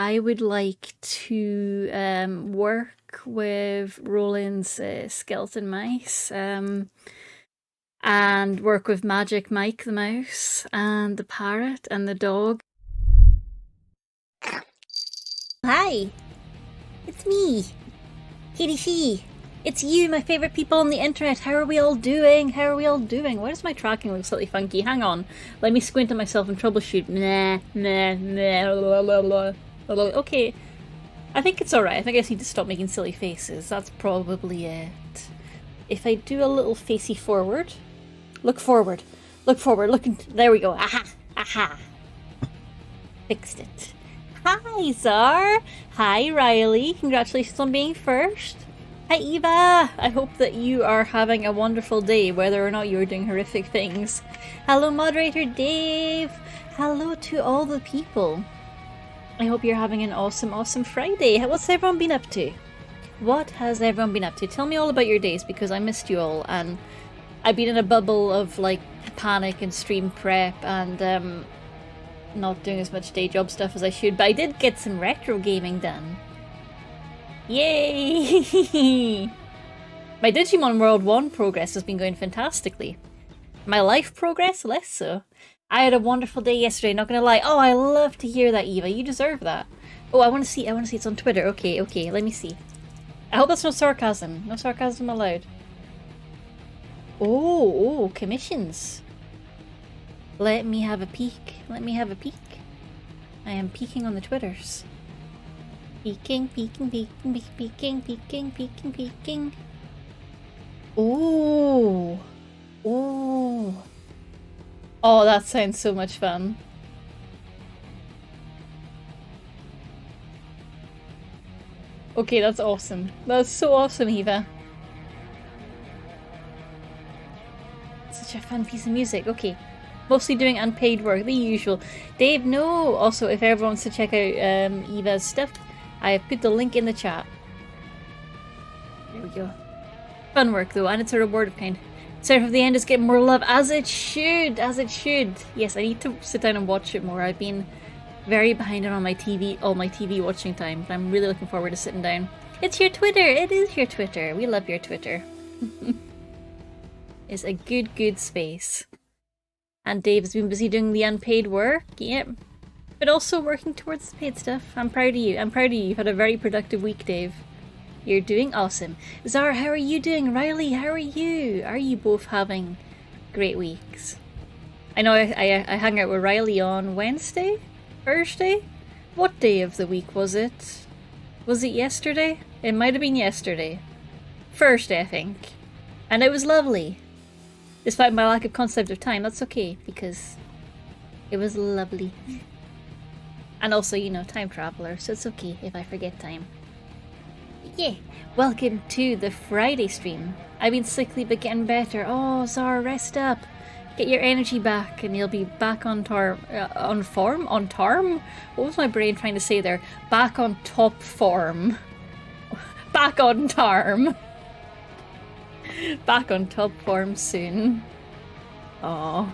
I would like to work with Roland's skeleton mice, and work with Magic Mike the mouse, and the parrot, and the dog. Hi, it's me, Katie She. It's you, my favourite people on the internet. How are we all doing? How are we all doing? Why does my tracking look slightly funky? Hang on. Let me squint at myself and troubleshoot. Okay. I think it's alright. I think I just need to stop making silly faces. That's probably it. If I do a little facey forward. Look forward. Look forward. There we go. Aha! Aha! Fixed it. Hi, Zar! Hi, Riley. Congratulations on being first. Hi, Eva! I hope that you are having a wonderful day, whether or not you are doing horrific things. Hello, moderator Dave! Hello to all the people. I hope you're having an awesome, awesome Friday. What's everyone been up to? What has everyone been up to? Tell me all about your days, because I missed you all, and I've been in a bubble of, like, panic and stream prep, and, not doing as much day job stuff as I should, but I did get some retro gaming done. Yay! My Digimon World 1 progress has been going fantastically. My life progress, less so. I had a wonderful day yesterday, not gonna lie. Oh, I love to hear that, Eva. You deserve that. Oh, I wanna see it's on Twitter. Okay, let me see. I hope that's no sarcasm. No sarcasm allowed. Oh, commissions. Let me have a peek. Let me have a peek. I am peeking on the Twitters. Peeking. Ooh. Ooh. Oh, that sounds so much fun. Okay, that's awesome. That's so awesome, Eva. Such a fun piece of music. Okay. Mostly doing unpaid work, the usual. Dave, no! Also, if everyone wants to check out Eva's stuff, I have put the link in the chat. There we go. Fun work, though, and it's a reward of kind. Seraph of the End is getting more love, as it should! As it should! Yes, I need to sit down and watch it more. I've been very behind on my TV watching time, but I'm really looking forward to sitting down. It's your Twitter! It is your Twitter! We love your Twitter. It's a good space. And Dave has been busy doing the unpaid work, yep. But also working towards the paid stuff. I'm proud of you. I'm proud of you. You've had a very productive week, Dave. You're doing awesome. Zara, how are you doing? Riley, how are you? Are you both having great weeks? I know I hung out with Riley on Wednesday? Thursday? What day of the week was it? Was it yesterday? It might have been yesterday. Thursday, I think. And it was lovely. Despite my lack of concept of time, that's okay, because it was lovely. And also, you know, time traveler, so it's okay if I forget time. Yeah, welcome to the Friday stream. I've been sickly but getting better. Oh, Zara, rest up. Get your energy back and you'll be back on form? On tarm? What was my brain trying to say there? Back on top form. Back on tarm. Back on top form soon. Aww.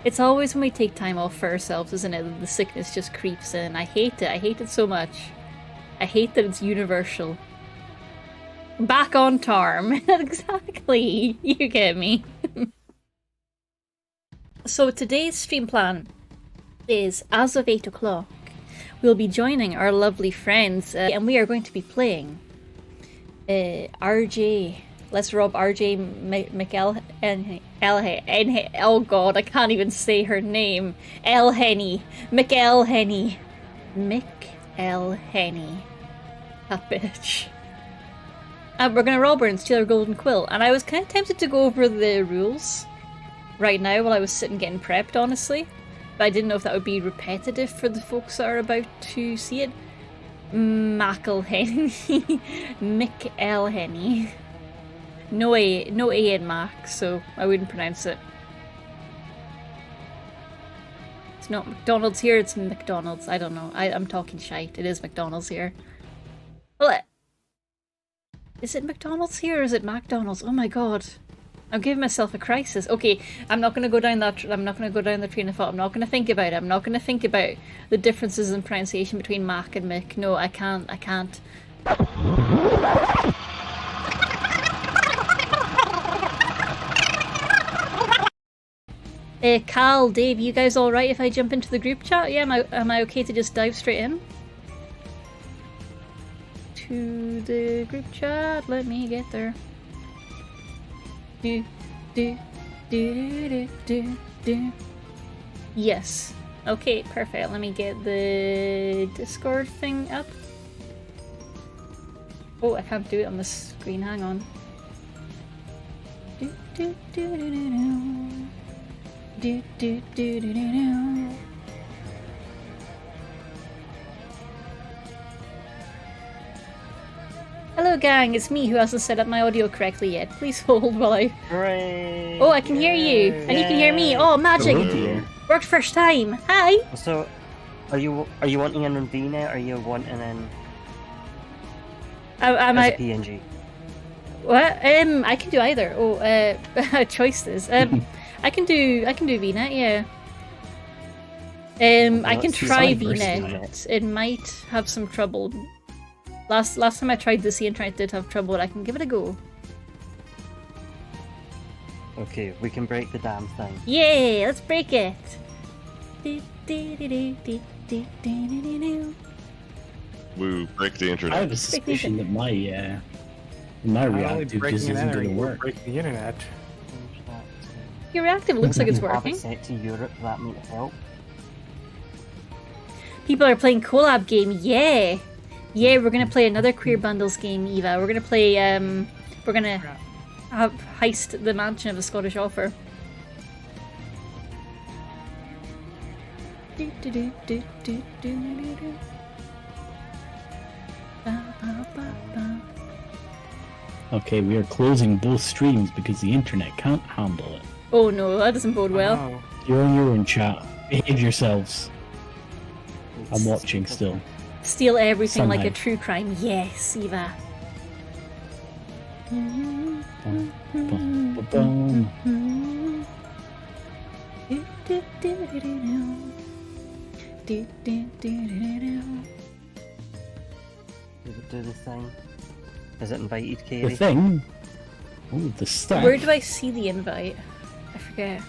It's always when we take time off for ourselves, isn't it, that the sickness just creeps in. I hate it. I hate it so much. I hate that it's universal. Back on tarm. Exactly. You get me. So today's stream plan is, as of 8 o'clock, we'll be joining our lovely friends, and we are going to be playing RJ. Let's rob RJ McElhenny. Oh god, I can't even say her name. McElhenny. McElhenny. That bitch. And we're gonna rob her and steal her golden quill. And I was kind of tempted to go over the rules right now while I was sitting getting prepped, honestly. But I didn't know if that would be repetitive for the folks that are about to see it. McElhenny. McElhenny. No A in Mac, so I wouldn't pronounce it. It's not McDonald's here, it's McDonald's. I don't know. I'm talking shite. It is McDonald's here. Well, is it McDonald's here or is it McDonald's? Oh my god. I'm giving myself a crisis. Okay, I'm not gonna go down that. I'm not gonna go down the train of thought. I'm not gonna think about it. I'm not gonna think about the differences in pronunciation between Mac and Mick. No, I can't. I can't. Cal, Dave, you guys all right if I jump into the group chat? Yeah, am I okay to just dive straight in? To the group chat. Let me get there. Do. Yes. Okay, perfect. Let me get the Discord thing up. Oh, I can't do it on the screen. Hang on. Hello gang, it's me who hasn't set up my audio correctly yet. Please hold while I... Hooray! Oh, I can hear you! And you can hear me! Oh, magic! Worked first time! Hi! So, are you wanting in on VNet, or are you wanting in Am as I... a PNG? What? I can do either. Oh, choices. I can do VNet, yeah. I can try VNet. It might have some trouble. Last time I tried this, the internet did have trouble, but I can give it a go. Okay, we can break the damn thing. Yeah, let's break it. Woo, break the internet. I have a suspicion that my reactive just isn't going to work. Break the internet. Your reactive looks like it's Have it working. set to Europe, that might help. People are playing collab game, yeah! Yeah, we're gonna play another Queer Bundles game, Eva. We're gonna play, we're gonna heist the mansion of the Scottish Offer. Okay, we are closing both streams because the internet can't handle it. Oh no, that doesn't bode well. Oh, You're on your own, chat. Behave yourselves. I'm watching still. Steal everything like a Somehow. true crime. Yes, Eva. Boom, boom, boom, boom. Do the thing. Is it invited, The Katie? thing. Oh, the stack. Where do I see the invite? I forget.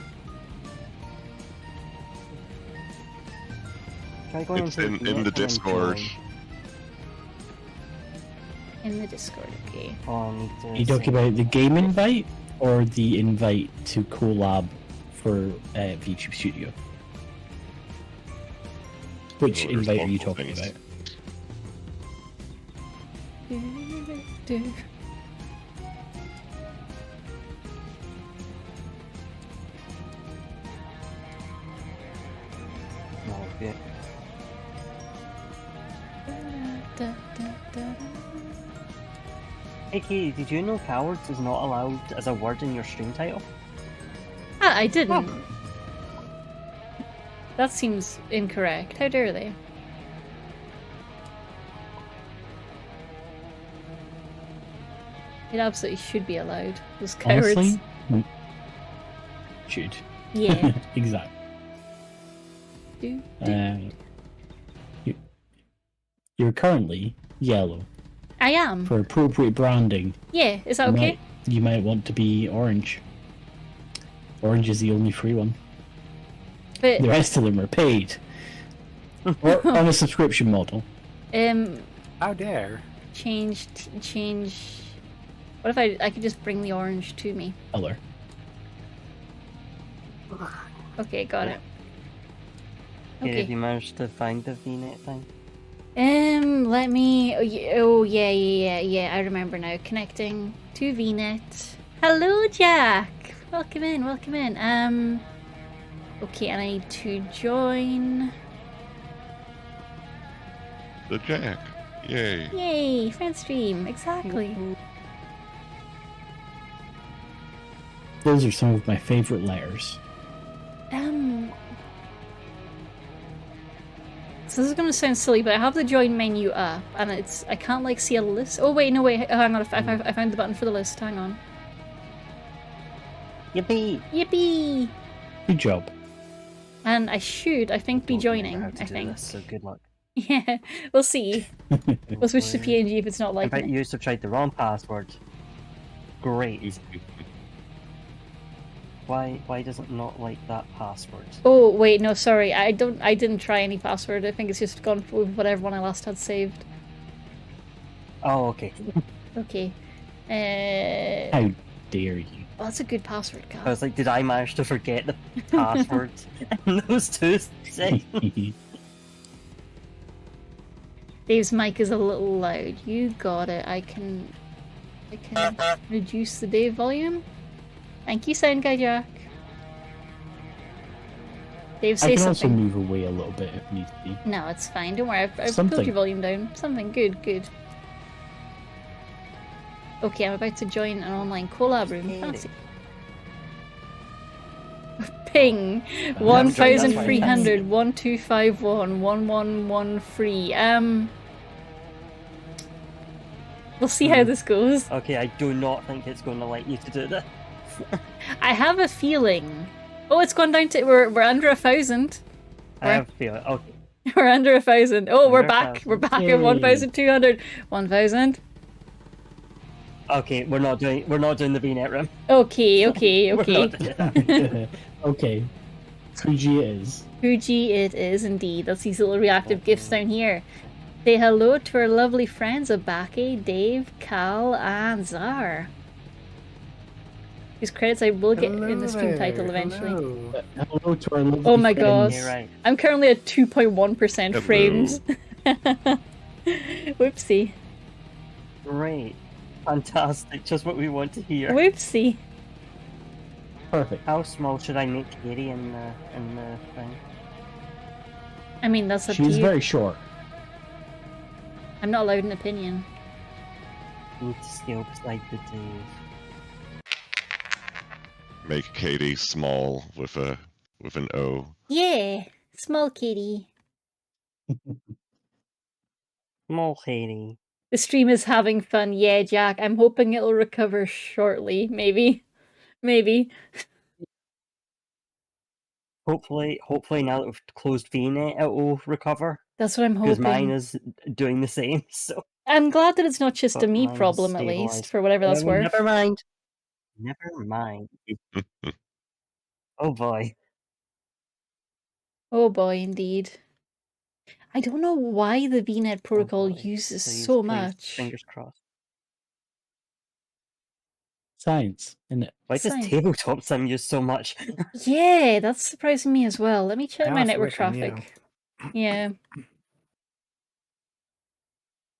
Try going It's into in VNet the and then Discord. join. In the Discord, okay. Oh, I need to Are you talking say- about the game invite or the invite to collab for VTube Studio? Which Oh, there's invite are you multiple talking things. about? No, yeah. Hey Katie, did you know cowards is not allowed as a word in your stream title? Ah, I didn't. That seems incorrect. How dare they? It absolutely should be allowed. Those cowards. Honestly? Should. Yeah. Exactly. You're currently yellow. I am. For appropriate branding, Yeah, is that okay? you might want to be orange. Orange is the only free one. But The rest of them are paid. Or on a subscription model. how dare? change. What if I could just bring the orange to me? Color. Okay, got it. Katie, Okay. have you managed to find the VNet thing? Let me. Oh yeah. I remember now. Connecting to VNet. Hello, Jack. Welcome in. Okay, and I need to join. The Jack. Yay. Yay, friend stream. Exactly. Those are some of my favorite letters. So this is gonna sound silly, but I have the join menu up, and I can't like see a list. Oh wait, no wait, hang on, I found the button for the list. Hang on. Yippee! Yippee! Good job. And I think, be Don't joining. remember how to I do think. this, so good luck. Yeah, we'll see. We'll switch to PNG if it's not I like bet it. you used to tried the wrong password. Great. Why does it not like that password? Oh wait, no, sorry. I didn't try any password. I think it's just gone with whatever one I last had saved. Oh, okay. Okay. How dare you? Oh, that's a good password, I Cal. was like, did I manage to forget the password in those 2 seconds? Dave's mic is a little loud. You got it. I can reduce the Dave volume. Thank you, Sound Guy Jack. Dave, I say can also something. move away a little bit if needs be. No, it's fine. Don't worry. I've pulled Something. your volume down. Something good, good. Okay, I'm about to join an online collab room. Fancy. Ping haven't joined, that's why I can't see 1300 1251 1113. We'll see how this goes. Okay, I do not think it's going to let you to do this. I have a feeling. Oh, it's gone down to we're under 1,000. I have a feeling. Okay. We're under 1,000. Oh, we're Under back. 1,000. We're back Yay. at 1,200. 1,000. Okay, we're not doing the VNet room. Okay, okay, We're okay. not doing that. Okay. Fuji it is. Fuji it is indeed. That's these little reactive gifts down here. Say hello to our lovely friends Obake, Dave, Cal, and Zar. Whose credits I will get in the stream title eventually. Hello. Hello to our lovely Oh my friends. god. You're right. I'm currently at 2.1% Hello. frames. Whoopsie. Great. Fantastic. Just what we want to hear. Whoopsie. Perfect. How small should I make Katie in the thing? I mean, that's up to She's you. very short. I'm not allowed an opinion. Need to scale beside the Dave. Make Katie small with an O. Yeah, small kitty. Small Katie. The stream is having fun. Yeah, Jack. I'm hoping it'll recover shortly. Maybe. Maybe. Hopefully now that we've closed VNet, it will recover. That's what I'm Because mine hoping. is doing the same. So. I'm glad that it's not just a But me mine is problem, at least, stabilised. for whatever that's worth. Never mind. Never mind. Oh boy. Oh boy, indeed. I don't know why the VNet protocol boy. uses Please, so please, much. Fingers crossed. Science, isn't it? Why does Science. tabletop sim use so much? Yeah, that's surprising me as well. Let me check I my also network wish I knew. traffic. Yeah.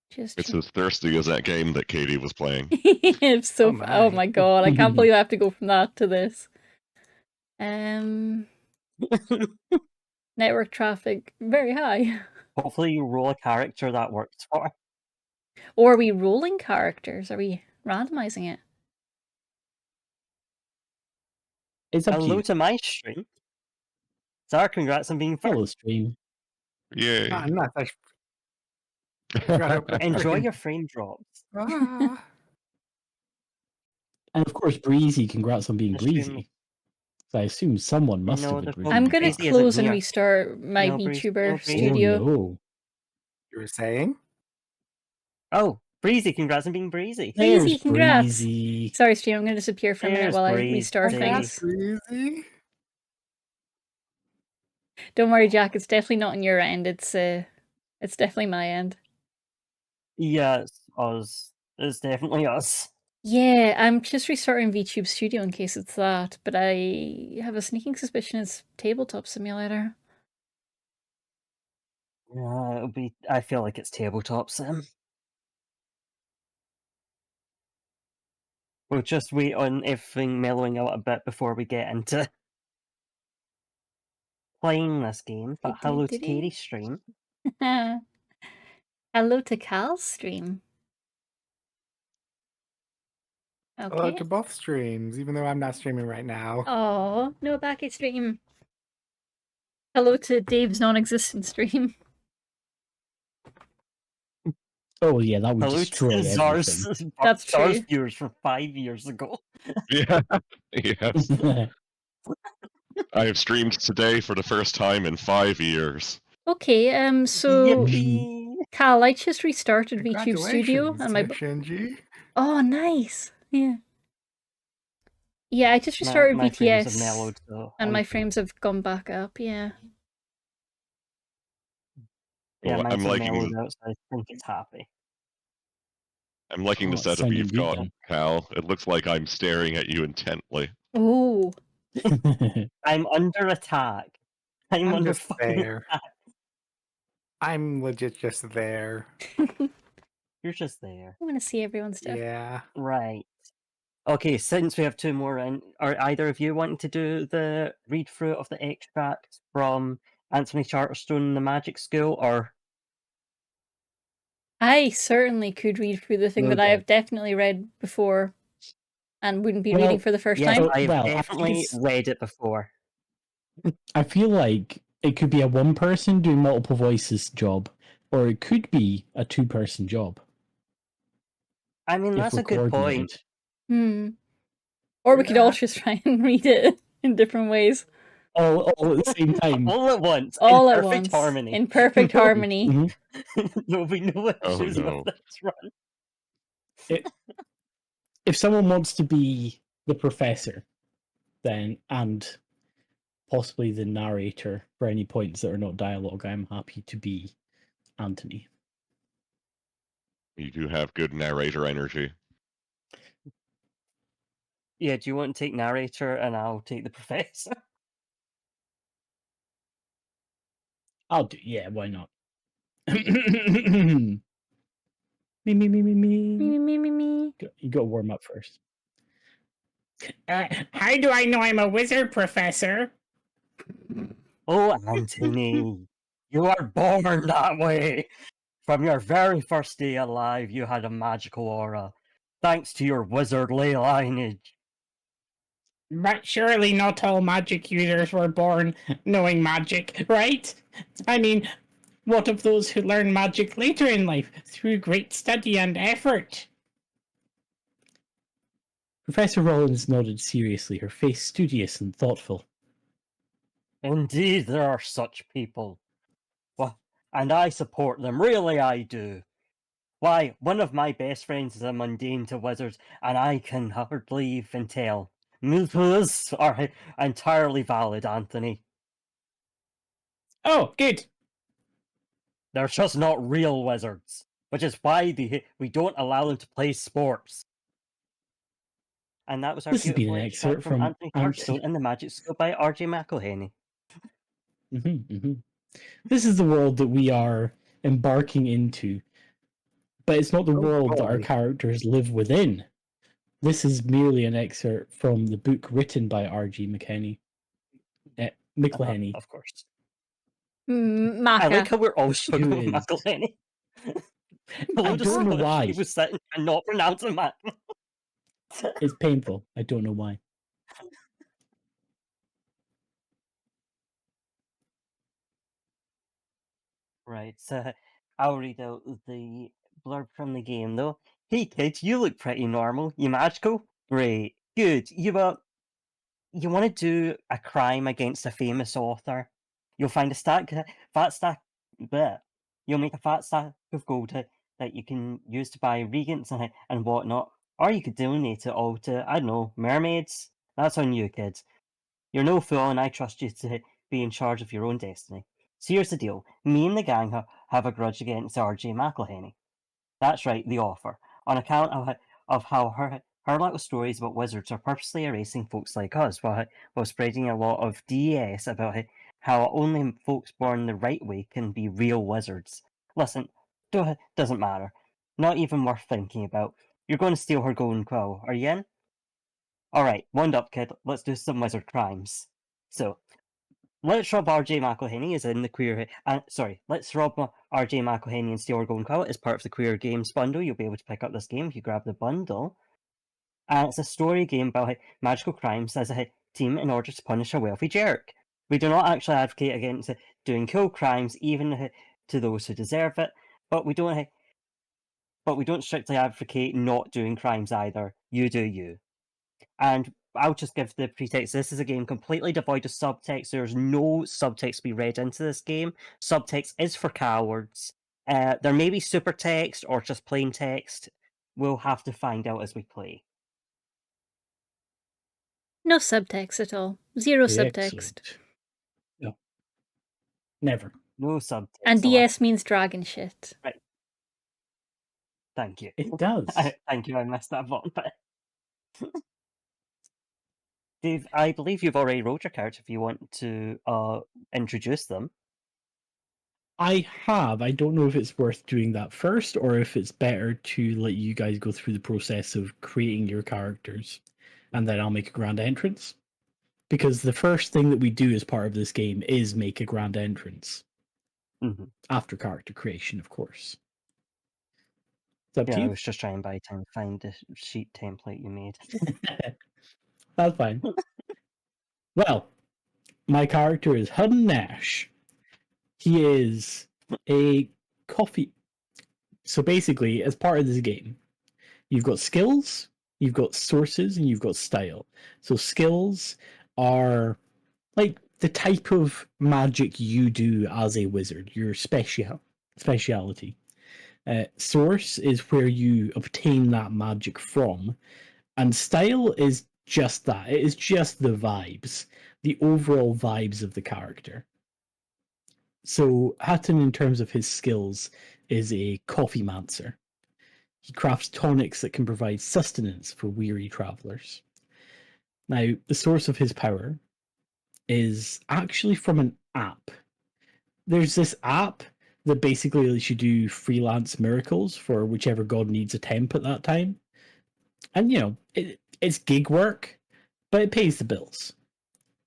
Just It's as thirsty as that game that Katie was playing. it's so Oh oh my. my god, I can't believe I have to go from that to this. Network traffic very high. Hopefully you roll a character that works for. Or are we rolling characters? Are we randomizing it? It's up to Hello you. to my stream. Zara, congrats on being Hello, first. stream. Yay. Ah, nuts. I forgot how to Enjoy frickin- your frame drops. Ah. And of course, Breezy. Congrats on being The stream- Breezy. So I assume someone must No, have the been problem- I'm Breezy. gonna Breezy isn't close and here. restart my No, Breezy- VTuber no, Breezy. studio. Oh no. You were saying? Oh, Breezy, congrats on being Breezy. Breezy, There's congrats. Breezy. Sorry, stream. I'm gonna disappear for a minute There's while I Breezy. restart Thanks. things. Breezy? Don't worry, Jack. It's definitely not on your end. It's definitely my end. Yeah, it's us. It's definitely us. Yeah, I'm just restarting VTube Studio in case it's that, but I have a sneaking suspicion it's Tabletop Simulator. Yeah, it'll be. I feel like it's tabletop sim. We'll just wait on everything mellowing out a bit before we get into playing this game. But hello to Katie's stream. Hello to Cal's stream. Hello Okay. to both streams, even though I'm not streaming right now. Oh, no back at stream. Hello to Dave's non-existent stream. Oh yeah, that would Hello destroy to everything. That's Zar's true. viewers from 5 years ago. Yeah. Yes. I have streamed today for the first time in 5 years. Okay, so Yippee! Cal, I just restarted VTube Studio Congratulations, and my Shinji. oh nice. Yeah, I just restarted My frames have VTS mellowed, so and I'm my cool. frames have gone back up, yeah. Yeah, Well, mine's have mellowed out, so I think it's happy. I'm liking the Oh, setup sounding you've good got, then. Cal. It looks like I'm staring at you intently. Ooh. I'm under attack. I'm I'm under just fucking there. attack. I'm legit just there. You're just there. I want to see everyone's stuff. Yeah. Right. Okay, since we have two more in, are either of you wanting to do the read through of the extract from Anthony Charterstone and the Magic School, or I certainly could read through the thing that I Okay. have definitely read before and wouldn't be Well, reading for the first yes, time. I have well, I think definitely it's- read it before. I feel like it could be a one person doing multiple voices job, or it could be a 2-person job. I mean, If that's we're a good point. coordinated. Or we could all just try and read it in different ways. All at the same time. All at once, All in at perfect once. harmony. In perfect harmony. Mhm. There'll be no Oh, issues no. with this run. If someone wants to be the professor, then and possibly the narrator for any points that are not dialogue, I'm happy to be Anthony. You do have good narrator energy. Yeah, do you want to take narrator and I'll take the professor? I'll do. Yeah, why not? me. Me. You got to warm up first. How do I know I'm a wizard, Professor? Oh, Anthony, you are born that way. From your very first day alive, you had a magical aura, thanks to your wizardly lineage. But surely not all magic users were born knowing magic, right? I mean, what of those who learn magic later in life through great study and effort? Professor Rollins nodded seriously, her face studious and thoughtful. Indeed, there are such people. Well, and I support them, really I do. Why, one of my best friends is a mundane to wizards, and I can hardly even tell. Mythos are entirely valid, Anthony. Oh, good. They're just not real wizards, which is why we don't allow them to play sports. And that was our This has been beautiful an extract excerpt from from Anthony Charterstone and the Magic School by R.J. McElhenny. This is the world that we are embarking into, but it's not the world that our boy. characters live within. This is merely an excerpt from the book written by R.G. McElhenny. Of course. I Maka. like how we're all struggling with is- McElhenny. I don't know why. She was sitting and not pronouncing that. It's painful. I don't know why. Right, so I'll read out the blurb from the game though. Hey kids, you look pretty normal. You magical? Great. Good. You want to do a crime against a famous author? You'll find a fat stack, bleh. You'll make a fat stack of gold that you can use to buy regents and whatnot. Or you could donate it all to, I don't know, mermaids? That's on you, kids. You're no fool, and I trust you to be in charge of your own destiny. So here's the deal. Me and the gang have a grudge against R.J. McElhenny. That's right, the author. On account of how her little stories about wizards are purposely erasing folks like us while spreading a lot of DS about how only folks born the right way can be real wizards. Listen, doesn't matter. Not even worth thinking about. You're going to steal her golden quill. Are you in? Alright, wound up, kid. Let's do some wizard crimes. So, let's rob R.J. McElhenny is in the queer... let's rob R.J. McElhenny and steal our golden quill as part of the Queer Games bundle. You'll be able to pick up this game if you grab the bundle. And it's a story game about magical crimes as a team in order to punish a wealthy jerk. We do not actually advocate against doing cool crimes, even to those who deserve it, but we don't but we don't strictly advocate not doing crimes either. You do you. And I'll just give the pretext. This is a game completely devoid of subtext. There's no subtext to be read into this game. Subtext is for cowards. There may be super text or just plain text. We'll have to find out as we play. No subtext at all. Zero subtext. Excellent. No. Never. No subtext. And allowed. DS means dragon shit. Right. Thank you. It does. Thank you, I missed that button. Dave, I believe you've already rolled your cards if you want to introduce them. I have. I don't know if it's worth doing that first or if it's better to let you guys go through the process of creating your characters and then I'll make a grand entrance. Because the first thing that we do as part of this game is make a grand entrance. Mm-hmm. After character creation, of course. It's up to Yeah, I you. was just trying by time to find the sheet template you made. That's fine. Well, my character is Hudden Nash. He is a coffee. So basically, as part of this game, you've got skills, you've got sources, and you've got style. So skills are like the type of magic you do as a wizard, your speciality. Source is where you obtain that magic from, and style is just that. It is just the vibes, the overall vibes of the character. So Hatton, in terms of his skills, is a coffee mancer. He crafts tonics that can provide sustenance for weary travelers. Now, the source of his power is actually from an app. There's this app that basically lets you do freelance miracles for whichever god needs a temp at that time. And, you know, it's gig work, but it pays the bills.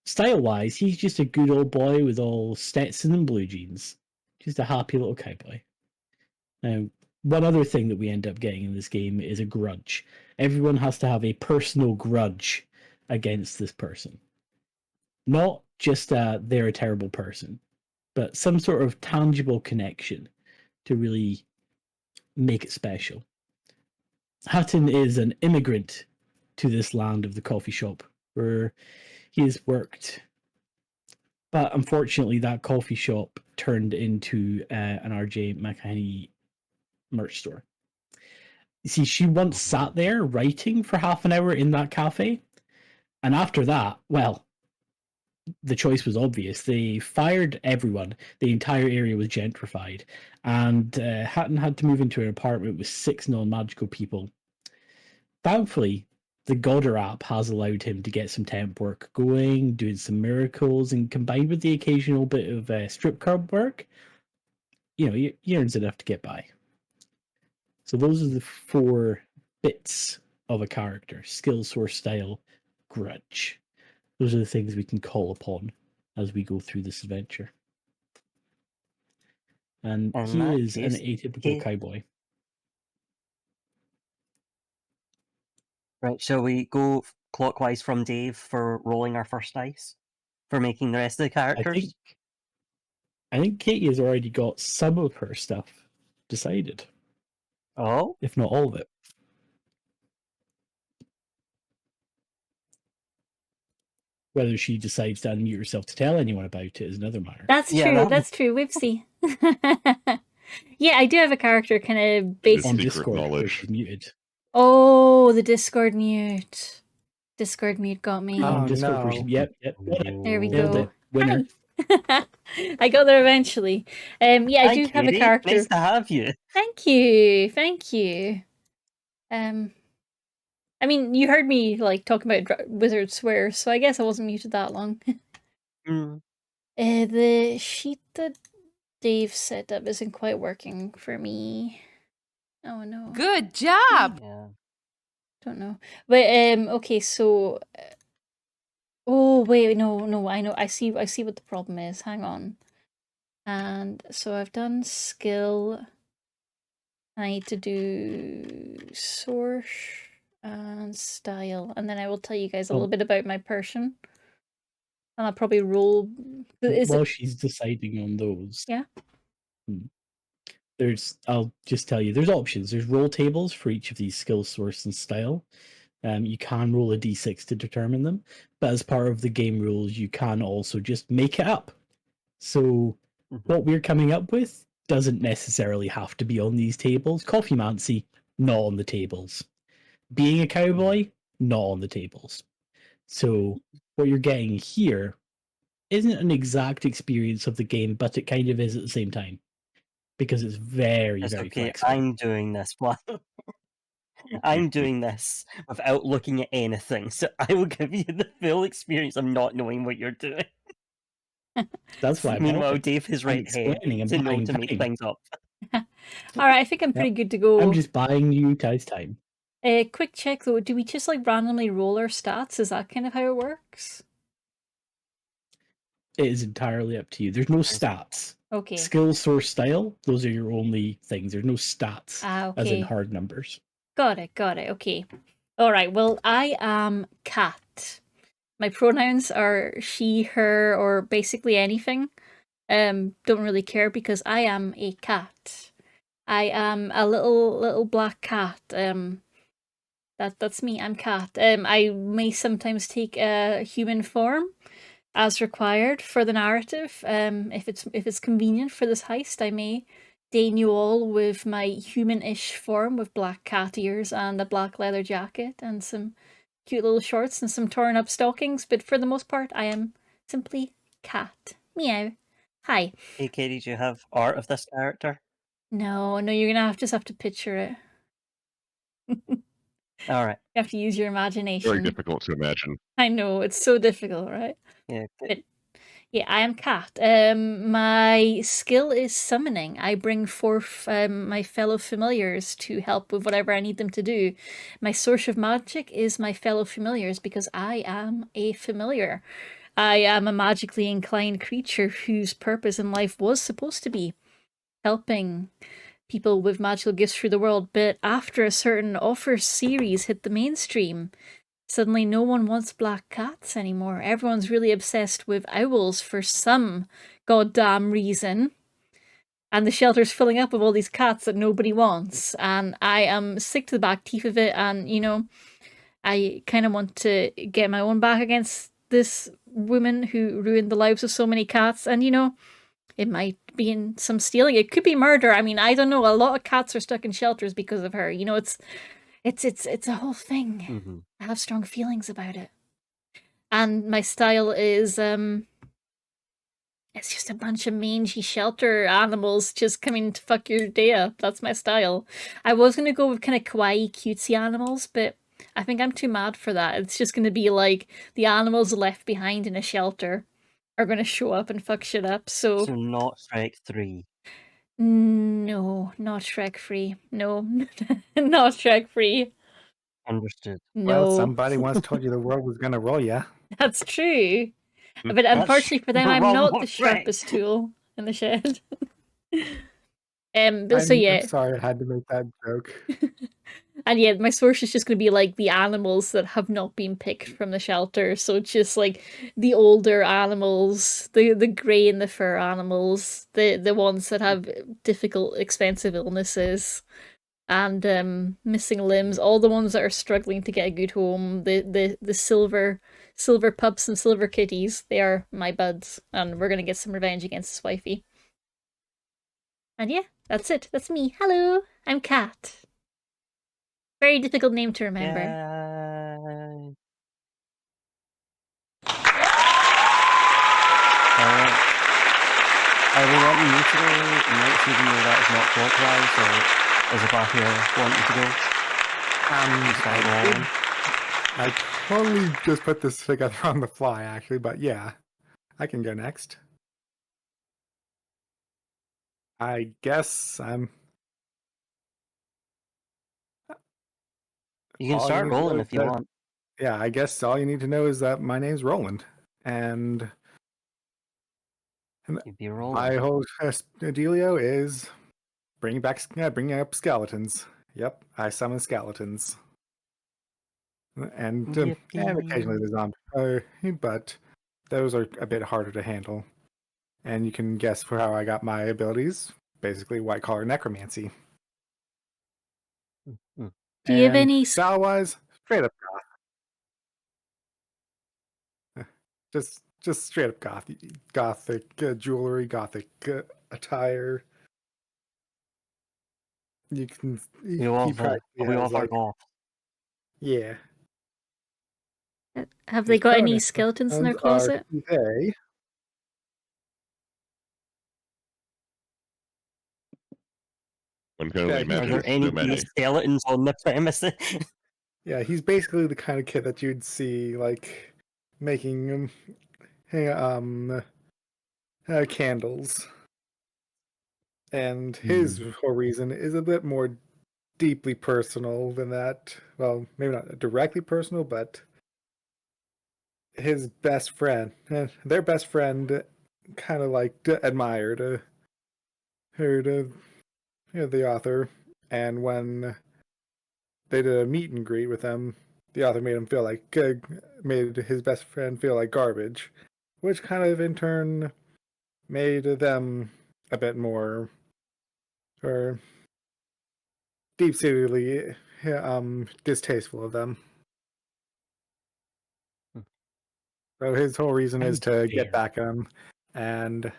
Style-wise, he's just a good old boy with all Stetson and blue jeans. Just a happy little cowboy. Now, one other thing that we end up getting in this game is a grudge. Everyone has to have a personal grudge against this person. Not just they're a terrible person, but some sort of tangible connection to really make it special. Hatton is an immigrant to this land of the coffee shop where he has worked. But unfortunately, that coffee shop turned into an RJ McElhenny merch store. You see, she once sat there writing for half an hour in that cafe. And after that, well, the choice was obvious. They fired everyone. The entire area was gentrified. And Hatton had to move into an apartment with 6 non-magical people. Thankfully, the Godder app has allowed him to get some temp work going, doing some miracles, and combined with the occasional bit of strip club work, you know, he earns enough to get by. So those are the 4 bits of a character: skill, source, style, grudge. Those are the things we can call upon as we go through this adventure. And In he that is an case, atypical cowboy. Right, shall we go clockwise from Dave for rolling our first dice? For making the rest of the characters? I think Katie has already got some of her stuff decided, Oh? if not all of it. Whether she decides to unmute herself to tell anyone about it is another matter. That's Yeah, true. that- That's true. Whoopsie. Yeah, I do have a character kind of based On Secret Discord, where knowledge. she's muted. Oh, the Discord mute. Discord mute got me. Oh, On Discord, where no. yep, got it. There we Nailed go. it. Winner. Hi. I got there eventually. Yeah, I Hi, do have a Katie. character. Nice to have you. Thank you. Thank you. I mean, you heard me like talking about wizard swears, so I guess I wasn't muted that long. Mm. The sheet that Dave set up isn't quite working for me. Oh no. Good job! Yeah. Don't know. But okay, so oh wait, no, I know. I see what the problem is. Hang on. And so I've done skill. I need to do source and style, and then I will tell you guys a little bit about my person. And I'll probably roll. While she's deciding on those. Yeah. I'll just tell you, there's options. There's roll tables for each of these skill source and style. You can roll a d6 to determine them, but as part of the game rules, you can also just make it up. So what we're coming up with doesn't necessarily have to be on these tables. Coffeemancy, not on the tables. Being a cowboy, not on the tables. So what you're getting here isn't an exact experience of the game, but it kind of is at the same time. Because it's very, It's very okay, flexible. I'm doing this one. I'm doing this without looking at anything, so I will give you the full experience of not knowing what you're doing. That's why I'm Meanwhile, helping. Dave has I'm right here explaining, I'm to know buying to make time. things up. Alright, I think I'm pretty good to go. I'm just buying you guys time. Quick check though, do we just like randomly roll our stats? Is that kind of how it works? It is entirely up to you. There's no stats. Okay. Skill, source, style, those are your only things. There's no stats, as in Okay. hard numbers. Got it, okay. Alright, well, I am Cat. My pronouns are she, her, or basically anything. Don't really care because I am a cat. I am a little black cat. That's me, I'm Cat. I may sometimes take a human form as required for the narrative. If it's convenient for this heist, I may deign you all with my human-ish form with black cat ears and a black leather jacket and some cute little shorts and some torn up stockings, but for the most part I am simply Cat. Meow. Hi. Hey Katie, do you have art of this character? No, you're gonna just have to picture it. Alright. You have to use your imagination. Very difficult to imagine. I know, it's so difficult, right? Yeah. But yeah, I am Cat. My skill is summoning. I bring forth my fellow familiars to help with whatever I need them to do. My source of magic is my fellow familiars because I am a familiar. I am a magically inclined creature whose purpose in life was supposed to be helping people with magical gifts through the world, but after a certain offer series hit the mainstream, suddenly no one wants black cats anymore. Everyone's really obsessed with owls for some goddamn reason. And the shelter's filling up with all these cats that nobody wants. And I am sick to the back teeth of it. And, I kind of want to get my own back against this woman who ruined the lives of so many cats. And, it might be in some stealing. It could be murder. I mean, I don't know. A lot of cats are stuck in shelters because of her. It's a whole thing. I have strong feelings about it. And my style is it's just a bunch of mangy shelter animals just coming to fuck your day up. That's my style. I was gonna go with kind of kawaii cutesy animals, but I think I'm too mad for that. It's just gonna be like the animals left behind in a shelter are gonna show up and fuck shit up. So not Shrek 3. No, not Shrek free. No, not Shrek free. Understood. No. Well, somebody once told you the world was gonna roll ya. That's true. But unfortunately for them, I'm not the sharpest tool in the shed. I'm sorry I had to make that joke. And yeah, my source is just going to be like the animals that have not been picked from the shelter. So just like the older animals, the grey in the fur animals, the ones that have difficult, expensive illnesses, and missing limbs. All the ones that are struggling to get a good home. The silver pups and silver kitties. They are my buds, and we're gonna get some revenge against this wifey. And yeah, that's it. That's me. Hello, I'm Cat. Very difficult name to remember. Are we wanting you to go next, even though that is not clockwise, or is Abahir wanting to go? I totally just put this together on the fly, actually, but yeah, I can go next. I guess I'm... You can start rolling if you want. Yeah, I guess all you need to know is that my name's Roland, and my whole dealio is bringing up skeletons. Yep, I summon skeletons, and occasionally the zombies, but those are a bit harder to handle. And you can guess for how I got my abilities. basically white collar necromancy. Mm. Do you have And any style wise, straight up goth. Just straight up gothic jewelry, gothic attire. You can. We all He practically we all has are like, golf. yeah. have they His got any skeletons in their pronouns are closet? he, they. One can only Yeah, Are imagine. there any So many. skeletons on the premises? Yeah, he's basically the kind of kid that you'd see like making candles. And his whole reason is a bit more deeply personal than that. Well, maybe not directly personal, but his best friend, their best friend, kind of like admired the author, and when they did a meet and greet with him, the author made him feel like made his best friend feel like garbage, which kind of in turn made them a bit more or deep-seatedly distasteful of them. So his whole reason is to get Unfair. back at him, and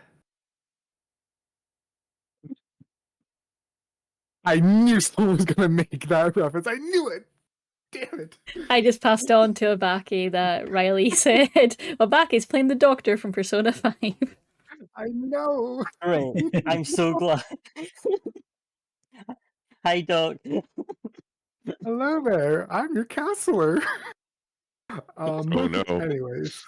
I knew someone was gonna make that reference. I knew it. Damn it! I just passed on to Obake that Riley said Obake's playing the Doctor from Persona 5. I know. Right. I'm so glad. Hi, Doc. Hello there. I'm your counselor. Oh no. Anyways,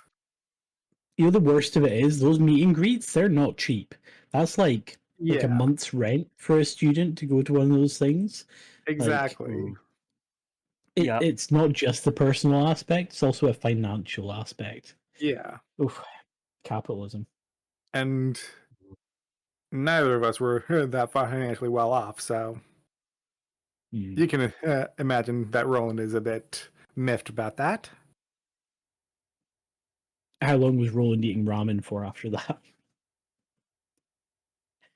You know, the worst of it is those meet and greets, they're not cheap. That's like a yeah, month's rent for a student to go to one of those things. exactly. Yeah. It's not just the personal aspect, it's also a financial aspect. Yeah, Oof, capitalism. and neither of us were that financially well off, so you can imagine that Roland is a bit miffed about that. How long was Roland eating ramen for after that?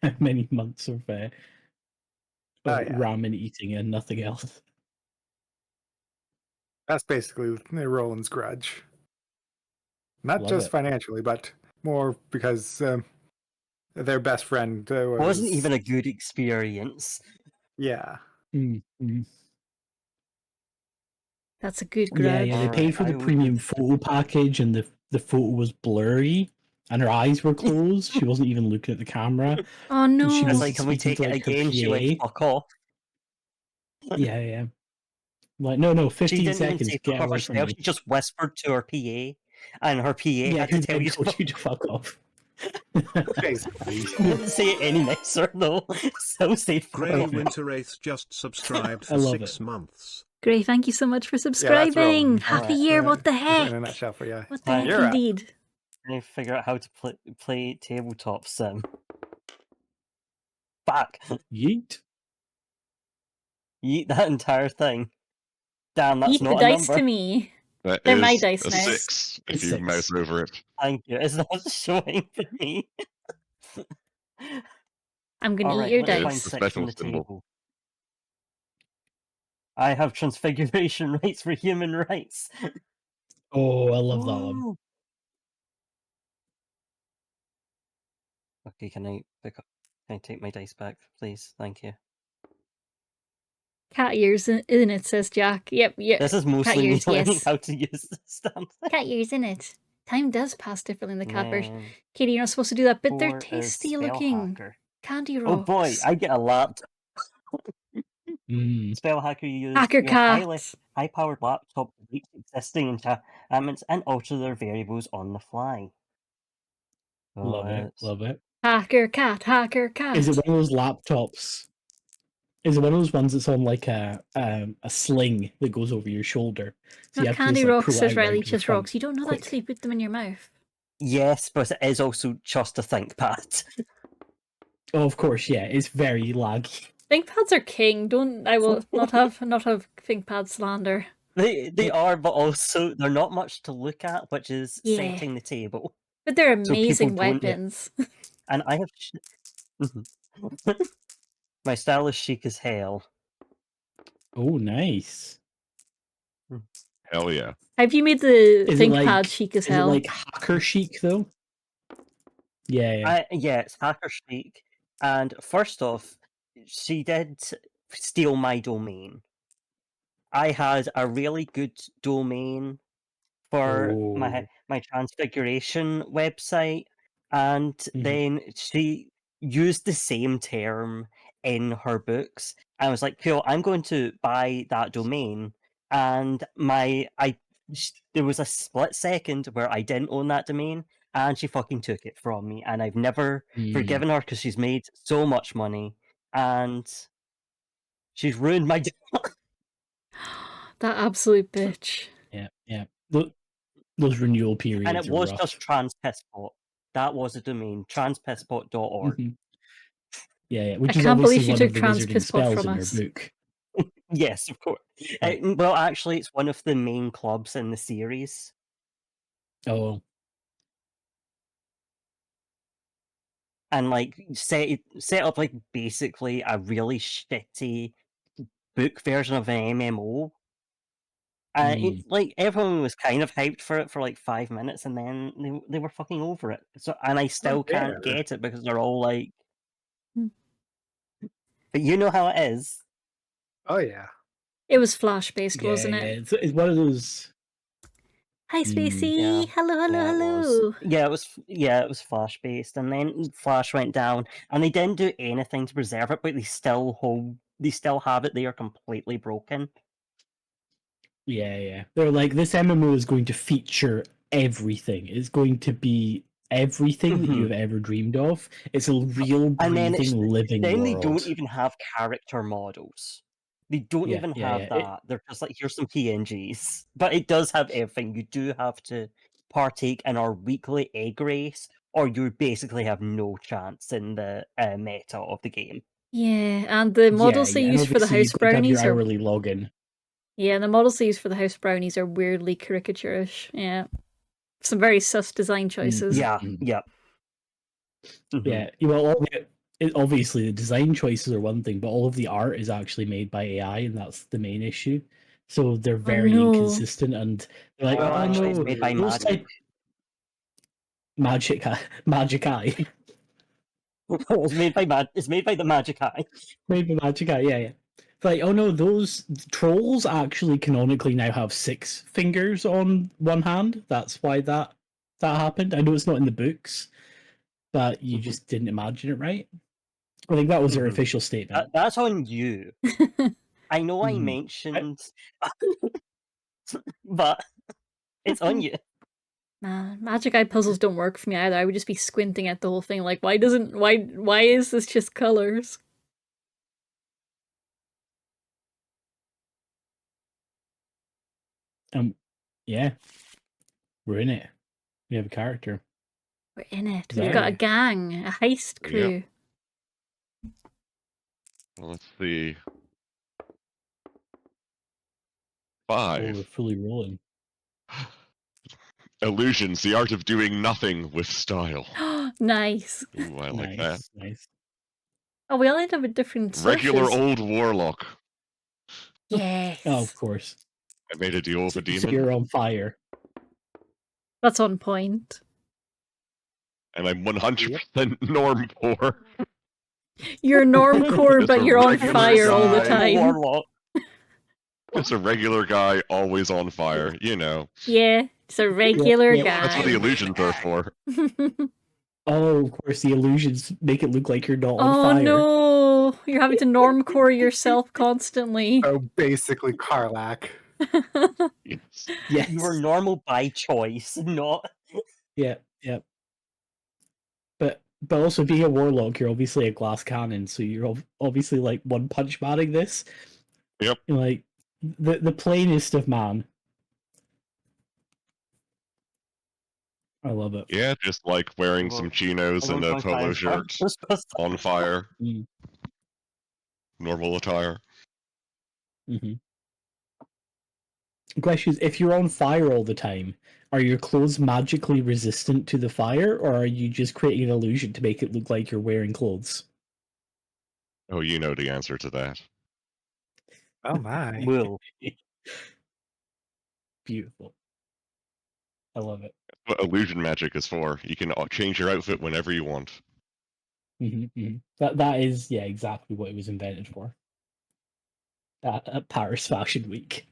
How many months of Oh, yeah. ramen eating and nothing else? That's basically Roland's grudge. Not Love just it. financially, but more because their best friend was... Wasn't even a good experience. Yeah. Mm-hmm. That's a good Yeah, grudge. yeah. They paid for the I premium would- photo package, and the photo was blurry, and her eyes were closed. She wasn't even looking at the camera. Oh And no. she It's was like, can we speaking take to, it like, her again? She went, PA. fuck off. Yeah, yeah. Like, no, She 15 didn't even seconds. say Get fuck off away from herself. me. She just whispered to her PA, and her PA Yeah, had who to tell then you told to you to fuck off? Basically. didn't say it any nicer though. So say fuck Grey off. Winter Wraith just subscribed I for love 6 it. months. Great, thank you so much for Yeah, that's subscribing. Roland. Half a Alright. year, what the In heck? a nutshell for you. What the heck You're up. indeed. Trying to figure out how to play tabletop sim. Fuck. Yeet. Yeet that entire thing. Damn, that's Eat the not a dice number. to me. That They're my is dice a now. 6 if It's you 6. mouse over it. Thank you. It's not showing for me. I'm gonna eat Alright, your let's It's find dice. the 6 special on the symbol. table. I have transfiguration rights for human rights. Oh, I love that one. Ooh. Okay, can I take my dice back, please? Thank you. Cat ears, isn't it? Says Jack. Yep. This is Cat mostly me ears, learning yes. how to use this damn thing. Cat ears, isn't it? Time does pass differently in the cat version. Then Katie, you're not supposed to do that, but they're 4 is tasty spell looking. hacker. Candy Oh boy, rocks. I get a laptop. Mm. Spell hacker, you use Hacker your cats. high-powered laptop to reach existing enchantments and alter their variables on the fly. So Love it. it's- Love it. Hacker cat. Hacker cat. Is it one of those laptops? Is it one of those ones that's on like a sling that goes over your shoulder? So you Not have to candy just, like, rocks, pull says it out Riley. right to the Just front. rocks. You don't know that Quick. till you put them in your mouth. Yes, but it is also just a ThinkPad. Oh, of course, yeah. It's very laggy. ThinkPads are king. I will not have ThinkPad slander. They are, but also they're not much to look at, which is Yeah. setting the table. But they're So people amazing don't- weapons. And I have Mhm. My style is chic as hell. Oh, nice. Hell yeah. Have you made the Is it ThinkPad like chic as is it hell? like hacker chic though? Yeah. Yeah, it's hacker chic. And first off, she did steal my domain. I had a really good domain for Oh. my transfiguration website, and Mhm. then she used the same term in her books. I was like, cool, I'm going to buy that domain, and there was a split second where I didn't own that domain, and she fucking took it from me, and I've never Mm. forgiven her because she's made so much money, and she's ruined my. That absolute bitch. Yeah. Those renewal periods And it are was rough. just transpistpot. That was a domain, transpistpot.org. Mhm. Yeah, which I is can't believe obviously she one took of the trans wizarding piss pot spells from in your us. book. Yes, of course. Right. Well, actually, it's one of the main clubs in the series. Oh, And like set up like basically a really shitty book version of an MMO. Mm. Like everyone was kind of hyped for it for like 5 minutes, and then they were fucking over it. So, and I still can't dare. get it because they're all like, Hmm. but you know how it is. Oh yeah. It was Flash based, Yeah, wasn't yeah. it? It's one of those. Hi, Mm. Spacey. Yeah. Hello, hello, Yeah, it was. hello. Yeah, it was Flash based, and then Flash went down, and they didn't do anything to preserve it, but they still have it there completely broken. Yeah. They're like, this MMO is going to feature everything. It's going to be everything that you have ever dreamed of. It's a real And then breathing, living then they world. don't even have character models. They don't even have Yeah. that. They're just like, here's some PNGs. But it does have everything. You do have to partake in our weekly egg race, or you basically have no chance in the meta of the game. Yeah, and the models they and use for the obviously house you've got to have your brownies are hourly login. the models they use for the house brownies are weirdly caricaturish. Yeah, some very sus design choices. Yeah, Mhm. yeah. Yeah, well, obviously the design choices are one thing, but all of the art is actually made by AI, and that's the main issue. So they're very no. inconsistent, and they're like, Well, oh actually, no, it's made by those Magic. Magic Eye. It's made by the Magic Eye. Made by Magic Eye, yeah. It's like, oh no, those trolls actually canonically now have 6 fingers on one hand. That's why that happened. I know it's not in the books, but you just didn't imagine it right. I think that was their official statement. That's on you. I know I Mhm. mentioned, but it's on you. Man, Magic Eye puzzles don't work for me either. I would just be squinting at the whole thing, like, why is this just colors? Yeah, we're in it. We have a character. We're in it. We've got a gang, a heist crew. Well, let's see. Oh, 5. we're fully rolling. Illusions, the art of doing nothing with style. Nice. Ooh, I like that. Nice. Oh, we all end up with different Regular sources. old warlock. Yes. Oh, of course. I made a deal with a demon. So you're on fire. That's on point. And I'm 100% norm poor. You're normcore, Just but a you're on regular fire all the guy. time. Warlock. Just a regular guy, always on fire, you know. Yeah, it's a regular yeah. guy. That's what the illusions are for. Oh, of course, the illusions make it look like you're not on Oh fire. no, you're having to normcore yourself constantly. So basically, Karlak. Yes. Yes. You were normal by choice, not. Yeah. But also being a warlock, you're obviously a glass cannon, so you're obviously like one punch manning this. Yep. You're like the plainest of man. I love it. Yeah, just like wearing some chinos and a polo shirt, on fire, Mm. normal attire. Mm-hmm. The question is, if you're on fire all the time, are your clothes magically resistant to the fire, or are you just creating an illusion to make it look like you're wearing clothes? Oh, you know the answer to that. Oh my. Wool. Beautiful. I love it. What illusion magic is for. You can change your outfit whenever you want. That is exactly what it was invented for. At Paris Fashion Week.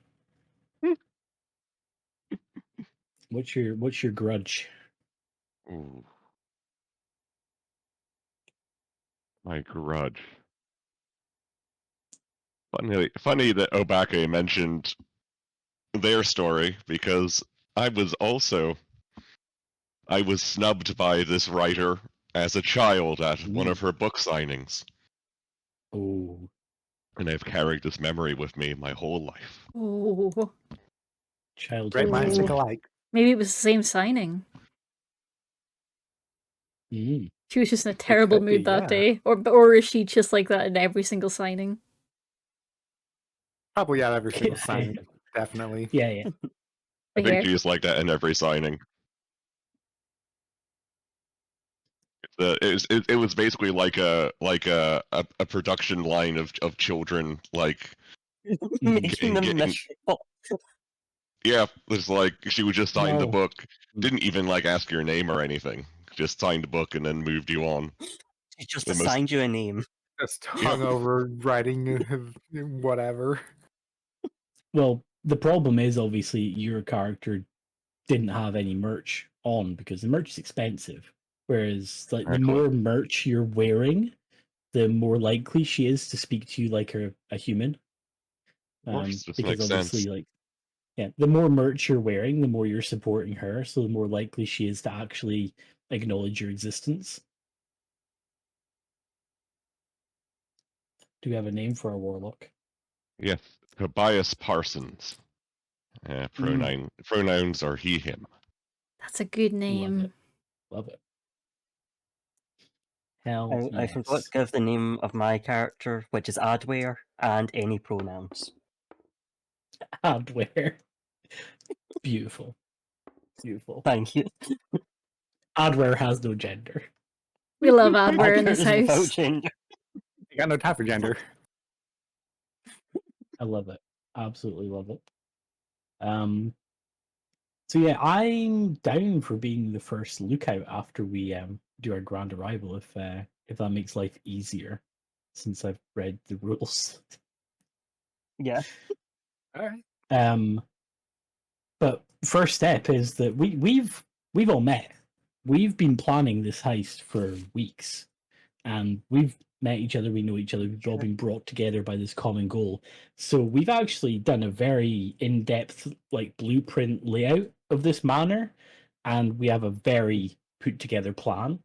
What's your grudge? Ooh. My grudge. Funny that Obake mentioned their story, because I was snubbed by this writer as a child at one of her book signings, Oh, and I've carried this memory with me my whole life. Oh, childhood. Great minds think Ooh. alike. maybe it was the same signing. Mm. She was just in a terrible could mood be, that yeah. day, or is she just like that in every single signing? Probably at every single Yeah. sign. Definitely. Yeah. I think Here. she's like that in every signing. It was basically like a production line of children like Making them getting. miserable. Yeah, it's like she would just sign the No. book, didn't even like ask your name or anything, just signed the book and then moved you on. She just The most- assigned you a name. Just Yep. hungover writing whatever. Well, the problem is obviously your character didn't have any merch on because the merch is expensive. Whereas, like, the Exactly. more merch you're wearing, the more likely she is to speak to you like a human. Of course, this Because makes obviously, sense. like, the more merch you're wearing, the more you're supporting her, so the more likely she is to actually acknowledge your existence. Do we have a name for our warlock? Yes, Tobias Parsons. Pronouns are he, him. That's a good Love name. it. Love it. Hell I forgot to give the name of my character, which is Adware, and any pronouns. Adware. Beautiful. Beautiful. Thank you. Adware has no gender. We love Adware in Adware this is without house. gender. I got no time for gender. I love it. Absolutely love it. So yeah, I'm down for being the first lookout after we do our grand arrival, if that makes life easier, since I've read the rules. Yeah. Alright. But first step is that we've all met. We've been planning this heist for weeks, and we've met each other. We know each other. We've all been brought together by this common goal. So we've actually done a very in-depth, like, blueprint layout of this manor, and we have a very put-together plan.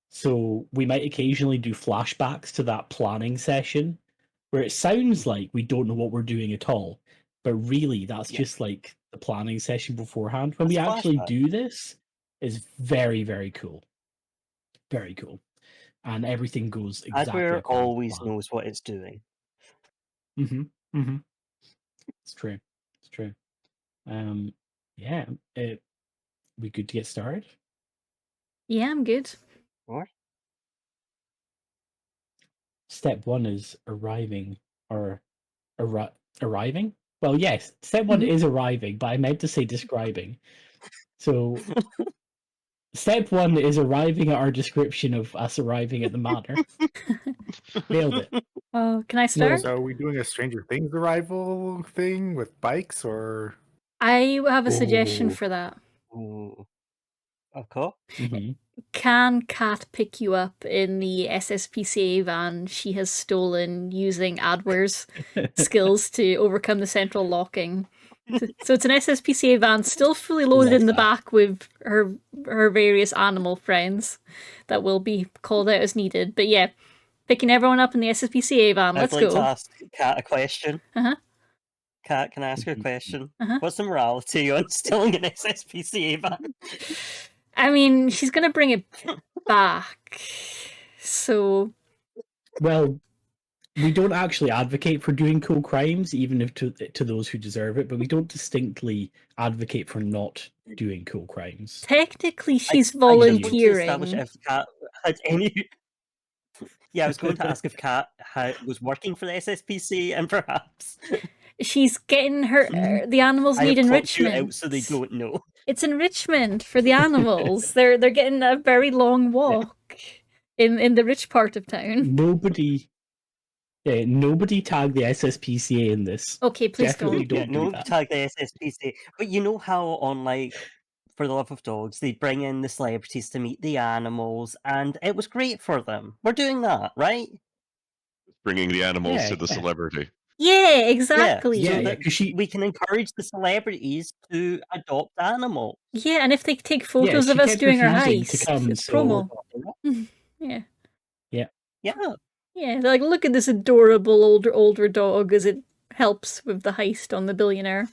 So we might occasionally do flashbacks to that planning session, where it sounds like we don't know what we're doing at all, but really that's just like the planning session beforehand. When That's we actually flashback. do this, is very, very cool. Very cool. And everything goes exactly Adware according to always plan. knows what it's doing. It's true. It's true. Yeah, we good to get started? Yeah, I'm good. Or Step one is arriving, or arriving? Well, yes, step one is arriving, but I meant to say describing. So, step one is arriving at our description of us arriving at the manor. Nailed it. Oh, can I start? So are we doing a Stranger Things arrival thing with bikes, or I have a suggestion Oh. for that. ooh. Okay. Mhm. Can Kat pick you up in the SSPCA van she has stolen using Adware's skills to overcome the central locking? So it's an SSPCA van still fully loaded Love in the that. back with her various animal friends that will be called out as needed. But yeah, picking everyone up in the SSPCA van. I'd Let's like go. to ask Kat a question. Uh-huh. Kat, can I ask her a question? Uh-huh. What's the morality on stealing an SSPCA van? I mean, she's gonna bring it back. So Well, we don't actually advocate for doing cool crimes, even if to those who deserve it, but we don't distinctly advocate for not doing cool crimes. technically she's I just want to establish volunteering. if Kat had any. Yeah, I was going to ask if Kat was working for the SSPC, and perhaps She's getting her. The animals I need have clocked you enrichment. out so they don't know. It's enrichment for the animals. They're getting a very long walk in the rich part of town. Nobody tag the SSPCA in this. Okay, please Definitely don't. Yeah, don't do no that. tag the SSPC. But you know how on like For the Love of Dogs, they bring in the celebrities to meet the animals, and it was great for them. We're doing that, right? Bringing the animals Yeah, to the yeah. celebrity. Yeah, exactly. So Yeah, that 'cause she- we can encourage the celebrities to adopt animals. Yeah, and if they take Yeah, photos of she us kept doing our refusing to heist, come, it's so promo. Yeah. Yeah. Yeah, they're like, look at this adorable older dog as it helps with the heist on the billionaire.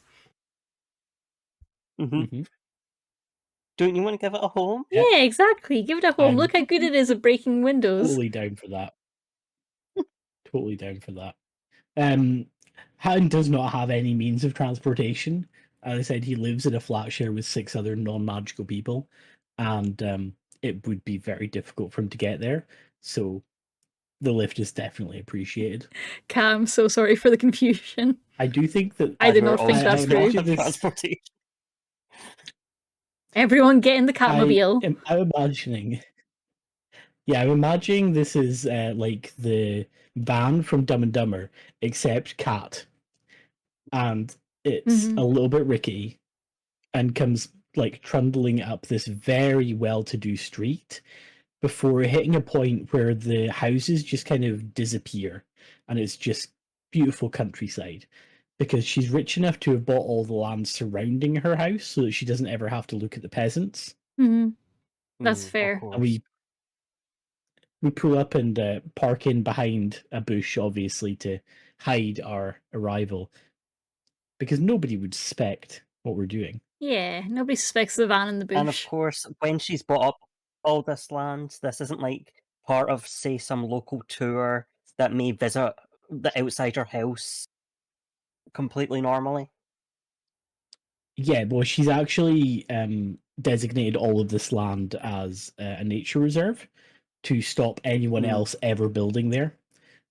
hmm Mhm. Don't you want to give it a home? Yeah. Yeah, exactly. Give it a home. I'm Look how good it is at breaking windows. totally down for that. Totally down for that. Hatton does not have any means of transportation. As I said, he lives in a flat share with 6 other non-magical people, and it would be very difficult for him to get there. So the lift is definitely appreciated. Cam, I'm so sorry for the confusion. I do think that I did We're not think also that's just true. not imagine have this- transportation. Everyone get in the Catmobile. I'm imagining. Yeah, I'm imagining this is like the van from Dumb and Dumber, except cat, and it's Mhm. a little bit rickety, and comes like trundling up this very well-to-do street before hitting a point where the houses just kind of disappear, and it's just beautiful countryside. Because she's rich enough to have bought all the land surrounding her house, so that she doesn't ever have to look at the peasants. Mhm. That's Of fair. course. And we pull up and park in behind a bush, obviously, to hide our arrival, because nobody would suspect what we're doing. Yeah, nobody suspects the van in the bush. And of course, when she's bought up all this land, this isn't like part of, say, some local tour that may visit the outside her house completely normally. Yeah, well, she's actually designated all of this land as a nature reserve to stop anyone Mm. else ever building there.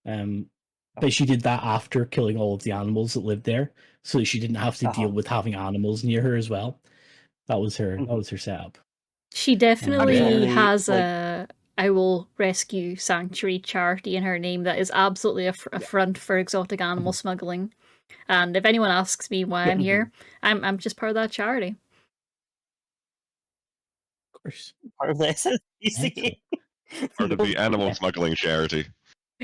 But she did that after killing all of the animals that lived there, so that she didn't have to deal Uh-huh. with having animals near her as well. That was her. That Mhm. was her setup. She definitely Actually, has like- a I will rescue sanctuary charity in her name that is absolutely a front for exotic animal smuggling. And if anyone asks me why I'm here, I'm just part of that charity. Of course. Part of this is easy. Part of the animal smuggling charity.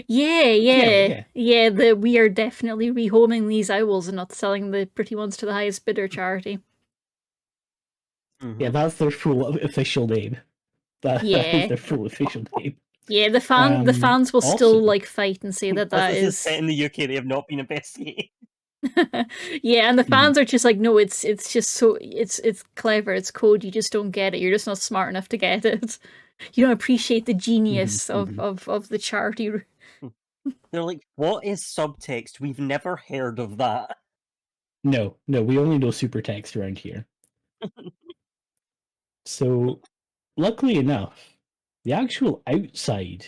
Yeah. Yeah. We are definitely rehoming these owls and not selling the pretty ones to the highest bidder charity. Yeah, that's their full official name. That Yeah. is their full official name. Yeah, the fans will still awesome. like fight and say that This is set in the UK. They have not been investigated. yeah, and the fans are just like, no, it's just so it's clever, it's code, you just don't get it. You're just not smart enough to get it. You don't appreciate the genius of the charity. They're like, what is subtext? We've never heard of that. No, we only know super text around here. So, luckily enough, the actual outside,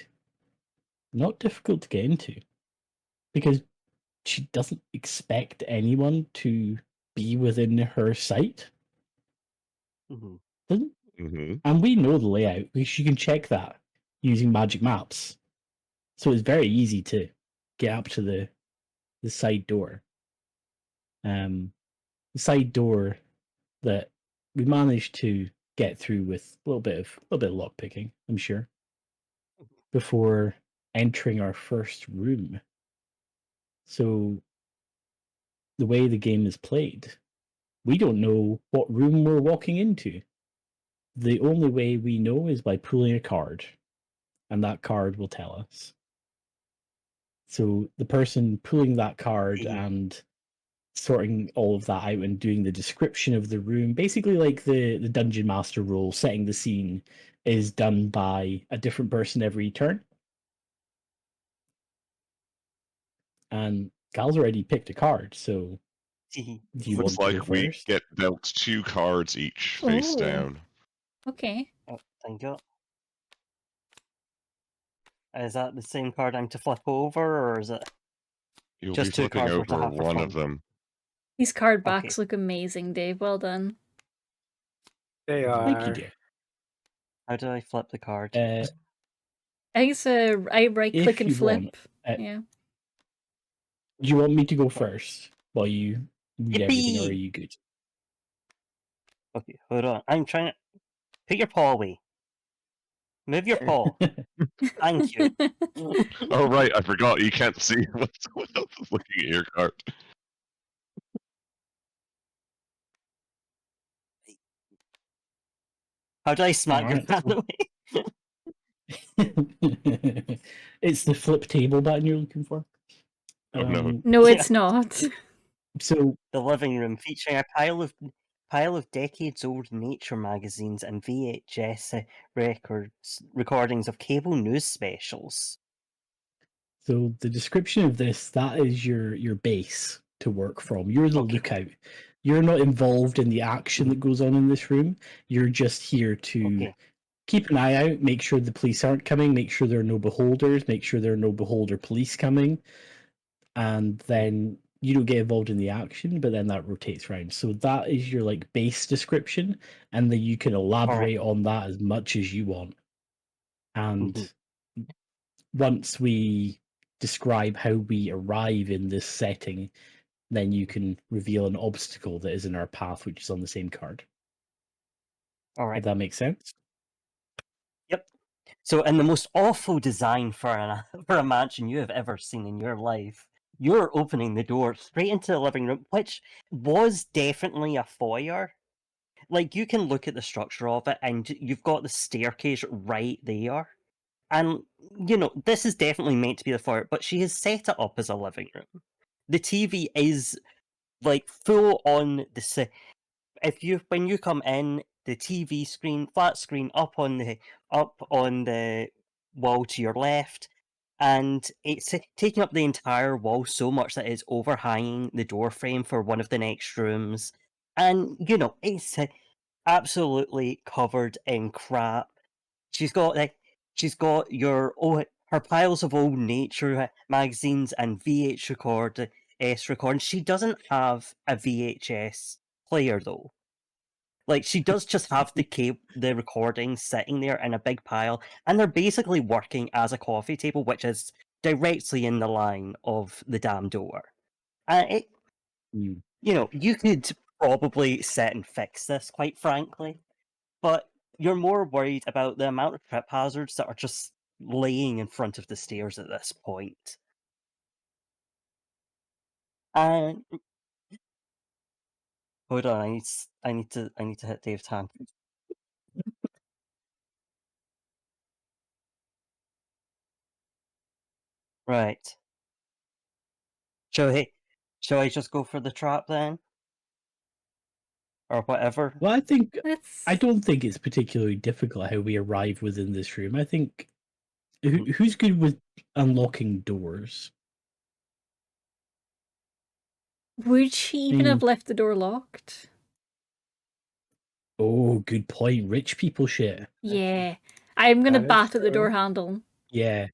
not difficult to get into, because she doesn't expect anyone to be within her sight. Mhm. Doesn't? Hmm. And we know the layout, because you can check that using magic maps. So it's very easy to get up to the side door. The side door that we managed to get through with a little bit of lock picking, I'm sure, before entering our first room. So the way the game is played, we don't know what room we're walking into. The only way we know is by pulling a card, and that card will tell us. So the person pulling that card Yeah. and sorting all of that out and doing the description of the room, basically like the dungeon master role, setting the scene, is done by a different person every turn. And Gal's already picked a card, so do you Looks want to like go we first? get dealt 2 cards each face Oh. down. Okay. Oh, thank you. Is that the same card I'm to flip over, or is it You'll just be two flipping cards we're to over have for one fun? of them. These card Okay. backs look amazing, Dave. Well done. They Thank you, are. dear. How do I flip the card? Uh, I think it's I right click if and you flip. want, Yeah. do you want me to go first while you read everything, or are Yippee! you good? Okay, hold on. I'm trying to put your paw away. Move your paw. Thank you. Oh right, I forgot. You can't see what someone else is looking at your card. How do I smack your Alright, hand so- away? It's the flip table button you're looking for. Oh no. No, Yeah. it's not. So The living room featuring a pile of decades-old nature magazines and VHS recordings of cable news specials. So the description of this, that is your base to work from. You're the Okay. lookout. You're not involved in the action that goes on in this room. You're just here to Okay. keep an eye out, make sure the police aren't coming, make sure there are no beholders, make sure there are no beholder police coming, and then you don't get involved in the action, but then that rotates around. So that is your like base description, and then you can elaborate on that as much as you want. And once we describe how we arrive in this setting, then you can reveal an obstacle that is in our path, which is on the same card. All right. If that makes sense. Yep. So, in the most awful design for a mansion you have ever seen in your life, you're opening the door straight into the living room, which was definitely a foyer. Like, you can look at the structure of it, and you've got the staircase right there. And, you know, this is definitely meant to be the foyer, but she has set it up as a living room. The TV is, like, full on the... when you come in, the TV screen, flat screen, up on the wall to your left, and it's taking up the entire wall so much that it's overhanging the door frame for one of the next rooms, and you know it's absolutely covered in crap. She's got her piles of old nature magazines and VHS recordings. She doesn't have a VHS player though. Like, she does just have the recordings sitting there in a big pile, and they're basically working as a coffee table, which is directly in the line of the damn door. And you know, you could probably sit and fix this, quite frankly, but you're more worried about the amount of trip hazards that are just laying in front of the stairs at this point. And hold on, I need to hit Dave's hand. Right. Shall I just go for the trap then? Or whatever? Well, Let's. I don't think it's particularly difficult how we arrive within this room. I think Mhm. who's good with unlocking doors? Would she even have left the door locked? Oh, good point. Rich people shit. Yeah. I'm gonna That is bat at the door true. handle. Yeah.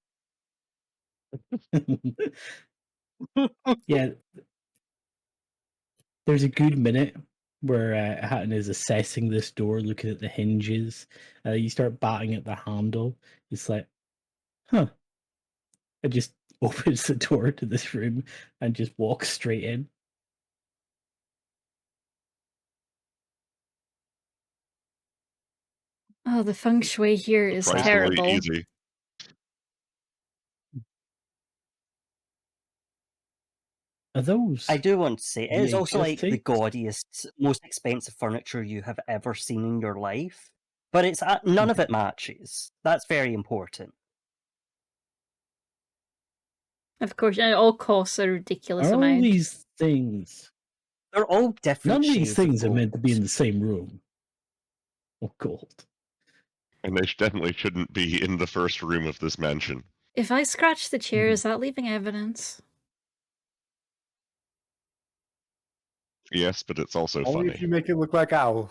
Yeah. There's a good minute where Hatton is assessing this door, looking at the hinges. You start batting at the handle. It's like, huh. It just opens the door to this room and just walks straight in. Oh, the feng shui here is Surprisingly terrible. easy. Are those? I do want to say, it is also VHS like the tapes? gaudiest, most expensive furniture you have ever seen in your life. But it's none of it matches. That's very important. Of course, and all costs a ridiculous Are all amount. these things? They're all different None of these shades of things are meant to be in gold. the same room. Oh, gold. And they definitely shouldn't be in the first room of this mansion. If I scratch the chair, is that leaving evidence? Yes, but it's also Only funny. if you make it look like owl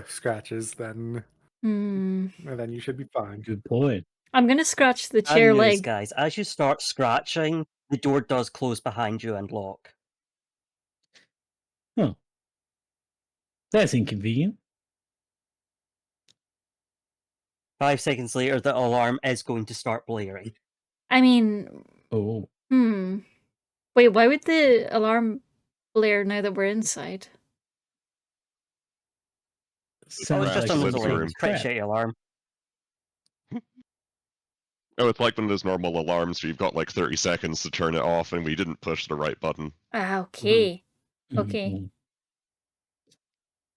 scratches, then Hmm. you should be fine. Good point. I'm gonna scratch the And chair news, leg. guys. As you start scratching, the door does close behind you and lock. Oh. That's inconvenient. 5 seconds later, the alarm is going to start blaring. I mean, Oh. wait, why would the alarm blare now that we're inside? Oh, Sounds it's just Crashed like an into the alarm. room. It's pretty trap. shitty alarm. Oh, it's like one of those normal alarms where you've got like 30 seconds to turn it off and we didn't push the right button. Ah, okay. Okay. Mhm.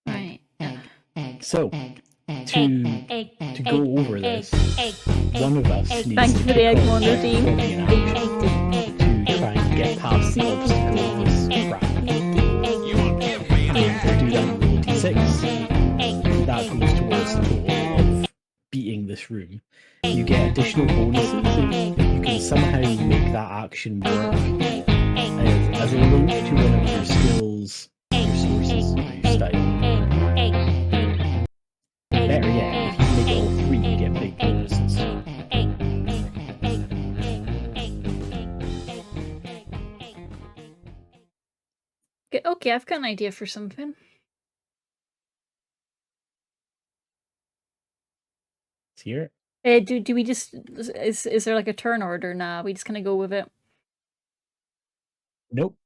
Right. So, to go over this, one of us needs Thank to you for the egg pick wonder up team. an action to try and get past the obstacle of this trap. And to do that, you roll a d6. That goes towards the total of beating this room. You get additional bonuses if you can somehow make that action work as a link to one of your skills, your sources, or your style. Better yet, if you make it all three, you get big bonuses. Okay, I've got an idea for something. Let's hear Uh, it. do we just is there like a turn order? Nah, we just kind of go with it. Nope.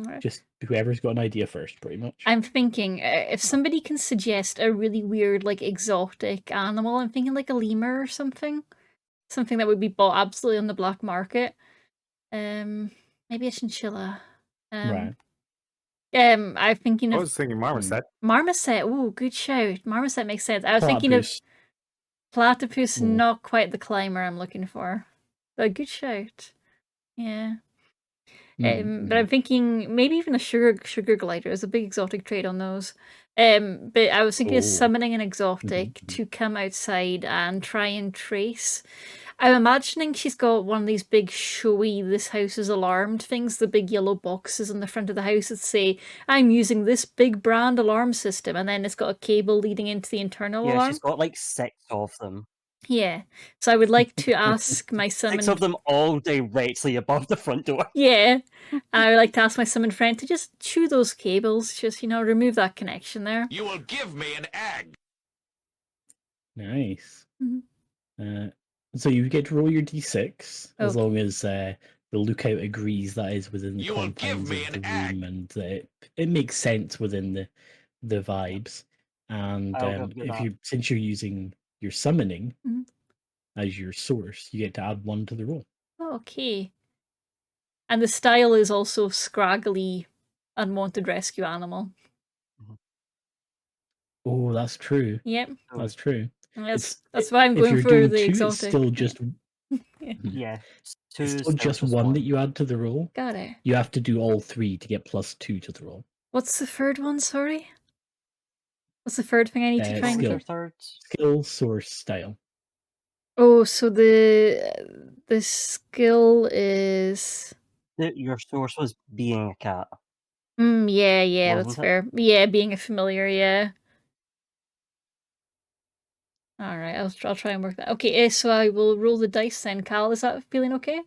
Alright. Just whoever's got an idea first, pretty much. I'm thinking if somebody can suggest a really weird, like exotic animal, I'm thinking like a lemur or something that would be bought absolutely on the black market. Maybe a chinchilla. Right. I'm thinking I of was thinking marmoset. marmoset. Oh, good shout. Marmoset makes sense. I was thinking of platypus, Oh. not quite the climber I'm looking for. But good shout. Yeah. But I'm thinking maybe even a sugar glider. There's a big exotic trait on those. But I was thinking of Oh. summoning an exotic to come outside and try and trace. I'm imagining she's got one of these big showy "this house is alarmed" things, the big yellow boxes on the front of the house that say, "I'm using this big brand alarm system," and then it's got a cable leading into the internal Yeah, alarm. she's got like 6 of them. Yeah. So I would like to ask my 6 summoned... of them all directly above the front door. Yeah. I would like to ask my summoned friend to just chew those cables, just, remove that connection there. You will give me an egg. Nice. Mhm. So you get to roll your d6 as Okay. long as the lookout agrees that is within the You will give confines me of the an egg. room and that it makes sense within the vibes. And I'll give you that. since you're using your summoning Mhm. as your source, you get to add 1 to the roll. Okay. And the style is also scraggly, unwanted rescue animal. Oh, that's true. Yep. That's true. That's why I'm if going you're for doing the 2, exotic. it's still just Yeah, 2 it's is still just just 1 that you add to the roll. Got it. You have to do all 3 to get +2 to the roll. What's the third one, sorry? What's the third thing I need to try and... skill. third. Skill, source, style. Oh, so the skill is... Your source was being a cat. Yeah, that's Wasn't it? fair. Yeah, being a familiar, yeah. Alright, I'll try and work that. Okay, so I will roll the dice then. Cal, is that feeling okay?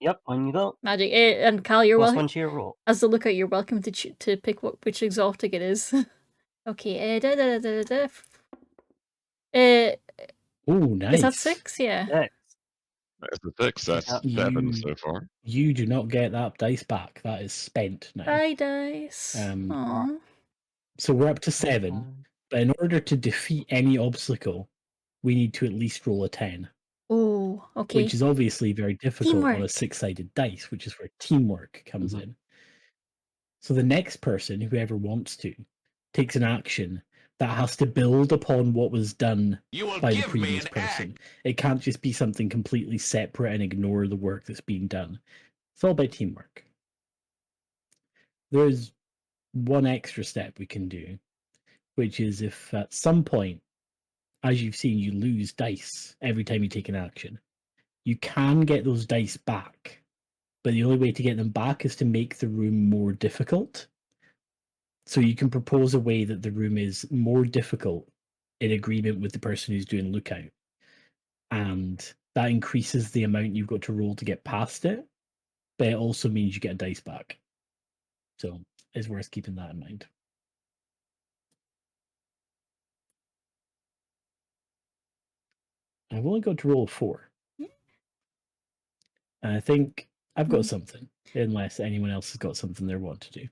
Yep, on you go. Magic. And Cal, you're Plus welcome. 1 to your roll. As the lookout, you're welcome to pick which exotic it is. Okay, Oh, nice. is that 6? Yeah. Yeah. That's the 6, that's Yeah. 7 so far. You do not get that dice back. That is spent now. Bye, dice. Aw. So we're up to 7, but in order to defeat any obstacle, we need to at least roll a 10. Oh, okay. Which is obviously very difficult on a Teamwork. 6-sided dice, which is where teamwork comes in. So the next person, whoever wants to, takes an action that has to build upon what was done You will by the give me previous an person. egg. It can't just be something completely separate and ignore the work that's being done. It's all about teamwork. There's one extra step we can do, which is if at some point, as you've seen, you lose dice every time you take an action, you can get those dice back, but the only way to get them back is to make the room more difficult. So you can propose a way that the room is more difficult in agreement with the person who's doing lookout. and that increases the amount you've got to roll to get past it, but it also means you get a dice back. So it's worth keeping that in mind. I've only got to roll a 4. And I think I've got something, unless anyone else has got something they want to do.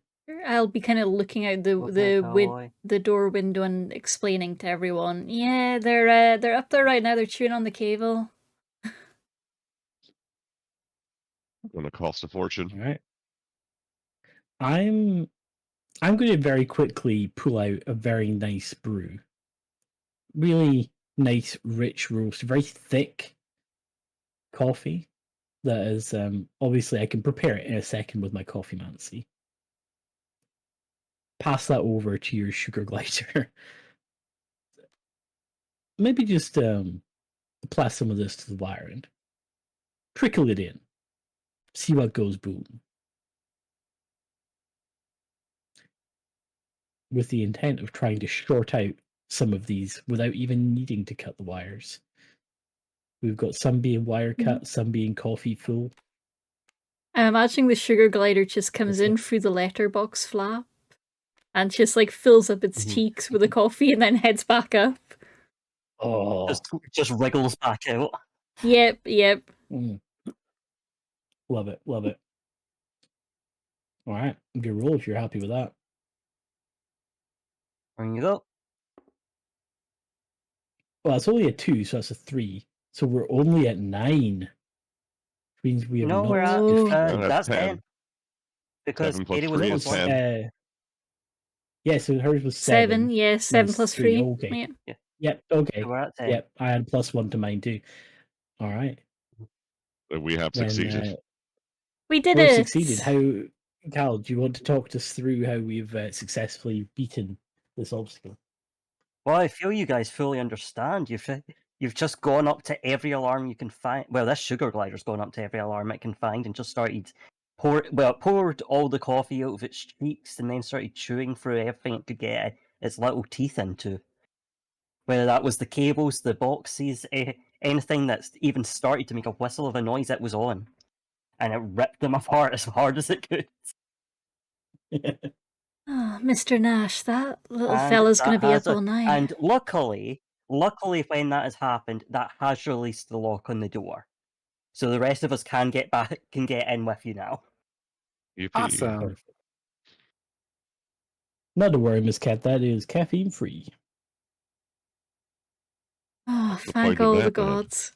I'll be kind of looking out Okay, cowboy. the door window and explaining to everyone. Yeah, they're up there right now. They're chewing on the cable. Gonna cost a fortune. All right. I'm going to very quickly pull out a very nice brew. Really nice, rich roast, very thick coffee. That is obviously I can prepare it in a second with my coffee mancy. Pass that over to your sugar glider. Maybe just apply some of this to the wire and trickle it in. See what goes boom. With the intent of trying to short out some of these without even needing to cut the wires. We've got some being wire cut, some being coffee full. I'm imagining the sugar glider just comes in through the letterbox flap and just like fills up its cheeks with the coffee and then heads back up. Oh, Just wriggles back out. Yep. Love it, love it. All right, good roll if you're happy with that. There you go. Well, it's only a 2, so that's a 3. So we're only at 9. Which means we have No, not we're at defeated. that's 10. 10. Because 7 plus Katie was 3 plus is one. 10. Yeah, so hers was 7. 7. Yeah, 7 plus 3. Okay. Yeah. Yep, okay. So we're at 10. Yep, I had +1 to mine too. All right. We have Then succeeded. We did we've it. succeeded. How, Cal, do you want to talk us through how we've successfully beaten this obstacle? Well, I feel you guys fully understand. You've just gone up to every alarm you can find. Well, this sugar glider's gone up to every alarm it can find and just started poured all the coffee out of its cheeks and then started chewing through everything it could get its little teeth into. Whether that was the cables, the boxes, anything that's even started to make a whistle of a noise, it was on. And it ripped them apart as hard as it could. Oh, Mr. Nash, that little And fella's that going to be has up all night. And luckily, when that has happened, that has released the lock on the door. So the rest of us can get in with you now. Yippee. Awesome. Perfect. Not to worry, Miss Cat, that is caffeine free. Oh, The thank point of all the that, then. gods.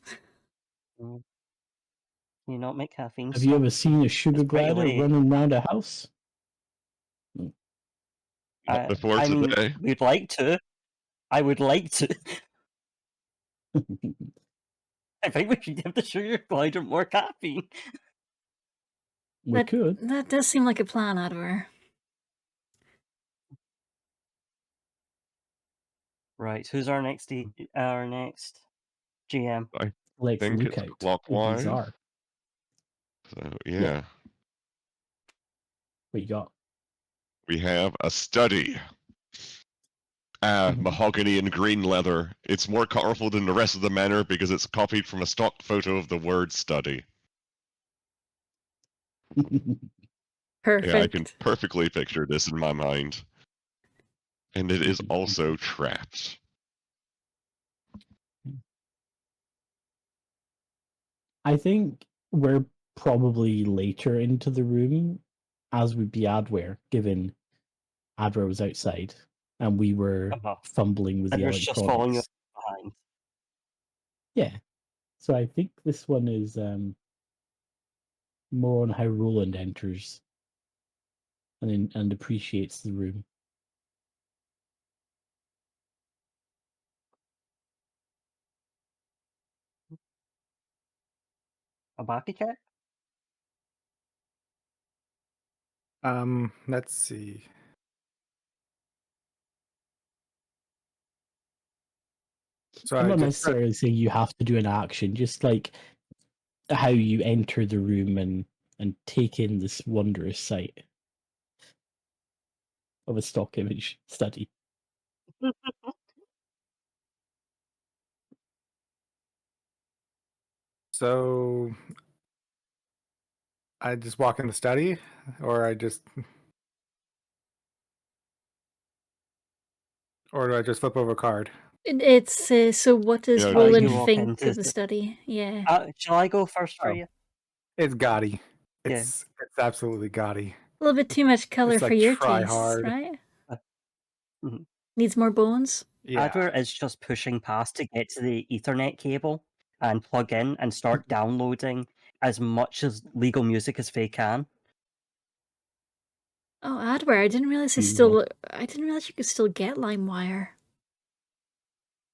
You not make caffeine. Have you ever seen a sugar It's pretty glider late. running around a house? Not before I mean, today. we'd like to. I would like to. I think we should give the sugar glider more caffeine. We could. That does seem like a plan, Adwer. Right, who's our next GM? I Let's think look it's out. It'd be clockwise. Czar. So, yeah. What you got? We have a study. Mahogany and green leather. It's more colorful than the rest of the manor because it's copied from a stock photo of the word study. Perfect. Yeah, I can perfectly picture this in my mind. And it is also trapped. I think we're probably later into the room, as would be Adware, given Adware was outside and we were fumbling with the Adware's just following you electronics. behind. Yeah. So I think this one is more on how Roland enters and appreciates the room. A Baki cat? Let's see. So I'm I not just necessarily saying you have to do an action, just like how you enter the room and take in this wondrous sight of a stock image study. So I just walk in the study, or do I just flip over a card? It's so. What does Yeah, Roland you walk think into of the study? Yeah. shall I go first for Oh. you? It's gaudy. Yeah. It's absolutely gaudy. A little bit too much color It's for like your try tastes, hard. right? Mhm. Needs more bones. Yeah. Adler is just pushing past to get to the Ethernet cable and plug in and start downloading as much as legal music as they can. Oh, Adware, I didn't realize it's still. I didn't realize you could still get LimeWire.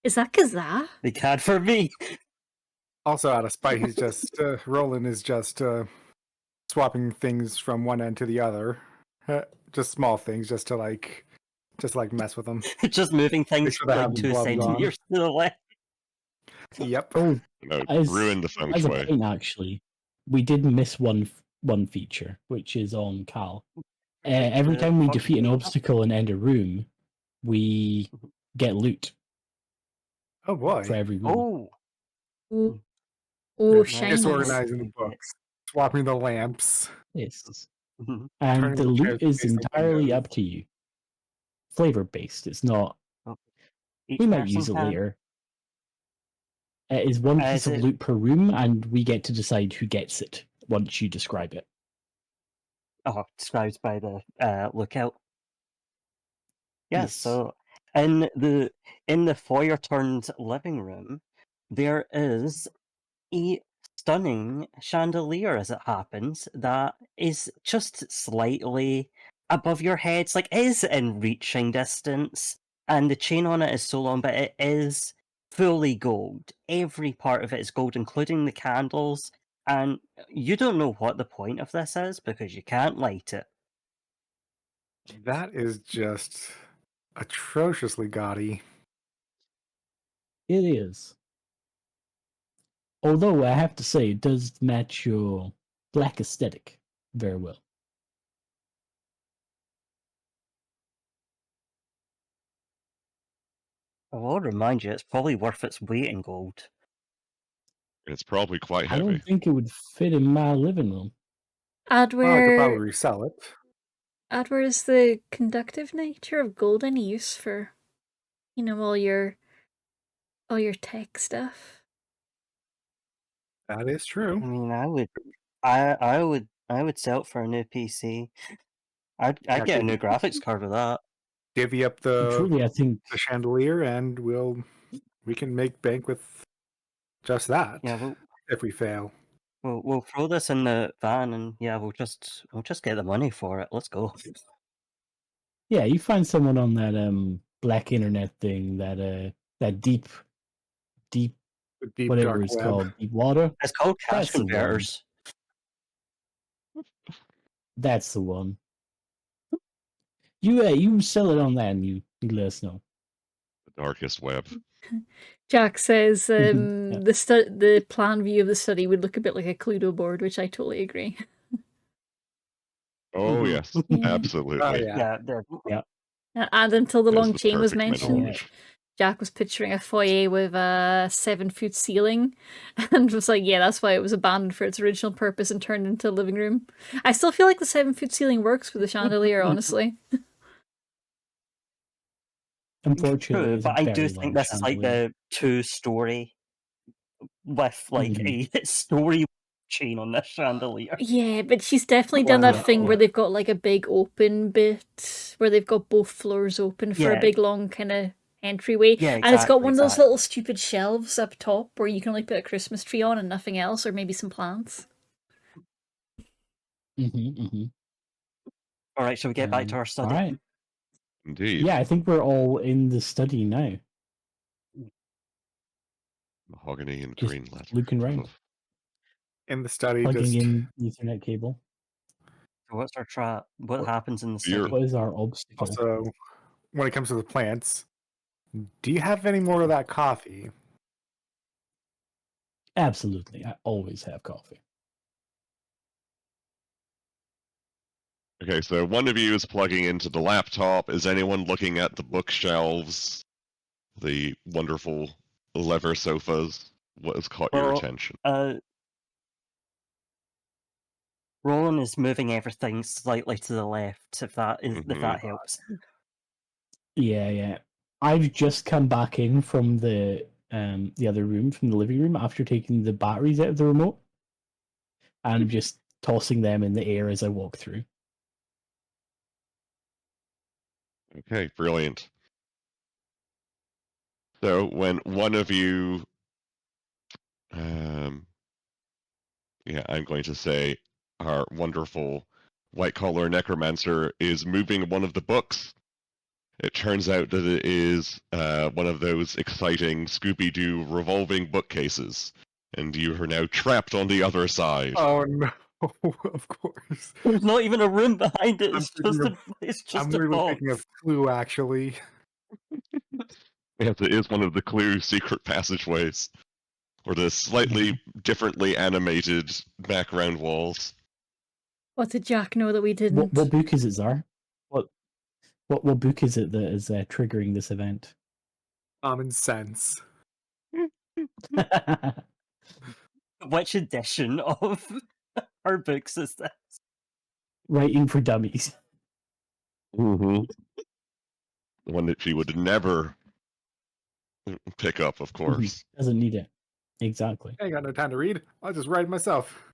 Is that Kazaa? They can for me. Also, out of spite, he's just Roland is just swapping things from one end to the other, just small things, just to mess with them. Just moving things sure they have like the 2 gloves on. centimeters to the left. Yep. Oh, ruin the feng as a shui. point, actually, we did miss one feature, which is on Cal. Every The time we function defeat an of that? obstacle and end a room, we get loot Oh boy. for every room. Oh, Oh, Yeah, shiny. disorganizing the books, swapping the lamps. Yes. Mhm. And Turning the the chairs loot to is face the entirely windows. up to you. Flavor based. It's not. Each We might person use it can. later. It is one piece Is of it- loot per room, and we get to decide who gets it once you describe it. Oh, described by the lookout. Yes, Yes. so in the foyer turned living room, there is a stunning chandelier as it happens that is just slightly above your heads, like is in reaching distance, and the chain on it is so long, but it is fully gold. Every part of it is gold, including the candles, and you don't know what the point of this is because you can't light it. That is just atrociously gaudy. It is. Although I have to say, it does match your black aesthetic very well. I will remind you, it's probably worth its weight in gold. It's probably quite I heavy. don't think it would fit in my living room. Well, I could Adware, probably resell it. Adware, is the conductive nature of gold any use for, all your tech stuff? That is I true. mean, I would sell it for a new PC. I'd Yeah, get a new graphics card with that. Divvy up Truly, I think the chandelier, and we can make bank with just that. Yeah, if we fail. we'll throw this in the van, and yeah, we'll just get the money for it. Let's go. yeah, you find someone on that black internet thing, that deep The deep whatever dark it's web. called, deep water. It's called cash That's the one. converters. That's the one. You sell it on that, and you let us know. The darkest web. Jack says Yeah. the plan view of the study would look a bit like a Cluedo board, which I totally agree. Oh Mhm. yes, Yeah. absolutely. Oh yeah. Yeah, And until the That is long the chain was perfect mentioned, metaphor. Jack was picturing a foyer with a 7-foot ceiling, and was like, "Yeah, that's why it was abandoned for its original purpose and turned into a living room." I still feel like the 7-foot ceiling works with the chandelier, honestly. Unfortunately, true, it's a but I do very think long this is like chandelier. the 2-story with like Mhm. a story chain on this chandelier. Yeah, but she's definitely done that thing where they've got like a big open bit where they've got both floors open for a Yeah. big long kind of entryway. Yeah, And it's got one of those exactly. little stupid shelves up top where you can only put a Christmas tree on and nothing else, or maybe some plants. All right, shall we get back to our study? All right. Indeed. Yeah, I think we're all in the study now. Mahogany and Just green leather. looking around. In the study, Plugging just in the Ethernet cable. So what's our trap? What happens in the Beer. study? What is our obstacle? also when it comes to the plants, do you have any more of that coffee? Absolutely. I always have coffee. Okay, so one of you is plugging into the laptop. Is anyone looking at the bookshelves? The wonderful leather sofas? What has caught your Well, attention? Roland is moving everything slightly to the left, if that helps. Yeah. I've just come back in from the other room, from the living room, after taking the batteries out of the remote, and I'm just tossing them in the air as I walk through. Okay, brilliant. So when one of you, I'm going to say our wonderful white-collar necromancer is moving one of the books, it turns out that it is one of those exciting Scooby-Doo revolving bookcases, and you are now trapped on the other side. Oh no! Of course. There's not even a room behind it. It's just I'm a really box. thinking of Clue, actually. Yes, it is one of the Clue secret passageways, or the slightly differently animated background walls. What did Jack know that we didn't? What book is it, Zar? What book is it that is triggering this event? Common sense. Which edition of our books is this? Writing for Dummies. Mm-hmm. The one that she would never pick up, of course. Doesn't need it. Exactly. I ain't got no time to read. I'll just write it myself.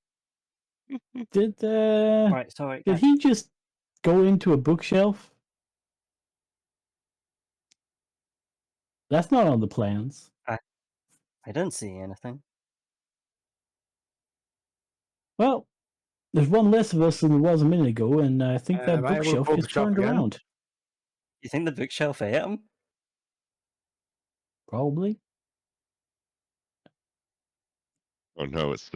Did Right, sorry. did he just go into a bookshelf? That's not on the plans. I didn't see anything. Well, there's one less of us than there was a minute ago, and I think that Am I able to bookshelf pull the just shelf turned again? around. You think the bookshelf ate him? Probably. Oh no, it's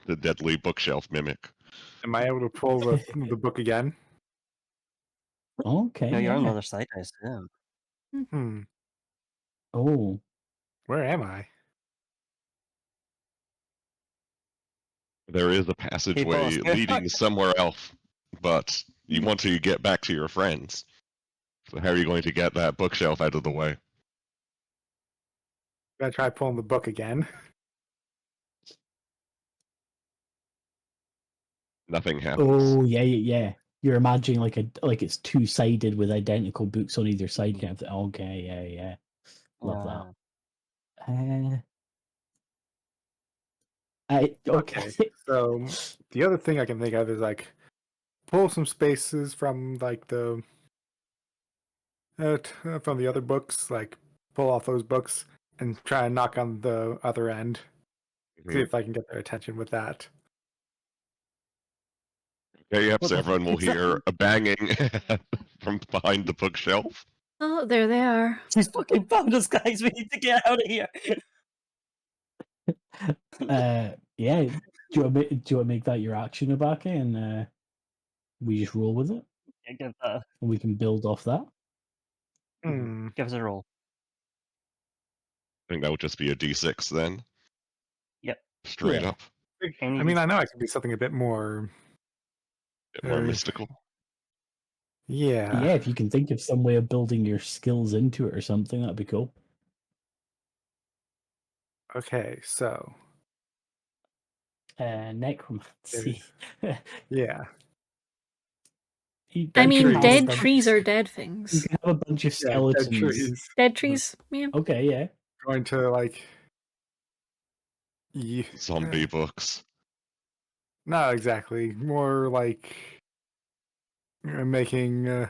the deadly bookshelf mimic. Am I able to pull the book again? Okay. No, you're on the yeah. other side, I assume. Hmm. Oh. Where am I? There is a passageway boss. leading somewhere else, but you want to get back to your friends. So how are you going to get that bookshelf out of the way? Gotta try pulling the book again. Nothing happens. Oh yeah. You're imagining like it's two-sided with identical books on either side. Kind of okay, yeah. Love that. Okay. So the other thing I can think of is like pull some spaces from like the from the other books, like pull off those books and try and knock on the other end. See if I can get their attention with that. Okay, yep, What so the everyone will fuck is that? hear a banging from behind the bookshelf. Oh, there they are. She's fucking found us, guys. We need to get out of here. Yeah. Do you want to make that your action, Obake, and we just roll with it, Give that. and we can build off that? Hmm. Give us a roll. I think that would just be a d6 then. Yep. Straight Yeah. up. I mean, I know I could be something a bit more. A bit more mystical. Yeah. Yeah, if you can think of some way of building your skills into it or something, that'd be cool. Okay, so Necromancy. yeah. I mean, trees. dead trees are dead You things. can have a bunch of Yeah, skeletons. dead trees. Dead trees, yeah. Okay, yeah. Going to like. Zombie books. Not exactly. More like making,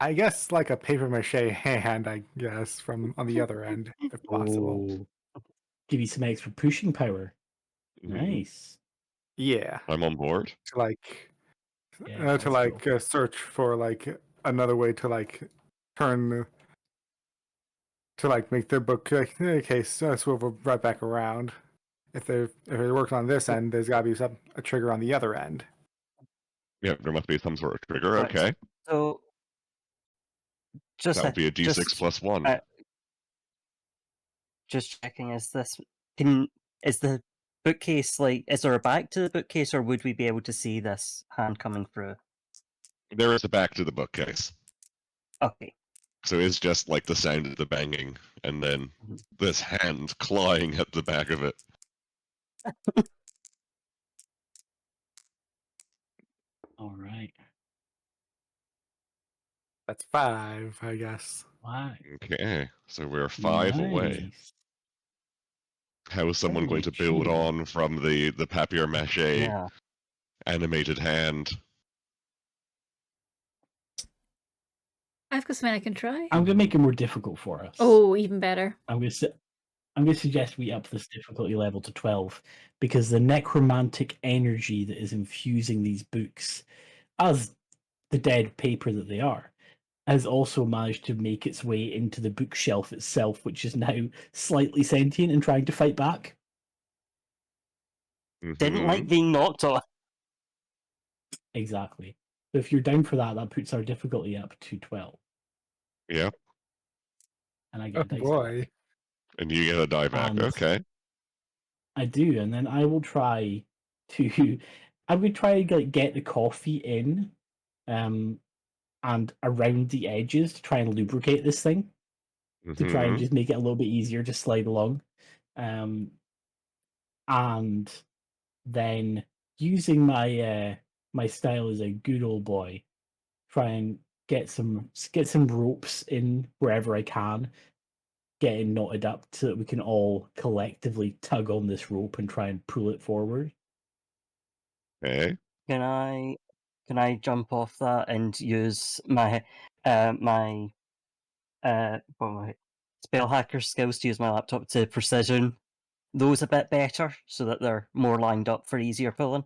I guess, like a paper mache hand. I guess from on the other end, if possible. Oh. Give you some extra pushing power. Mhm. Nice. Yeah. I'm on board. To like, Yeah, to let's like go. search for like another way to like turn. To like make the book case swivel right back around. If it works on this end, there's got to be a trigger on the other end. Yeah, there must be some sort of trigger. Right, Okay. So, just That would be a d6 just, plus 1. just checking. Is the bookcase like? Is there a back to the bookcase, or would we be able to see this hand coming through? There is a back to the bookcase. Okay. So it's just like the sound of the banging, and then this hand clawing at the back of it. That's 5, I guess. Wow. Okay, so we're 5 away. Nice. How is someone going to build Okay. on from the papier-mâché Yeah. animated hand? I've got something I can try. I'm gonna make it more difficult for us. Oh, even better. I'm gonna suggest we up this difficulty level to 12 because the necromantic energy that is infusing these books, as the dead paper that they are, has also managed to make its way into the bookshelf itself, which is now slightly sentient and trying to fight back. Didn't like Mhm. being knocked on. Exactly. So if you're down for that, that puts our difficulty up to 12. Yep, And I Oh get a dice back. boy. and you get a die back. And Okay. I do, and then I will try to I would try to like get the coffee in and around the edges to try and lubricate this thing. To try and Mhm. just make it a little bit easier to slide along. And then using my my style as a good old boy, try and get some ropes in wherever I can, getting knotted up so that we can all collectively tug on this rope and try and pull it forward. Okay. Can I jump off that and use my my spell hacker skills to use my laptop to precision those a bit better so that they're more lined up for easier pulling?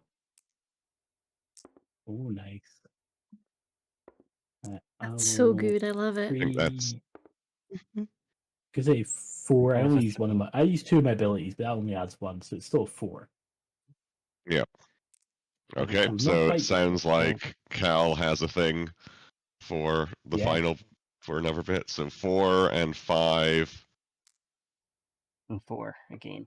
Oh, nice. That's so good. I love it. I think that's Because a 4. I There's only a use one of my. I use 2 of my abilities, but that only adds 1, so it's still 4. yep. Okay, I'm not so it quite. sounds like Cal has a thing for the Yeah. final for another bit. So 4 and 5. and 4 again.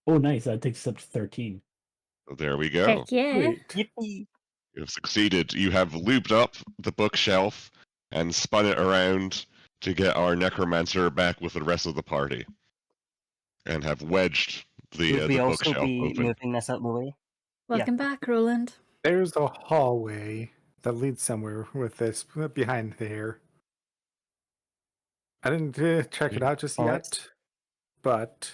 Oh, nice. That takes us up to 13. So there we go. Heck yeah. Sweet. Yippee! You have succeeded. You have looped up the bookshelf and spun it around to get our necromancer back with the rest of the party, and have wedged Would we the also bookshelf be open. moving this out of the way? Welcome back, Roland. There's a hallway that leads somewhere with this behind there. I didn't check it out just Oh, yet, but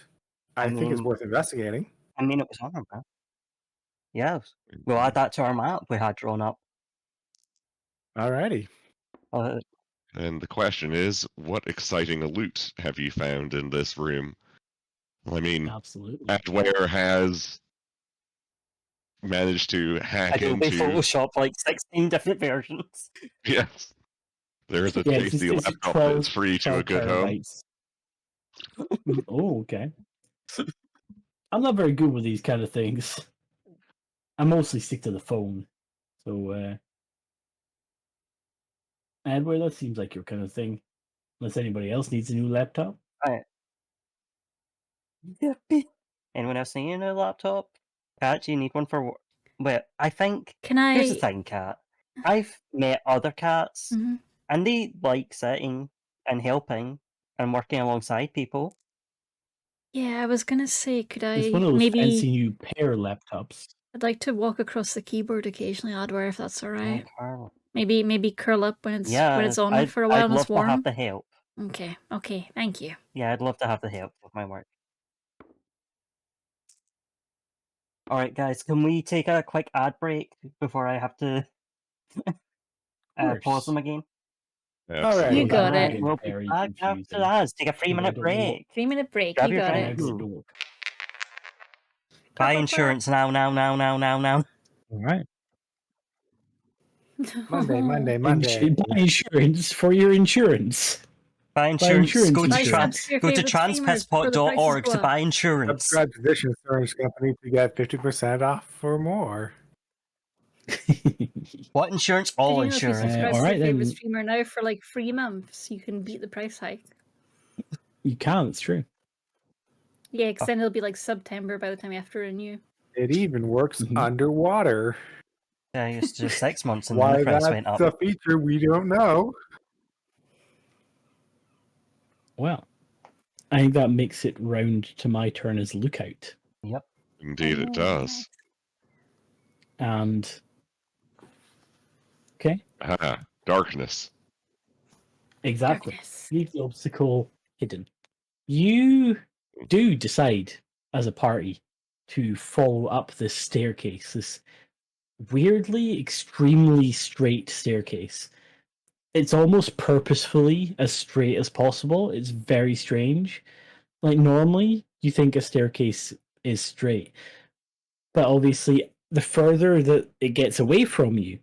I think it's mean- worth investigating. I mean, it was on our map. Yes. We'll add that to our map we had drawn up. Alrighty. Uh, And the question is, what exciting loot have you found in this room? I mean, Absolutely. Adware has managed to hack Adobe into. Photoshop like 16 different versions. Yes. There's a Yeah, tasty it's laptop 12 that's free to a 12 good home. terabytes. Oh, okay. I'm not very good with these kind of things. I mostly stick to the phone. So, Edward, that seems like your kind of thing. Unless anybody else needs a new laptop. Yippee. Anyone else need a new laptop? Kat, do you need one for work? Well, I think. Can Here's the I? thing, Kat. I've met other cats, Mhm. and they like sitting and helping and working alongside people. Yeah, I was gonna say, could It's one I of those fancy maybe? new pair laptops. I'd like to walk across the keyboard occasionally, Adware, if that's all right. Oh, Carl. Maybe curl up when it's Yeah, on I'd, for a while I'd and love it's to have warm. the help. Okay, thank you. Yeah, I'd love to have the help with my work. All right, guys, can we take a quick ad break before I have to pause course. them again? Absolutely. You got Alright, it. we'll be Very back after confusing. that. Take a 3 Because I minute don't know what- break. 3-minute break. Grab You your got drink. it. Next door. Buy insurance now. All right. Monday. Buy insurance for your insurance. Buy insurance. insurance Go to, Buy insurance. subs for your go to favourite streamers before the prices transpistpot.org go to up. buy insurance. Subscribe to this insurance company to get 50% off or more. What insurance? All Did you know if you insurance. subscribe all to right, your favourite then. streamer now for like 3 months, you can beat the price hike. You can, it's true. Yeah, because then it'll be like September by the time you have to renew. It even works Mhm. underwater. I used to do 6 months and then Why the price went that's up. a feature we don't know. Well, I think that makes it round to my turn as lookout. Yep. Indeed, it does. And Okay? Darkness. Exactly. Darkness. Leave the obstacle hidden. You do decide as a party to follow up this staircase, this weirdly extremely straight staircase. It's almost purposefully as straight as possible. It's very strange. Like normally you think a staircase is straight, but obviously the further that it gets away from you,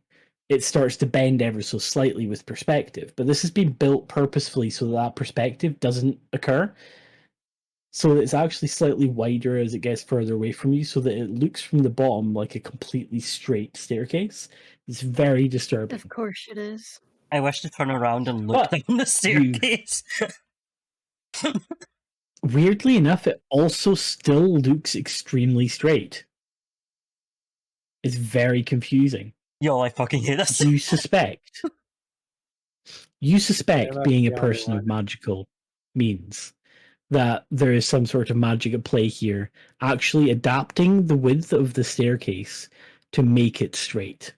it starts to bend ever so slightly with perspective. But this has been built purposefully so that perspective doesn't occur. So it's actually slightly wider as it gets further away from you, so that it looks from the bottom like a completely straight staircase. It's very disturbing. Of course it is. I wish to turn around and look But down the staircase. Weirdly enough, it also still looks extremely straight. It's very confusing. Yo, I fucking hate this. You suspect that's being a the only person of one. magical means that there is some sort of magic at play here, actually adapting the width of the staircase to make it straight.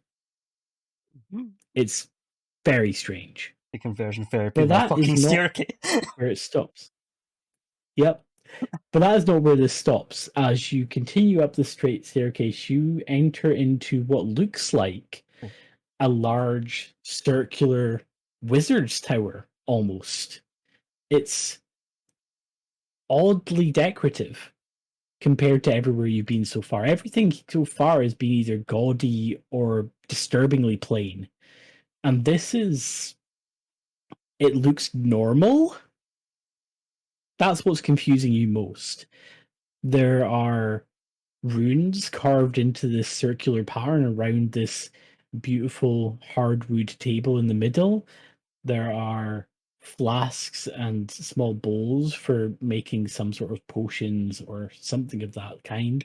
It's very strange. The conversion therapy But of that that is fucking not staircase. where it stops. Yep. But that is not where this stops. As you continue up the straight staircase, you enter into what looks like a large circular wizard's tower, almost. It's oddly decorative compared to everywhere you've been so far. Everything so far has been either gaudy or disturbingly plain. And this is... It looks normal. That's what's confusing you most. There are runes carved into this circular pattern around this beautiful hardwood table in the middle. There are flasks and small bowls for making some sort of potions or something of that kind.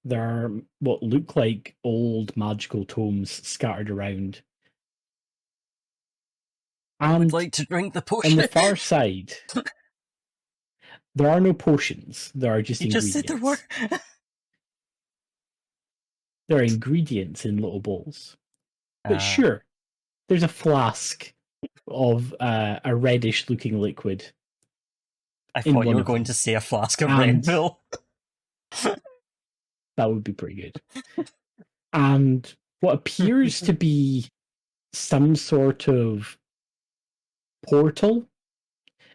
There are what look like old magical tomes scattered around. I would And like to drink the on potion. the far side, there are no potions. There are just You just ingredients. said there were. There are ingredients in little bowls. But sure, there's a flask of a reddish-looking liquid. I in thought you one were of going them. to say a flask of And- Red Bull. That would be pretty good. And what appears to be some sort of portal.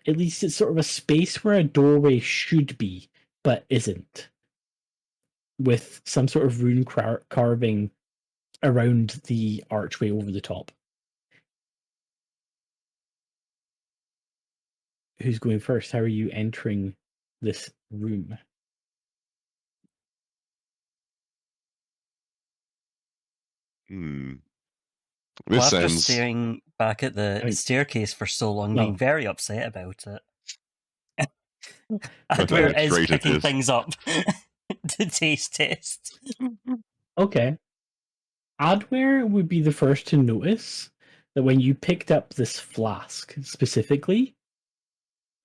At least it's sort of a space where a doorway should be, but isn't. With some sort of rune carving around the archway over the top. Who's going first? How are you entering this room? This Well, after sounds. staring back at the I mean- staircase for so long, No. being very upset about it. About Adware how is straight it picking is. things up to taste test. Okay. Adware would be the first to notice that when you picked up this flask specifically,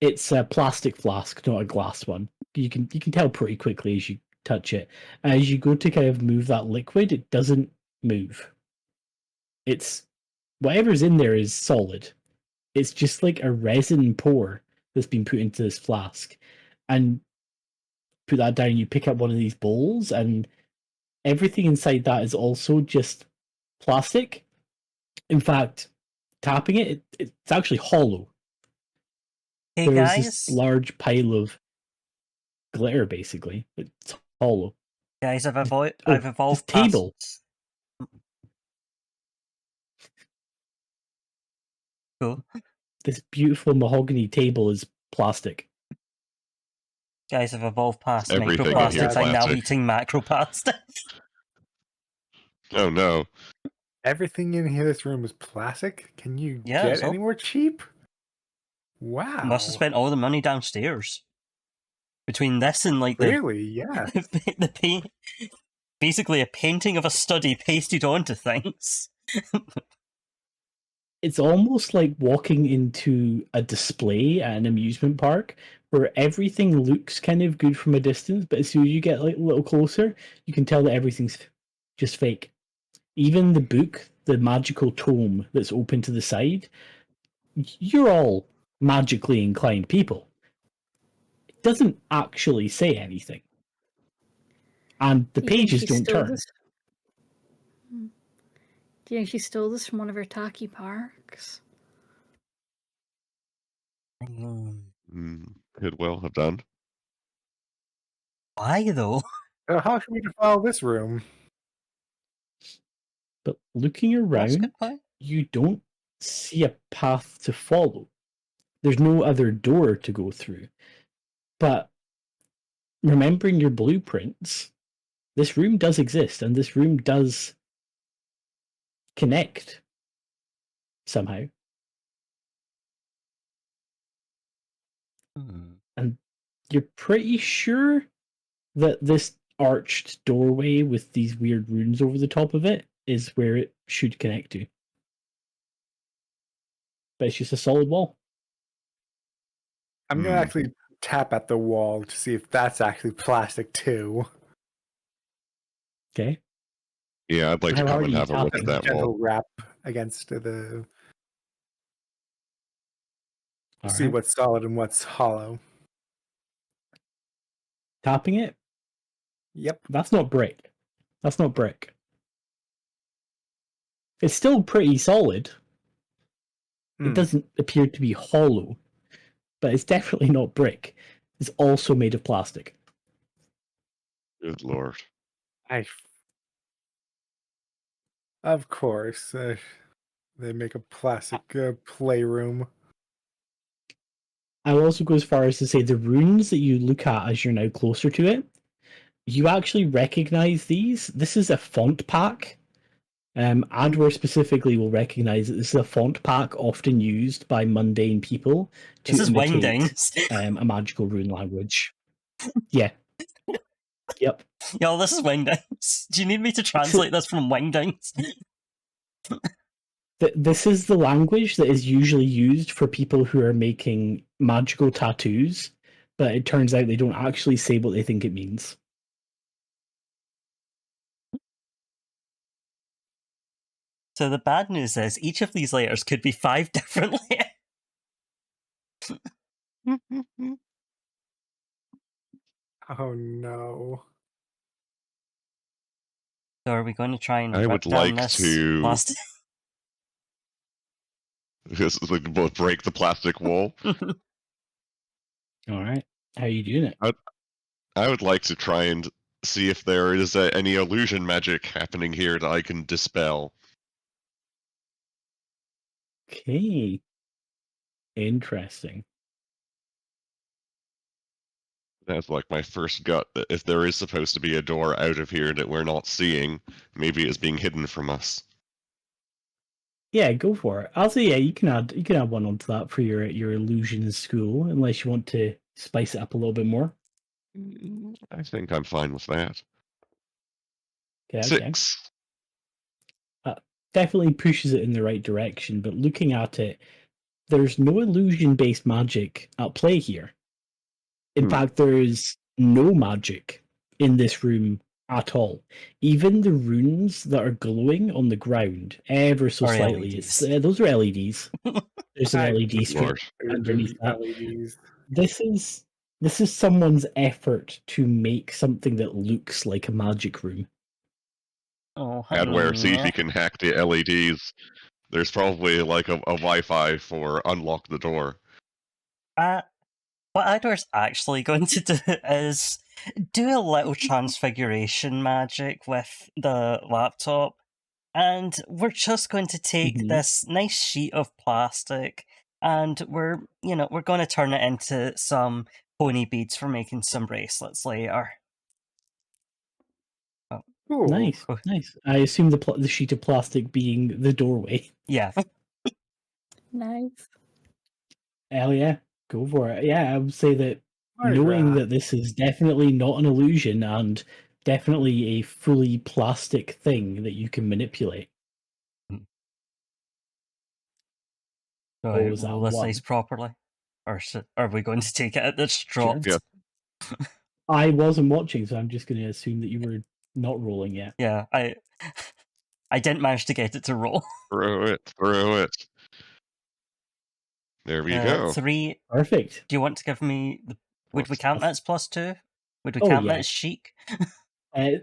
it's a plastic flask, not a glass one. You can tell pretty quickly as you touch it. As you go to kind of move that liquid, it doesn't move. It's whatever's in there is solid. It's just like a resin pour that's been put into this flask. And put that down, you pick up one of these bowls, and everything inside that is also just plastic. In fact, tapping it, it's actually hollow. Hey There is guys, this large pile of glitter, basically. It's hollow. guys, I've Oh, evolved this past. table. Cool. This beautiful mahogany table is plastic. Guys, I've evolved past Everything in microplastics. here is I'm now plastic. eating macroplastics. Oh no. Everything in here, this room is plastic. Can you Yeah, get so- any more cheap? Wow. Must have spent all the money downstairs. Between this and like the Really? Yeah. the paint, basically a painting of a study pasted onto things. It's almost like walking into a display at an amusement park where everything looks kind of good from a distance, but as soon as you get like a little closer, you can tell that everything's just fake. Even the book the magical tome that's open to the side, you're all magically inclined people. It doesn't actually say anything. And the Do you think pages she don't stole turn. this? Do you think she stole this from one of her tacky parks? Could well have done. Why though? How should we defile this room? But looking That's a around, good point. you don't see a path to follow. There's no other door to go through. But remembering your blueprints, this room does exist, and this room does connect somehow. And you're pretty sure that this arched doorway with these weird runes over the top of it is where it should connect to. But it's just a solid wall. I'm gonna actually tap at the wall to see if that's actually plastic too. Okay. Yeah, I'd like to How come are and you have a look at tapping? that Gentle wall. rap against the All see right. what's solid and what's hollow. Tapping it? Yep. That's not brick. That's not brick. It's still pretty solid. It doesn't appear to be hollow, but it's definitely not brick. It's also made of plastic. Good lord. Of course, they make a plastic playroom. I will also go as far as to say the runes that you look at as you're now closer to it, you actually recognize these. This is a font pack. Adware specifically will recognize that this is a font pack often used by mundane people to This is imitate Wingdings. a magical rune language. Yeah. Yep. Yo, this is Wingdings. Do you need me to translate this from Wingdings? This is the language that is usually used for people who are making magical tattoos, but it turns out they don't actually say what they think it means. So the bad news is each of these layers could be 5 different layers. Oh no. So are we going to try and I rip would down like this to plastic? This is like both break the plastic wall. All right. How are you doing it? I would like to try and see if there is any illusion magic happening here that I can dispel. Okay. Interesting. That's like my first gut, that if there is supposed to be a door out of here that we're not seeing, maybe it's being hidden from us. Yeah, go for it. I'll say yeah, you can add one onto that for your illusion school, unless you want to spice it up a little bit more. I think I'm fine with that. Okay. 6. Definitely pushes it in the right direction, but looking at it, there's no illusion-based magic at play here. In fact, there is no magic in this room at all. Even the runes that are glowing on the ground, ever so Are slightly, LEDs. those are LEDs. There's an I- LED Good strip lord. underneath that. LEDs. This is someone's effort to make something that looks like a magic room. Oh, Adware, see if yeah. you can hack the LEDs. There's probably like a Wi-Fi for unlock the door. What Adware's actually going to do is do a little transfiguration magic with the laptop, and we're just going to take this nice sheet of plastic, and we're going to turn it into some pony beads for making some bracelets later. Cool. Nice. I assume the sheet of plastic being the doorway. Yeah. Nice. Hell yeah, go for it. Yeah, I would say that Alright, knowing that this is definitely not an illusion and definitely a fully plastic thing that you can manipulate. Do What I was that, roll this one? dice properly? Or are we going to take it at this dropped? Yeah. I wasn't watching, so I'm just going to assume that you were not rolling yet. Yeah, I didn't manage to get it to roll. Throw it. There we go. 3. Perfect. Do you want to give me... Would we count that as +2? Would we Oh, count yeah. that as chic? I'll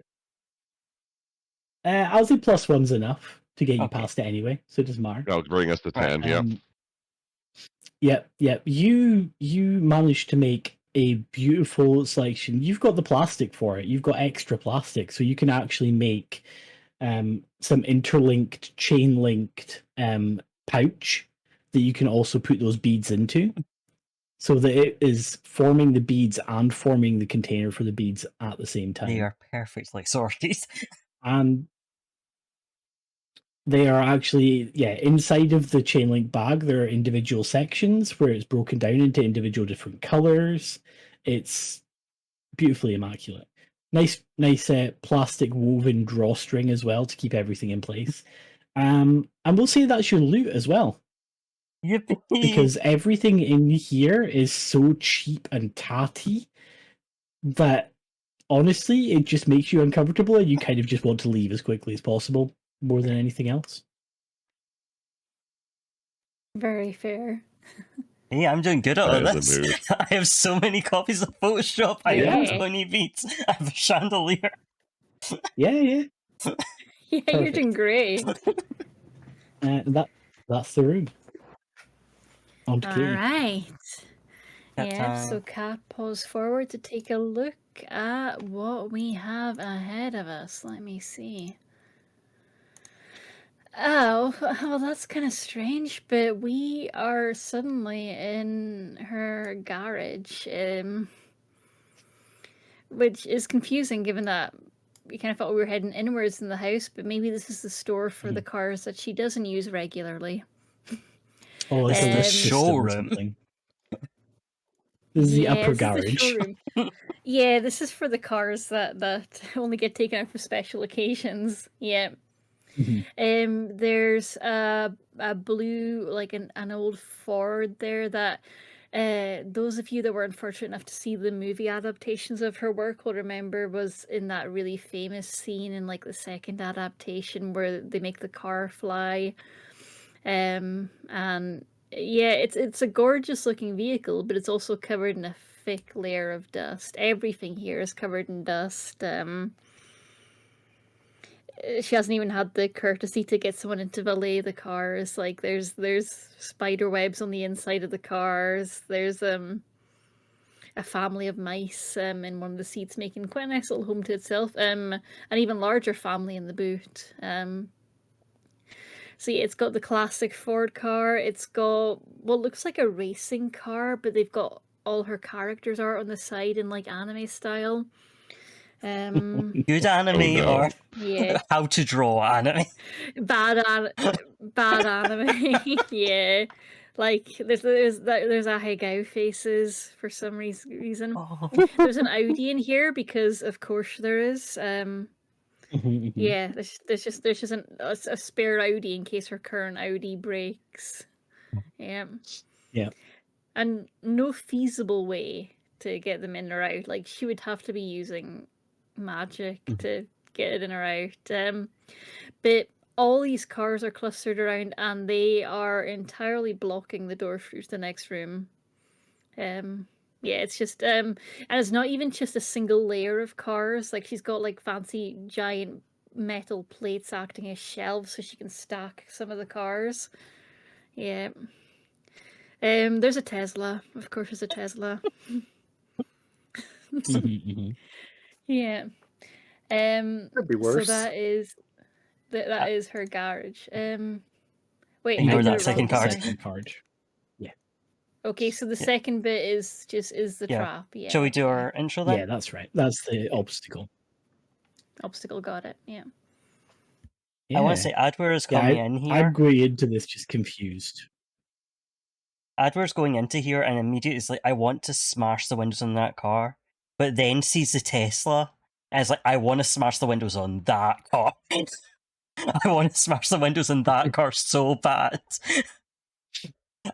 say +1's enough to get you Okay. past it anyway, so it doesn't matter. That'll bring us to 10, Yep. You managed to make a beautiful selection. You've got the plastic for it. You've got extra plastic, so you can actually make some interlinked, chain-linked pouch that you can also put those beads into, so that it is forming the beads and forming the container for the beads at the same time. They are perfectly sorted. And they are actually, inside of the chain link bag, there are individual sections where it's broken down into individual different colors. It's beautifully immaculate. Nice plastic woven drawstring as well to keep everything in place. And we'll say that's your loot as well. Yippee! Because everything in here is so cheap and tatty that honestly, it just makes you uncomfortable and you kind of just want to leave as quickly as possible, more than anything else. Very fair. Hey, I'm doing good out I of am the this. mood. I have so many copies of Photoshop. I Yeah. have 20 beats. I have a chandelier. Yeah. Yeah, you're Perfect. doing great. That's the room. On to All Katie. right. That Yeah, time. so Kat, pause forward to take a look at what we have ahead of us. Let me see. Oh, well, that's kind of strange, but we are suddenly in her garage, which is confusing given that we kind of thought we were heading inwards in the house, but maybe this is the store for the cars that she doesn't use regularly. Oh, it's It's a the lift system or showroom. something. This is the upper this is the garage. showroom. Yeah, this is for the cars that only get taken out for special occasions. Yeah. Mhm. There's a blue, like an old Ford there that those of you that were unfortunate enough to see the movie adaptations of her work will remember was in that really famous scene in like the second adaptation where they make the car fly. And yeah, it's a gorgeous looking vehicle, but it's also covered in a thick layer of dust. Everything here is covered in dust. She hasn't even had the courtesy to get someone in to valet the cars. Like there's spider webs on the inside of the cars. There's a family of mice in one of the seats making quite a nice little home to itself. An even larger family in the boot. So yeah, it's got the classic Ford car. It's got what looks like a racing car, but they've got all her characters art on the side in like anime style. Good anime no. or Yeah, how to draw anime. bad anime. Yeah, like there's a Hagao faces for some reason. Oh. There's an Audi in here because of course there is. Yeah, there's just a spare Audi in case her current Audi breaks. Yeah. Yeah. And no feasible way to get them in or out. Like she would have to be using magic to get it in or out. But all these cars are clustered around and they are entirely blocking the door through to the next room. Yeah, it's just and it's not even just a single layer of cars. Like she's got like fancy giant metal plates acting as shelves so she can stack some of the cars. Yeah. There's a Tesla. Of course there's a Tesla. Yeah. Could be So worse. that is her garage. Wait, Ignore I did that it wrong. second card. Sorry. Card. Yeah. Okay, so the second bit is the Yeah. trap. Yeah. Shall we do okay. our intro then? Yeah, that's right. That's the obstacle. Obstacle? Got it. Yeah. Yeah. I want to say Adware is Yeah, coming in here. I'm going into this just confused. Adware's going into here and immediately is like, I want to smash the windows on that car, but then sees the Tesla and is like, I want to smash the windows on that car. I want to smash the windows on that car so bad.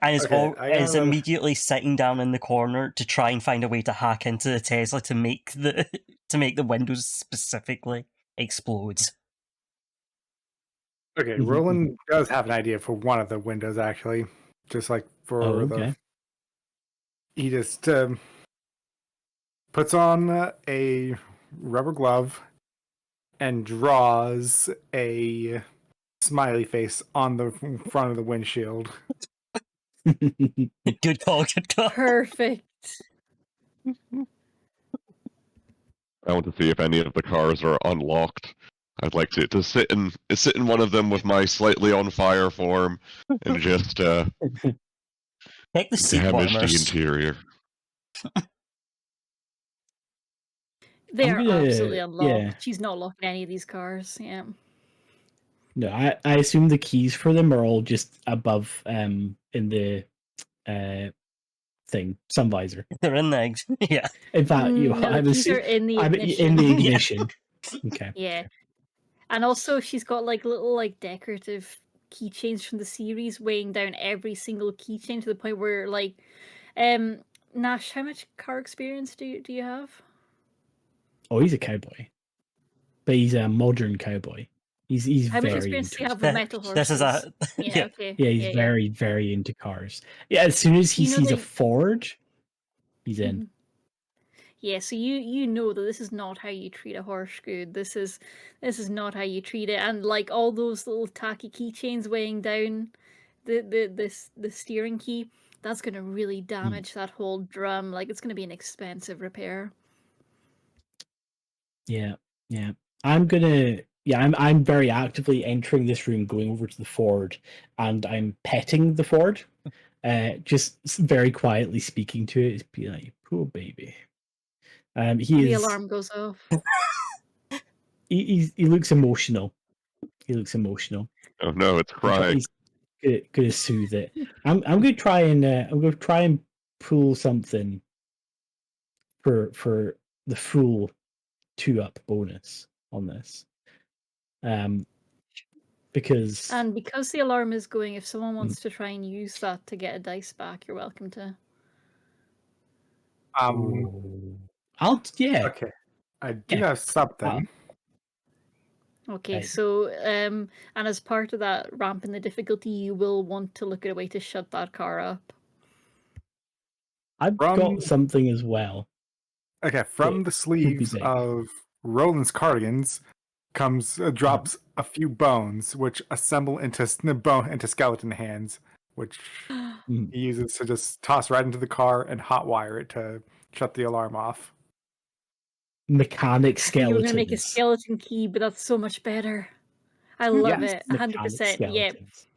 And is, Okay, I is gotta- immediately sitting down in the corner to try and find a way to hack into the Tesla to make the windows specifically explode. Okay, Mhm. Roland does have an idea for one of the windows, actually. Just like for Oh, the. okay. He just puts on a rubber glove and draws a smiley face on the front of the windshield. Good call, good call. Perfect. I want to see if any of the cars are unlocked. I'd like to sit in one of them with my slightly on fire form and just Take the seat damage the warmers. interior. They I'm are gonna- absolutely unlocked. yeah. She's not locking any of these cars. Yeah. No, I assume the keys for them are all just above in the thing, sun visor. They're in the eggs. Yeah. In fact, No, the keys are in the ignition. in the Yeah. ignition. Okay. Yeah. And also she's got like little like decorative keychains from the series weighing down every single keychain to the point where like Nash, how much car experience do you have? Oh, he's a cowboy, but he's a modern cowboy. He's How much very experience do you into. have with metal horses? This is a Yeah, okay. Yeah, he's very very into cars. Yeah, as soon as he You know sees a they- Ford, he's in. Mhm. Yeah, so you know that this is not how you treat a horse good. This is not how you treat it. And like all those little tacky keychains weighing down the steering key, that's gonna really damage that whole drum. Like it's gonna be an expensive repair. Yeah, yeah. I'm gonna. Yeah, I'm very actively entering this room, going over to the Ford, and I'm petting the Ford, just very quietly speaking to it. Be like, "Poor baby." He The is. alarm goes off. He looks emotional. He looks emotional. Oh no, it's crying. He's gonna soothe it. I'm gonna try and pull something for the full 2-up bonus on this. Because And because the alarm is going, if someone wants to try and use that to get a dice back, you're welcome to. yeah. Okay. I do Yeah. have something. Okay, Right. so and as part of that ramp in the difficulty, you will want to look at a way to shut that car up. I've From- got something as well. Okay, from It the sleeves big. of Roland's cardigans drops a few bones, which assemble into skeleton hands, which Mm. he uses to just toss right into the car and hotwire it to shut the alarm off. Mechanic I thought you were skeletons. gonna make a skeleton key, but that's so much better. I love Yes, it, Mechanic 100%. Yeah, skeletons.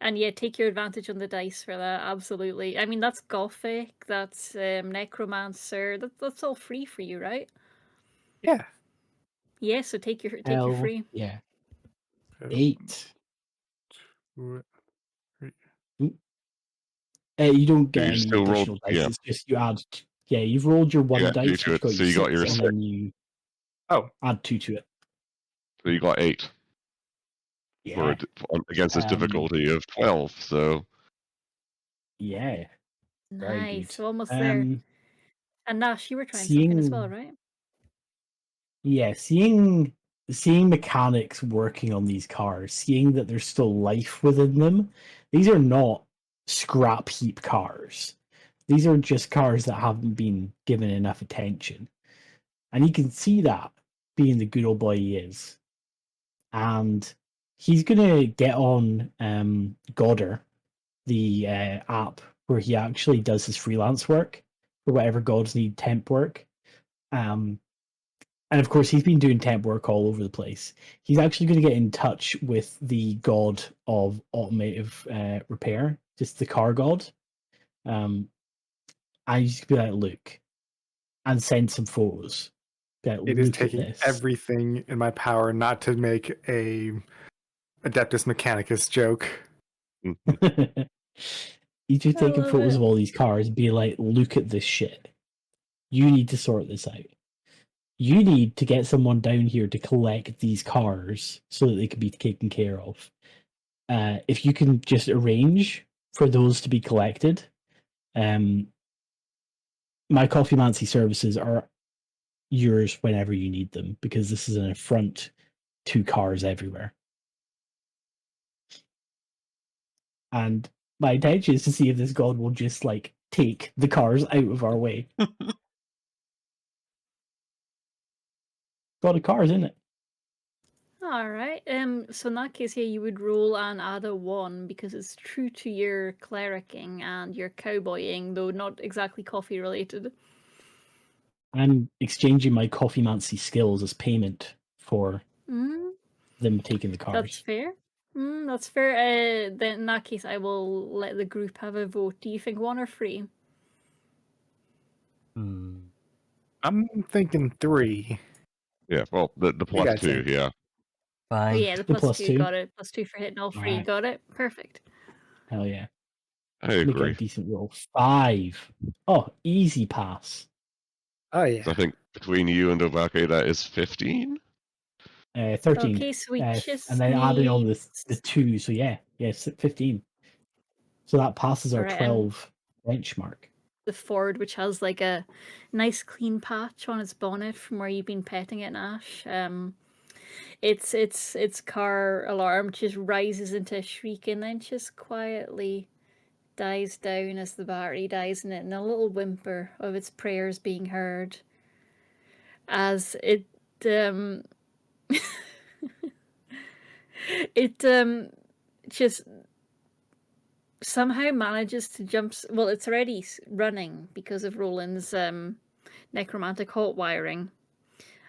and yeah, take your advantage on the dice for that. Absolutely. I mean, that's Gothic, that's Necromancer. That's all free for you, right? Yeah. Yeah. So take your Hell, free. yeah. 8. You don't get You any still rolled- additional dice. yeah. It's just you add. Yeah, you've rolled your 1 Yeah, dice. 2 to You've it, got so you got your 6, and then you add 2 to it. So you got 8 Yeah. against this difficulty of 12. So Yeah. Very Nice. good. Almost there. And Nash, you were trying something as well, right? Yeah, seeing mechanics working on these cars, seeing that there's still life within them. These are not scrap heap cars. These are just cars that haven't been given enough attention. And you can see that being the good old boy he is. And he's gonna get on Godder, the app where he actually does his freelance work for whatever gods need temp work. And of course, he's been doing temp work all over the place. He's actually going to get in touch with the god of automotive repair, just the car god. And he's going to be like, look, and send some photos. Like, It is look at taking this. everything in my power not to make a Adeptus Mechanicus joke. He's just I taking love photos it. of all these cars and be like, look at this shit. You need to sort this out. You need to get someone down here to collect these cars so that they can be taken care of. If you can just arrange for those to be collected, my Coffeemancy services are yours whenever you need them, because this is an affront to cars everywhere. And my intention is to see if this god will just like take the cars out of our way. Got a cars in it. All right. So in that case, yeah, you would roll and add a 1 because it's true to your clericking and your cowboying, though not exactly coffee related. I'm exchanging my coffeemancy skills as payment for Mm, them taking the that's cars. fair. That's fair. Then in that case, I will let the group have a vote. Do you think 1 or 3? I'm thinking 3. Yeah, well, the You plus guys 2, think? yeah. Oh Fine. yeah, the The plus plus 2 2? got it. Plus 2 for hitting all 3. Alright. Got it. Perfect. Hell yeah. I Make it a agree. decent roll. 5. Oh, easy pass. Oh So yeah. I think between you and Obake, that is 15? 13. Okay, so we And just then adding on need the 2, so yeah, 15. So that passes our Alright, and 12 benchmark. the Ford, which has like a nice clean patch on its bonnet from where you've been petting it, Nash. Its car alarm just rises into a shriek and then just quietly dies down as the battery dies in it, and a little whimper of its prayers being heard as it just somehow manages to jump. Well, it's already running because of Roland's necromantic hot wiring,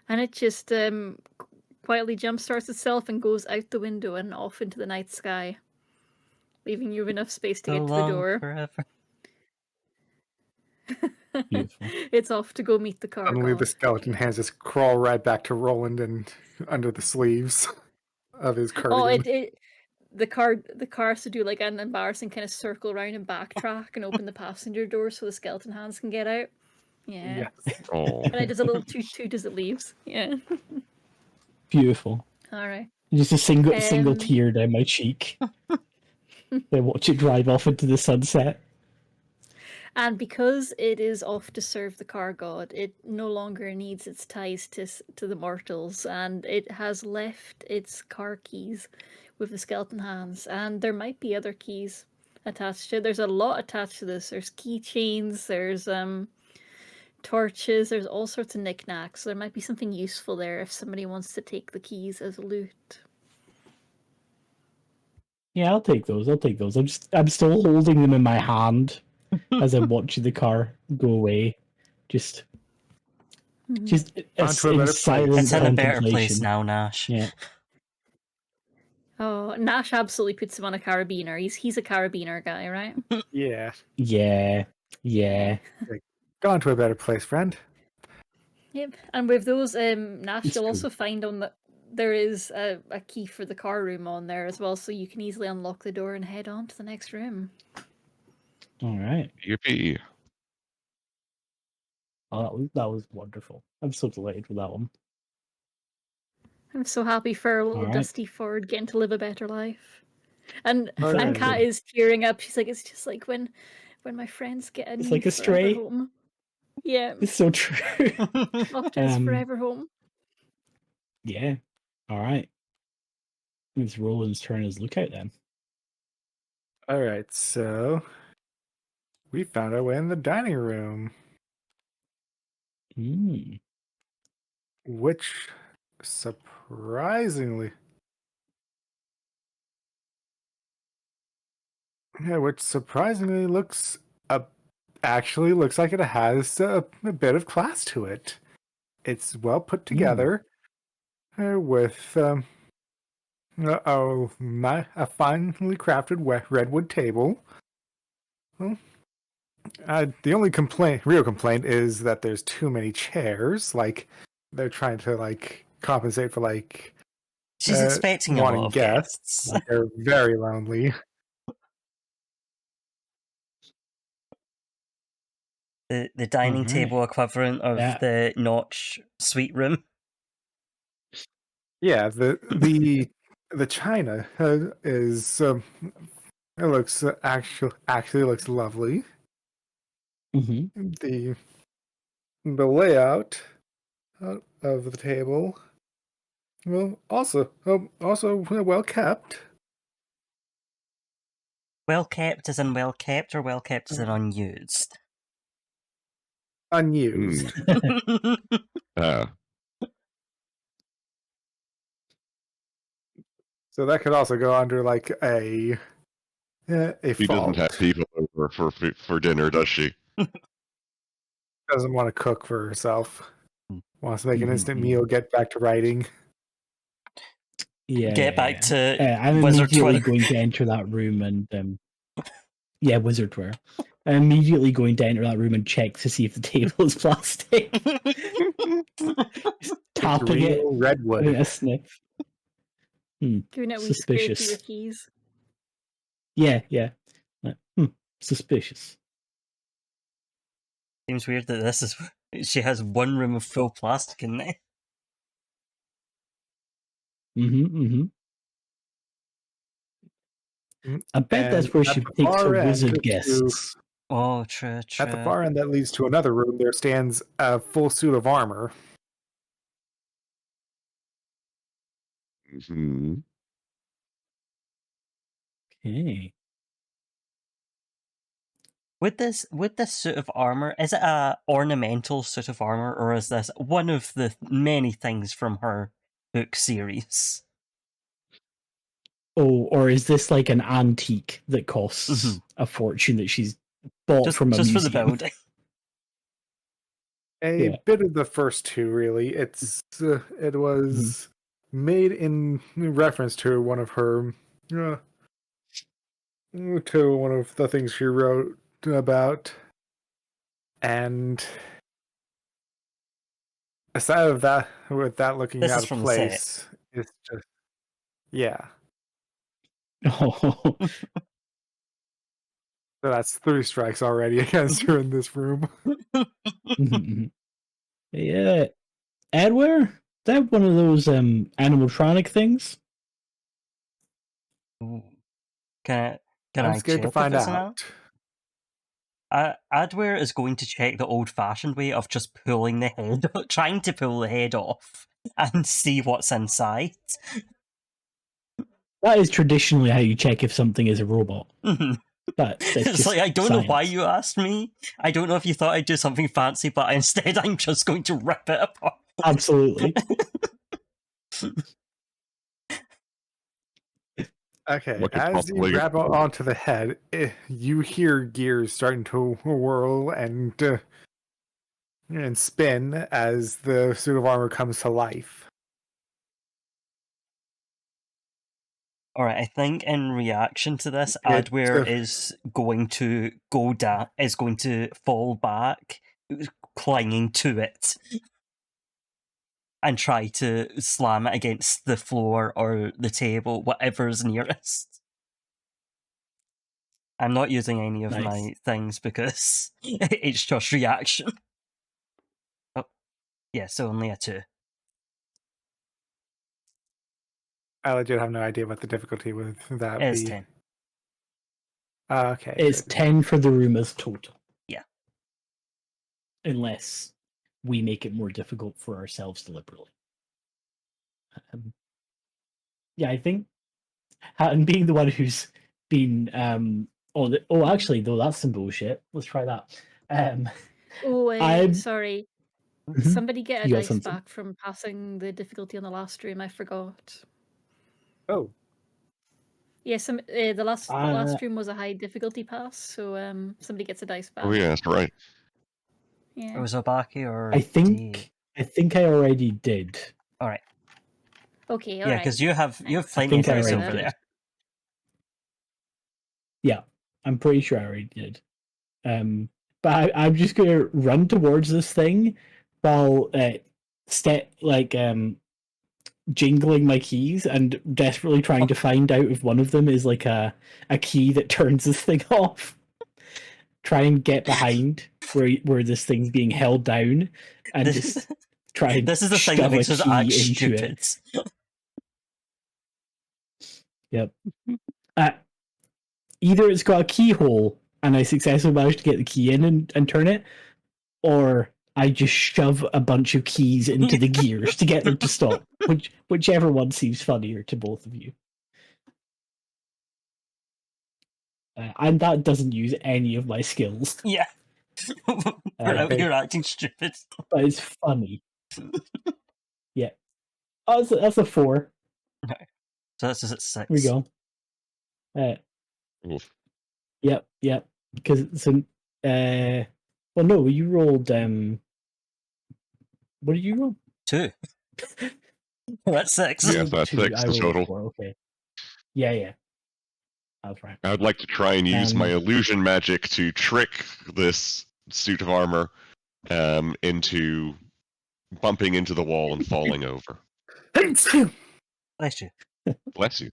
and it just quietly jumpstarts itself and goes out the window and off into the night sky, leaving you with enough space to So get to the long door. forever. Beautiful. It's off to go meet the car Suddenly the god. skeleton hands just crawl right back to Roland and under the sleeves of his Oh, cardigan. the car has to do like an embarrassing kind of circle around and backtrack and open the passenger door so the skeleton hands can get out. Yeah. Yes. Oh. And it does a little toot toot as it leaves. Yeah. Beautiful. All right. Just a single Um, tear down my cheek. Then watch it drive off into the sunset. And because it is off to serve the car god, it no longer needs its ties to the mortals, and it has left its car keys with the skeleton hands. And there might be other keys attached to it. There's a lot attached to this. There's keychains. There's torches. There's all sorts of knickknacks. So there might be something useful there if somebody wants to take the keys as loot. Yeah, I'll take those. I'm still holding them in my hand as I'm watching the car go away. Just Onto a in better place. silent It's in a better place contemplation. now, Nash. Yeah. Oh, Nash absolutely puts him on a carabiner. He's a carabiner guy, right? Yeah. Yeah. Gone to a better place, friend. Yep. And with those, Nash, It's you'll cool. also find on that there is a key for the car room on there as well, so you can easily unlock the door and head on to the next room. All right. Yippee. Oh, that was wonderful. I'm so delighted with that one. I'm so happy for little Alright. Dusty Ford getting to live a better life. And Very Kat good. is tearing up. She's like, it's just like when my friends get a It's new like a forever stray. home. Yeah, It's so true. after his forever home. Yeah. All right. It's Roland's turn as lookout then. All right, so we found our way in the dining room, which surprisingly, actually looks like it has a bit of class to it. It's well put together with a finely crafted redwood table. Well, the only real complaint, is that there's too many chairs. Like they're trying to compensate for She's expecting a lot wanting of guests. guests. Like, they're very lonely. The dining Alright. table equivalent of Yeah. the Notch suite room. Yeah, the china is it looks actually looks lovely. Mm-hmm. The layout of the table, well, also well kept. Well kept as in well kept, or well kept as in unused? Unused. Ah, So that could also go under like a she doesn't have fault. people over for dinner, does she? Doesn't want to cook for herself. Wants to make an instant Mhm. meal, get back to writing. Yeah. Get back to I'm Wizard immediately Twitter. going to enter that room and yeah, wizard wear. I'm immediately going to enter that room and check to see if the table is plastic. Just tapping it, Real redwood. giving it a sniff. Giving it a wee scrape with your Suspicious. keys. Yeah. Suspicious. Seems weird that this is. She has one room of full plastic in there. Mm-hmm. I bet And that's where at she the takes her far end wizard to- guests. Oh, true. At the far end that leads to another room, there stands a full suit of armor. Hmm. Okay. With this suit of armor, is it a ornamental suit of armor, or is this one of the many things from her book series? Oh, or is this like an antique that costs Mhm. a fortune that she's bought Just from a for the museum? building. A Yeah. bit of the first two, really. It was made in reference to one of her to one of the things she wrote about, and aside of that, with that looking This out is of from the set. place, it's just yeah. Oh, So that's 3 strikes already against her in this room. yeah. Adware? Is that one of those animatronic things? Ooh. Can I'm I scared to check if find it's an out. Adware is going to check the old-fashioned way of just pulling the head, trying to pull the head off, and see what's inside. That is traditionally how you check if something is a robot. That's It's just like, I don't know why science. you asked me. I don't know if you thought I'd do something fancy, but instead I'm just going to rip it apart. Absolutely. Okay, What could as you possibly go grab wrong? onto the head, you hear gears starting to whirl and spin as the suit of armor comes to life. Alright, I think in reaction to this, It, Adware is going to go down, is going to fall back, clinging to it, and try to slam it against the floor or the table, whatever's nearest. I'm not using any of Nice. my things because it's just reaction. Oh, yeah, so only a 2. I legit have no idea what the difficulty would that It's be. 10. Okay, It's good. 10 for the room as total. Yeah. Unless we make it more difficult for ourselves deliberately. Yeah, I think Hatton being the one who's been actually though that's some bullshit. Let's try that. Oh, I'm- sorry. Mhm. Somebody get a You got dice something? back from passing the difficulty on the last room. I forgot. Oh, Yeah, the last Uh, room was a high difficulty pass, so somebody gets a dice back. Oh yeah, that's right. It Yeah. was Obaki or I Dave? think I already did. Alright. Okay, Yeah, alright. because you have plenty of think I dice already over did. there. Yeah, I'm pretty sure I already did. But I'm just gonna run towards this thing while jingling my keys and desperately trying to find out if one of them is like a key that turns this thing off. Try and get behind where this thing's being held down and This, just try and this is the thing shove that makes a us key act into it. stupid. Yep. Either it's got a keyhole and I successfully managed to get the key in and turn it, or I just shove a bunch of keys into the gears to get them to stop. Whichever one seems funnier to both of you. And that doesn't use any of my skills, Yeah. We're out but, here acting stupid. but it's funny. Yeah. Oh, that's a 4. So this is at 6. Here we go. Oof. Yep. Because so, well, no, you rolled. What did you roll? 2. That's 6. Yeah, so that's 2. 6 I in rolled total. 4. Okay. Yeah. That's right. I'd like to try and use my Um, illusion magic to trick this suit of armor into bumping into the wall and falling over. Bless you. Bless you.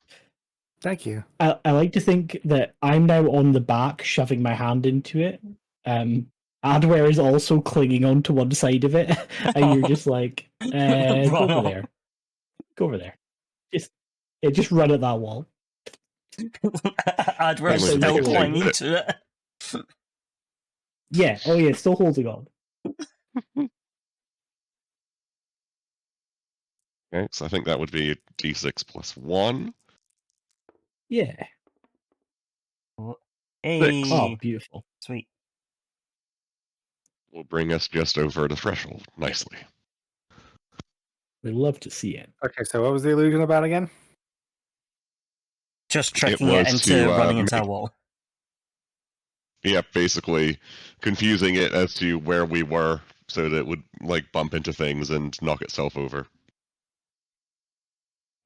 Thank you. I like to think that I'm now on the back, shoving my hand into it. Adware is also clinging onto one side of it, and you're just like, go Run over off. there. Go over there. Just run at that wall. Adwer's That's still like- clinging to it. Yeah. Oh yeah. Still holding on. Okay, so I think that would be a d6 plus 1. Yeah. Hey. Oh, beautiful. Sweet. Will bring us just over the threshold nicely. We'd love to see it. Okay, so what was the illusion about again? Just tricking it was into to, running into a wall. Yeah, basically confusing it as to where we were so that it would like bump into things and knock itself over.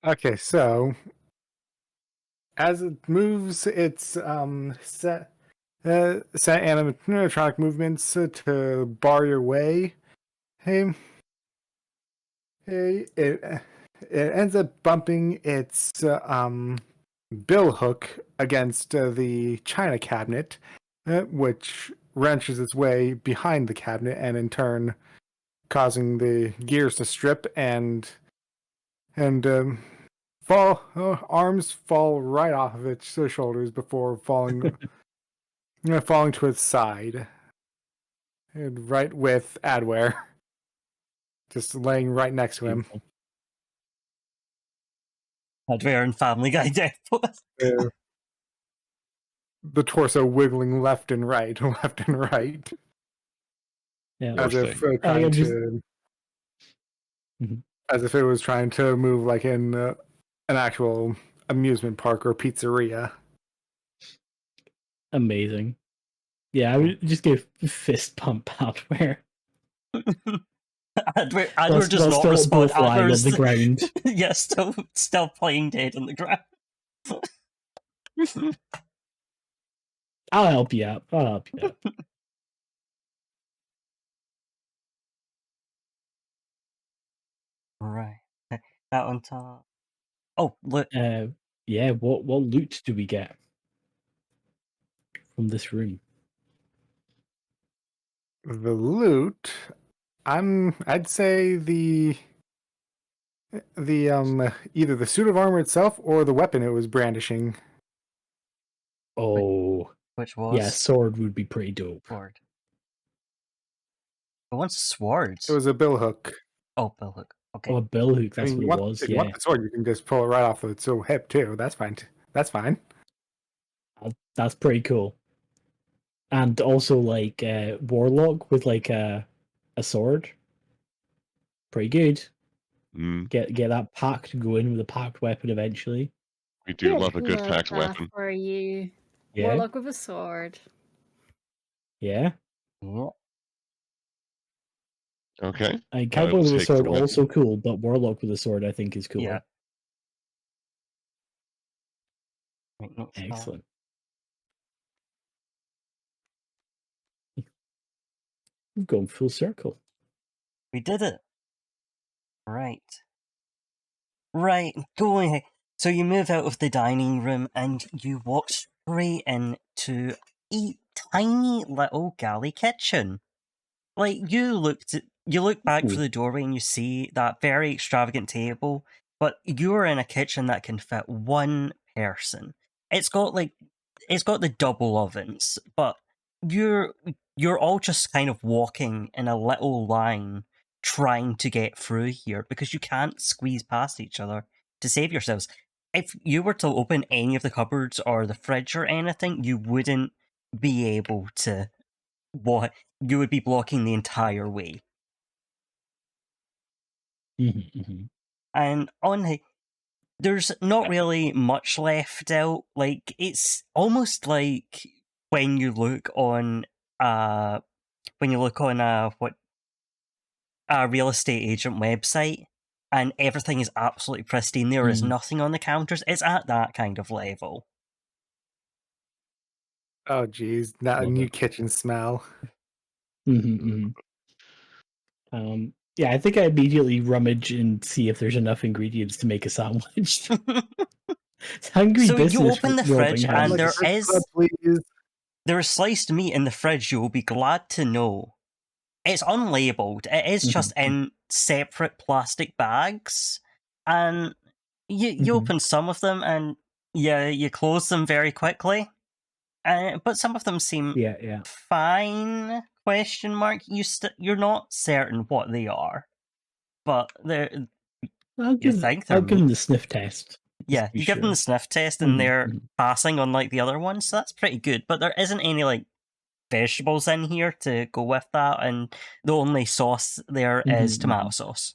Okay, so as it moves its set animatronic movements to bar your way, it ends up bumping its bill hook against the china cabinet, which wrenches its way behind the cabinet and in turn causing the gears to strip and fall. Arms fall right off of its shoulders before falling falling to its side, and right with Adware just laying right next to him. Beautiful. Adwer and Family Guy death. The torso wiggling left and right, left and right, Yeah. as Poor if thing. trying I'm just- to, Mhm. as if it was trying to move like in an actual amusement park or pizzeria. Amazing. Yeah, I would just give fist pump Adware. Adwer does While not still respond. both lying on Adwer's the ground. yeah, still playing dead on the ground. I'll help you out. Right. That on top. Oh, look. Yeah. What loot do we get from this room? The loot, I'd say the either the suit of armor itself or the weapon it was brandishing. Oh, Which was? yeah, sword would be pretty dope. Sword. But what's swords? It was a bill hook. Oh, bill hook. Okay. Oh, a bill hook. I That's mean, what it was. if you Yeah, want the sword, you can just pull it right off of its hip too. That's fine. That's fine. that's pretty cool. And also like warlock with like a sword. Pretty good. Mm, Get that packed going with a packed weapon eventually. we do Yeah, love a good love packed that weapon. for you. Yeah, Warlock with a sword. yeah. Yeah. Okay. And I cowboy will with a take the sword weapon. also cool, but warlock with a sword I think is cooler. Yeah. Make notes of that. Excellent. We've gone full circle. We did it. Right. Right, going ahead. So you move out of the dining room and you walk straight into a tiny little galley kitchen. Like you look back Ooh. through the doorway and you see that very extravagant table, but you're in a kitchen that can fit one person. It's got the double ovens, but you're all just kind of walking in a little line trying to get through here because you can't squeeze past each other to save yourselves. if you were to open any of the cupboards or the fridge or anything, you wouldn't be able to. What you would be blocking the entire way. And on the, there's not really much left out. Like, it's almost like when you look on a real estate agent website and everything is absolutely pristine. There is nothing on the counters. It's at that kind of level. Oh, geez, not a Love new it. kitchen smell. Yeah, I think I immediately rummage and see if there's enough ingredients to make a sandwich. It's hungry So business. you open the fridge Robingham. and Like a there French is club, please. there is sliced meat in the fridge. You will be glad to know. It's unlabeled. It is just in separate plastic bags, and you open some of them and you close them very quickly. But some of them seem Yeah. fine? Question mark. You're not certain what they are, but I'll give think they're them the sniff test. yeah. to be You give them sure. the sniff test, and they're Mhm. passing unlike the other ones, so that's pretty good. But there isn't any like vegetables in here to go with that, and the only sauce there is tomato sauce.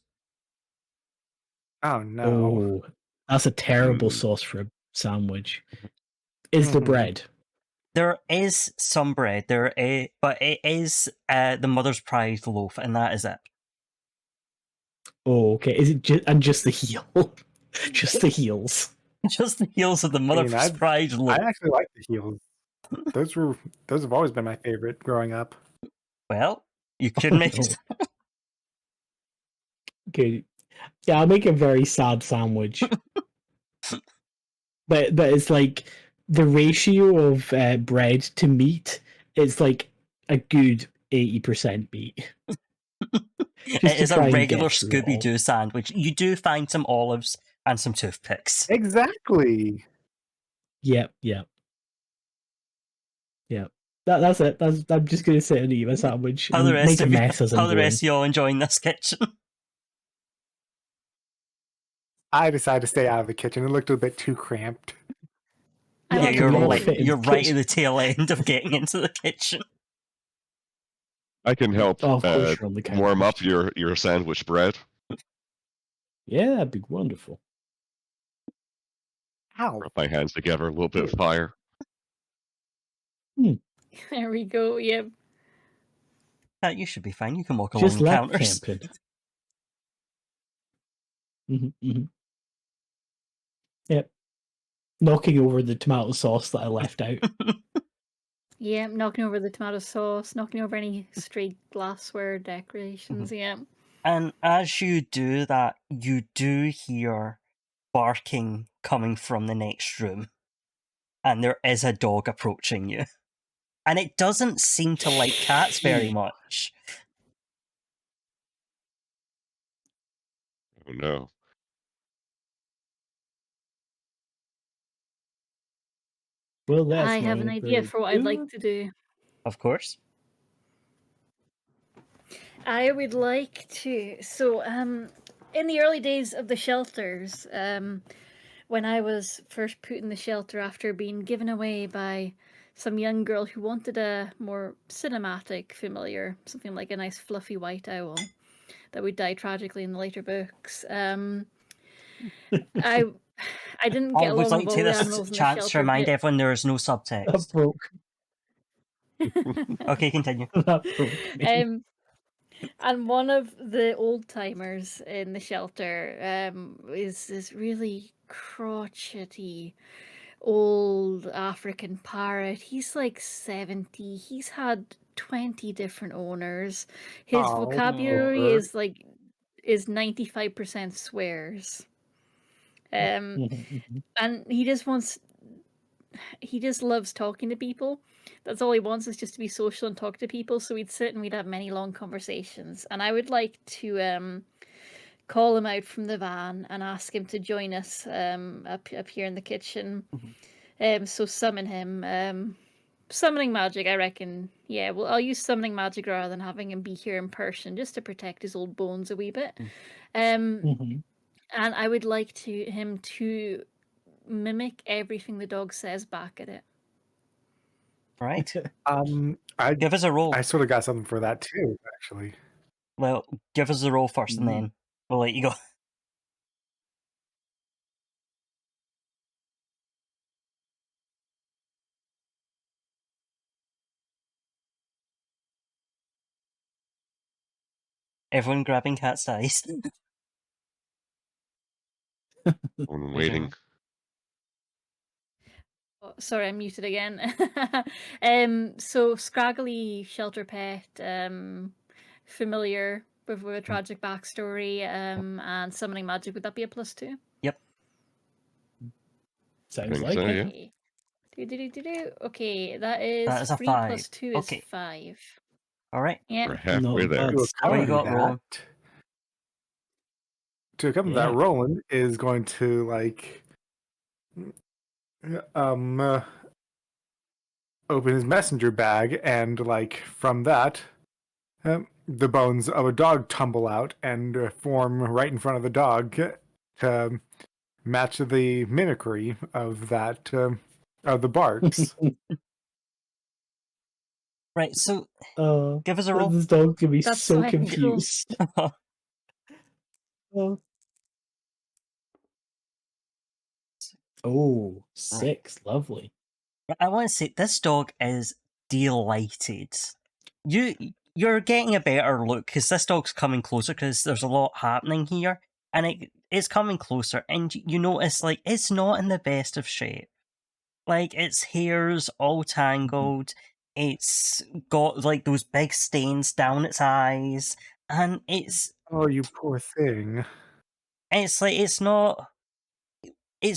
Oh no. Oh, that's a terrible sauce for a sandwich. Is the bread? There is some bread there, but it is the mother's pride loaf, and that is it. Oh, okay. Is it just the heel? Just the heels. Just the heels of the mother's pride loaf. I actually like the heels. Those have always been my favorite growing up. Well, you could make it. Okay. Yeah, I'll make a very sad sandwich. but it's like the ratio of bread to meat is like a good 80% meat. It is a regular Scooby Doo sandwich. You do find some olives and some toothpicks. Exactly. Yep. That's it. I'm just gonna sit and eat my sandwich How and the rest make a of mess as I'm how the going. rest of y'all enjoying this kitchen? I decided to stay out of the kitchen. It looked a bit too cramped. Yeah, you're all right. fit in You're the right kitchen. at the tail end of getting into the kitchen. I can help Oh, of course you're on the couch. warm up your sandwich bread. Yeah, that'd be wonderful. Ow. Rub my hands together, a little bit of fire. There we go. Yep. You should be fine. You can walk along Just the like counters. camping. Yep. Knocking over the tomato sauce that I left out. Yeah, knocking over the tomato sauce, knocking over any stray glassware decorations. Yeah. And as you do that, you do hear barking coming from the next room. And there is a dog approaching you. And it doesn't seem to like cats very much. Oh no. Well, that's I have an not idea very for what I'd like good. to do. Of course. I would like to. So, in the early days of the shelters, when I was first put in the shelter after being given away by some young girl who wanted a more cinematic familiar, something like a nice fluffy white owl that would die tragically in the later books. I didn't get I would along like with to all the take animals this in the chance to shelter. remind bit. everyone there is no That subtext. broke. Okay, continue. That broke me. And one of the old timers in the shelter is this really crotchety old African parrot. He's like 70. He's had 20 different owners. His Oh, vocabulary poor. is 95% swears. And he just loves talking to people. That's all he wants, is just to be social and talk to people. So we'd sit and we'd have many long conversations. And I would like to call him out from the van and ask him to join us up here in the kitchen. So summon him. Summoning magic, I reckon. Yeah, well, I'll use summoning magic rather than having him be here in person, just to protect his old bones a wee bit. And I would like him to mimic everything the dog says back at it. Right. I Give us a roll. I sort of got something for that too, actually. Well, give us the roll first, and then we'll let you go. Everyone grabbing cat's dice. I'm waiting. Oh, sorry, I'm muted again. So scraggly shelter pet, familiar with a tragic backstory, and summoning magic. Would that be a +2? Yep. Sounds think like so, it. yeah. Okay. Okay, that is That is a 3 5. plus 2 Okay. is 5. All right. Yeah. We're halfway Not there. bad. To What you accompany got, Roland? To accompany Yeah. that, Roland is going to open his messenger bag, and from that, the bones of a dog tumble out and form right in front of the dog to match the mimicry of that of the barks. Right. So Oh, give us a roll. this dog can be That's so fucking cool. confused. Oh, 6. Lovely. I want to say this dog is delighted. You're getting a better look because this dog's coming closer because there's a lot happening here, and it's coming closer, and you notice it's not in the best of shape. Its hair's all tangled. It's got those big stains down its eyes, and Oh, you poor thing. it's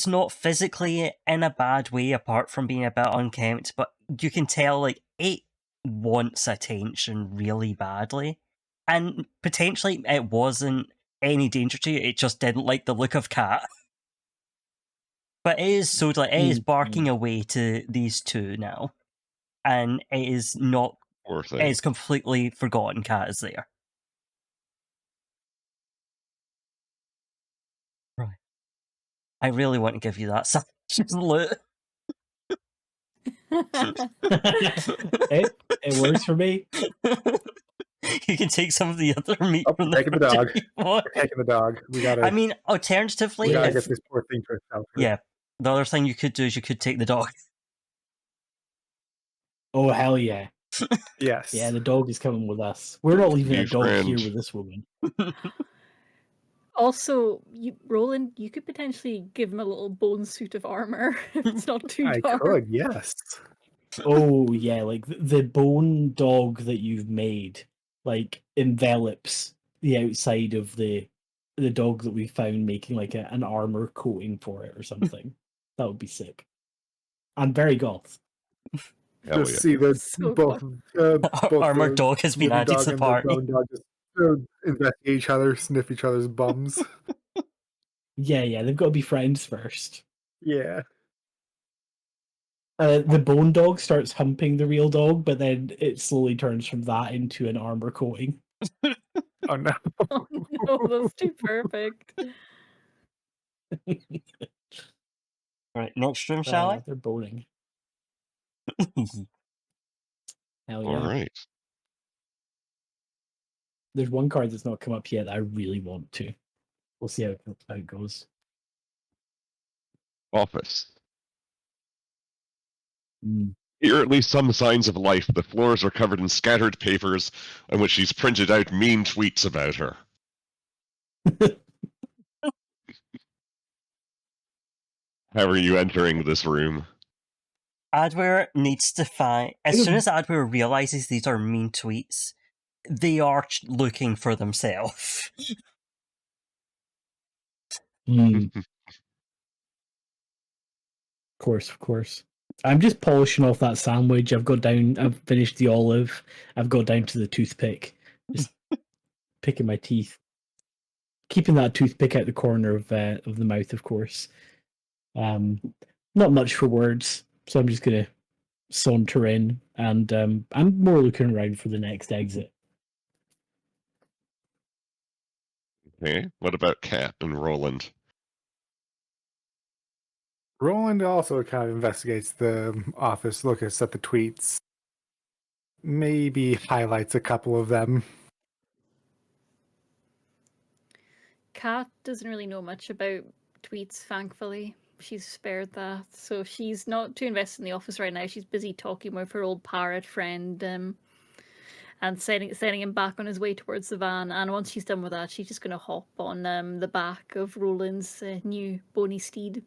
not physically in a bad way apart from being a bit unkempt, but you can tell it wants attention really badly, and potentially it wasn't any danger to you, it just didn't like the look of Cat. But it is it is barking away to these two now, and it is not Poor it thing. is completely forgotten Cat is there. Right. I really want to give you that loot. It works for me. You can take some of the other meat Oh, from we're taking the dog. if you want. We're taking the dog. We gotta. I mean, alternatively, we gotta if, get this poor thing to a shelter. yeah, the other thing you could do is you could take the dog. Oh, hell yeah. Yes. Yeah, the dog is coming with us. We're not leaving New a dog friend. here with this woman. Also, Roland, you could potentially give him a little bone suit of armor if it's not too I dark. could. Yes. Oh, yeah, the bone dog that you've made, envelops the outside of the dog that we found, making an armor coating for it or something. That would be sick. And very goth. Hell Just yeah. see the So both Armored the dog has been living added dog to the and party. the bone dog just investigate each other, sniff each other's bums. Yeah, they've got to be friends first. Yeah. The bone dog starts humping the real dog, but then it slowly turns from that into an armor coating. Oh no. Oh no, that's too perfect. Right, next room, shall I? They're boning. Hell yeah. All right. There's one card that's not come up yet that I really want to. We'll see how it goes. Office. Mm. Here are at least some signs of life. The floors are covered in scattered papers on which she's printed out mean tweets about her. How are you entering this room? Adware needs to find. As soon as Adware realizes these are mean tweets, they are looking for themselves. Mm. Of course. I'm just polishing off that sandwich. I've finished the olive. I've got down to the toothpick. Just picking my teeth. Keeping that toothpick out the corner of the mouth, of course. Not much for words, so I'm just gonna saunter in, and I'm more looking around for the next exit. Okay. What about Cat and Roland? Roland also kind of investigates the office, looks at the tweets, maybe highlights a couple of them. Kat doesn't really know much about tweets, thankfully. She's spared that, so she's not too invested in the office right now. She's busy talking with her old parrot friend, and sending him back on his way towards the van. And once she's done with that, she's just going to hop on the back of Roland's new bony steed.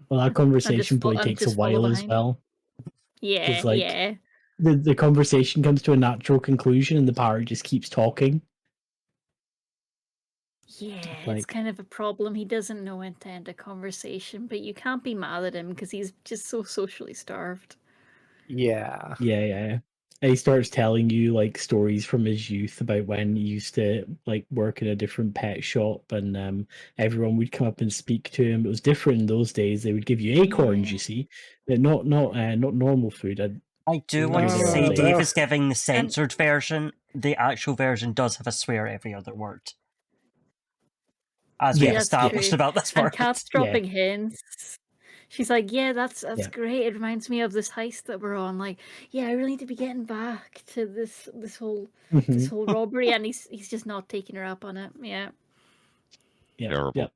Well, that conversation probably and takes a just follow while as behind. well. Yeah, It's like- yeah. The conversation comes to a natural conclusion and the parrot just keeps talking. Yeah, it's Like- kind of a problem. He doesn't know when to end a conversation, but you can't be mad at him because he's just so socially starved. Yeah. Yeah. And he starts telling you like stories from his youth about when he used to like work in a different pet shop, and everyone would come up and speak to him. It was different in those days. They would give you acorns, Yeah. you see, but not normal food. I do want to No, say no. Dave is giving the censored version. The actual version does have a swear every other word. As we Yeah, that's established true. about this And word. Kat's dropping hints. She's like, yeah, that's Yeah. great. It reminds me of this heist that we're on. Like, yeah, I really need to be getting back to this whole robbery, and he's just not taking her up on it. Yeah. Terrible.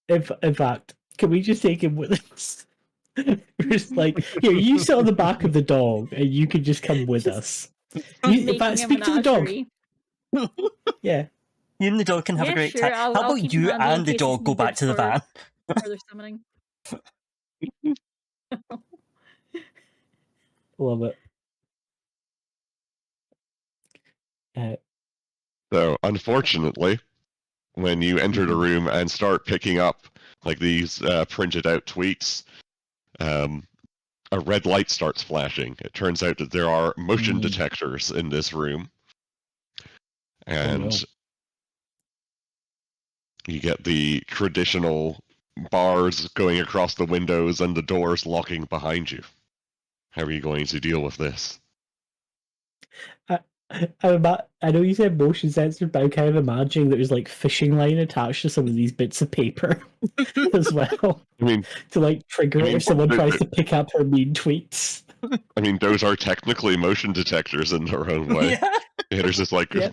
In fact, can we just take him with us? Just like, here, you sit on the back of the dog, and you can just come with us. In fact, speak to the dog. Yeah. You and the dog can have Yeah, a great sure, time. I'll How about keep him you handy in and the case dog he's go back needed to the for van? further summoning. Love it. So, unfortunately, when you enter the room and start picking up like these printed out tweets, a red light starts flashing. It turns out that there are motion detectors in this room, and no. you get the traditional bars going across the windows and the doors locking behind you. How are you going to deal with this? I know you said motion censored, but I'm kind of imagining there's like fishing line attached to some of these bits of paper as well. I mean, to like trigger it if someone tries to pick up her mean tweets. I mean, those are technically motion detectors in their own way. Yeah. There's this like Yeah.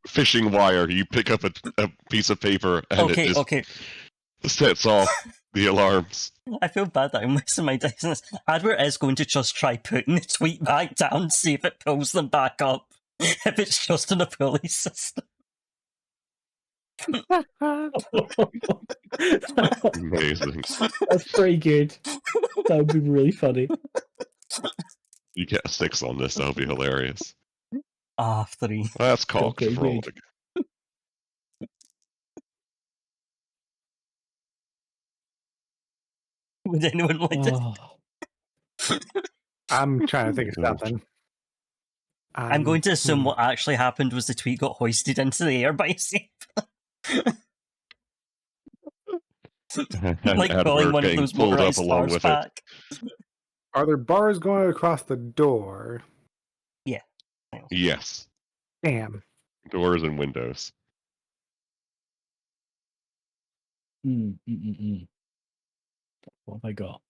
fishing wire. You pick up a piece of paper and it just sets off the alarms. I feel bad that I'm wasting my dice on this. Adware is going to just try putting the tweet back down, see if it pulls them back up. If it's just in a pulley system. Amazing. That's pretty good. That would be really funny. You get a 6 on this, that'll be hilarious. 3. That's cocked Okay, for all. good. Would anyone like to? I'm trying to think of something. I'm going to assume what actually happened was the tweet got hoisted into the air by Safe. Like pulling one of those motorized cars back. Are there bars going across the door? Yeah. Yes. Damn. Doors and windows. What have I got?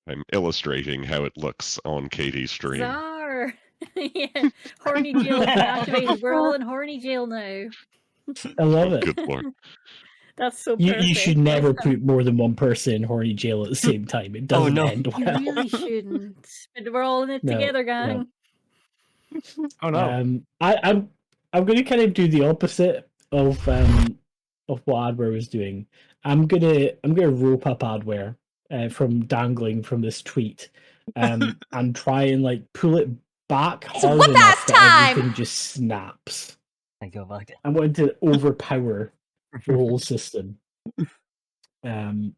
I'm illustrating how it looks on Katie's stream. Czar! Yeah, horny jail activated. We're all in horny jail now. I love it. Good lord. That's so perfect. You should never put more than one person in horny jail at the same time. It doesn't end You well. really shouldn't. But we're all in it No, together, no. gang. Oh no. I'm going to kind of do the opposite of what Adware was doing. I'm gonna rope up Adware from dangling from this tweet, and try and like pull it back hard enough that everything just snaps. I go back. I'm going to overpower the whole system. Because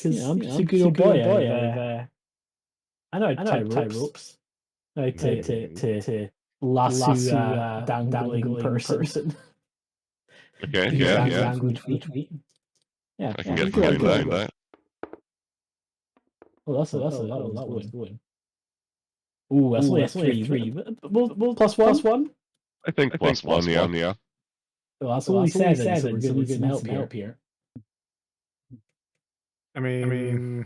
I'm just a good old boy. I know how to tie ropes. I know to lasso a dangling person. Okay, yeah. Dangling tweet. Yeah, I can get behind that. Well, that's a lot of going. Ooh, that's only a 3. We'll plus one. I think plus one, yeah. Well, that's only 7, so we're going to need some help here. I mean,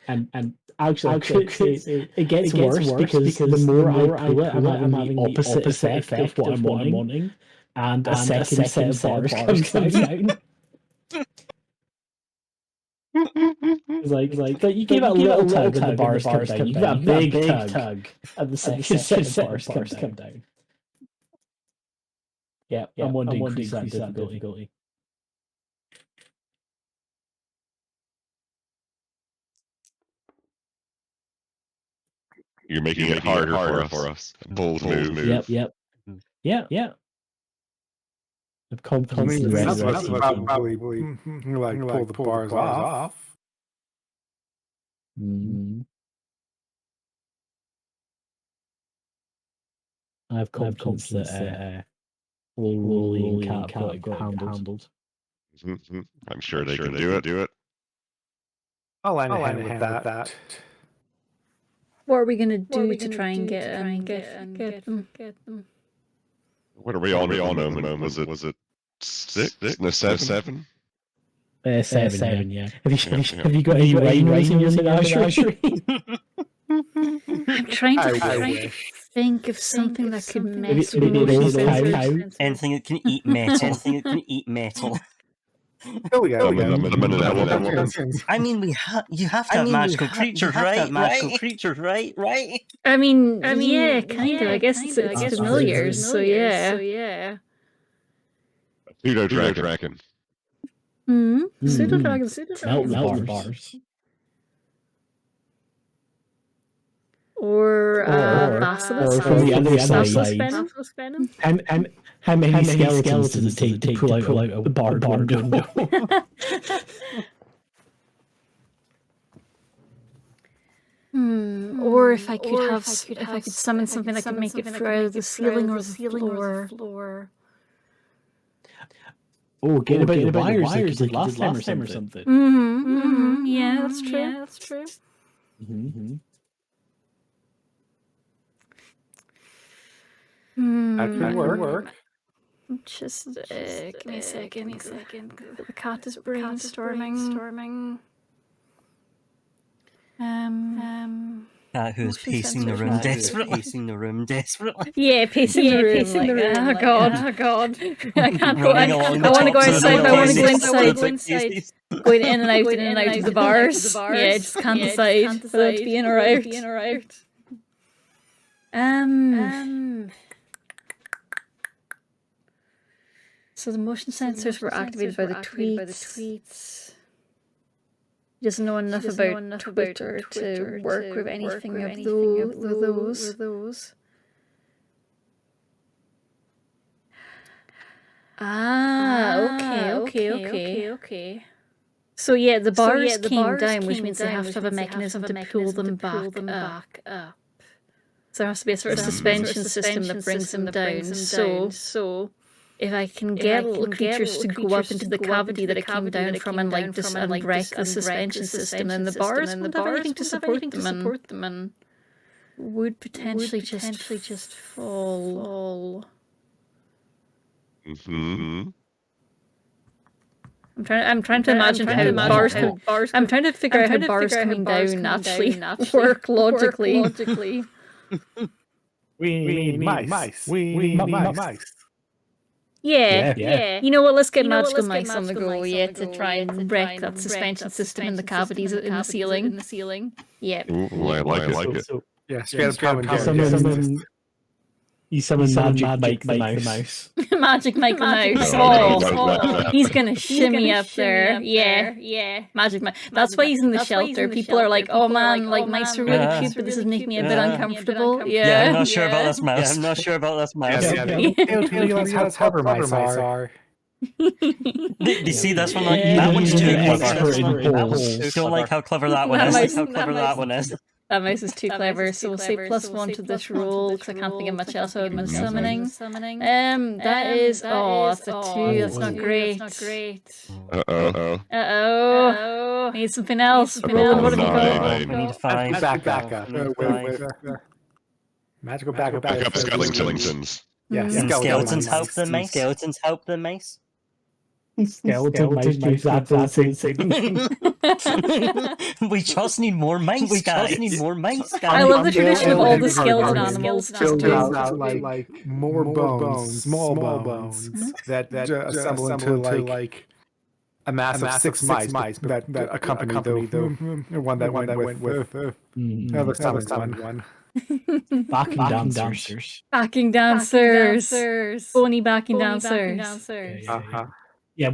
And actually it gets worse because the more I pull it, I'm having the opposite effect of what I'm wanting, and a second set of bars comes down. It's like you give it a little tug and the bars come down. You give it a big tug and the second set of bars come down. Yeah, I'm one to increase that difficulty. You're making it harder for us. Bold move. Yep. Yeah. The confidence in the that's rest what probably like pull the bars off. Mm-hmm. I have confidence that Rolly and Cat got it handled. I'm sure they can do it. I'll land a hand with that. What are we gonna do to try and get them? What are we on at the moment? Was it 6? No, 7? 7, yeah. Have you got any rhinos in your menagerie? I'm trying to think of something that could mess with maybe motion those cows? sensors. Anything that can eat metal. Oh yeah. I mean, you have to have magical creatures, right? Right? I mean, yeah, kind of. I guess it's familiars, so yeah. Pseudo dragon. Pseudo dragon. Melt the bars. Or basilisk. Or from the other side. Venom. How many skeletons does it take to pull out a barred window? Or if I could summon something that could make it through either the ceiling or the floor. Oh, get about the wires like you did last time or something. Yeah, that's true. That could work. Just give me a second. The cat is brainstorming. Who's pacing the room desperately? Yeah, pacing the room. Oh god. I can't go. I want to go outside. I want to go inside. Going in and out of the bars. Yeah, just can't decide whether to be in or out. So the motion sensors were activated by the tweets. He doesn't know enough about Twitter to work with anything of those. Okay. So yeah, the bars came down, which means they have to have a mechanism to pull them back up. So there has to be a sort of suspension system that brings them down. So if I can get little creatures to go up into the cavity that it came down from and wreck the suspension system, and the bars won't have anything to support them and would potentially just fall. I'm trying to imagine how bars. I'm trying to figure out how bars coming down actually work logically. We need mice. We need mice. Yeah. You know what? Let's get magical mice on the go. To try and wreck that suspension system in the cavities in the ceiling. Yeah. Ooh, I like it. Yeah, straight up You summon Magic Mike the Mouse. Magic Mike the Mouse. Oh, he's gonna shimmy up there. Yeah. Magic Mike. That's why he's in the shelter. People are like, oh man, mice are really cute, but this is making me a bit uncomfortable. Yeah. I'm not sure about this mouse. How clever mice are. You see this one? That one's too clever. Don't like how clever that one is. That mouse is too clever, so we'll say +1 to this roll, because I can't think of much else other than summoning. That is... Oh, that's a 2. That's not great. Uh-oh. We need something else. Roll, what have you got? Nine. We need a 5. Backup. We need a With 5. magical backup. Backup skeletons. Yeah, Skeletons help the mice. Skeletons help the mice. Skeleton mice do exactly the same thing. We just need more mice, guys. I love the tradition of all the skeleton animals just build to... out like more bones, small bones that assemble into like a mass of six mice that accompany the one that went with the summoned one. Backing dancers. Backing dancers. Bony backing dancers. Yeah,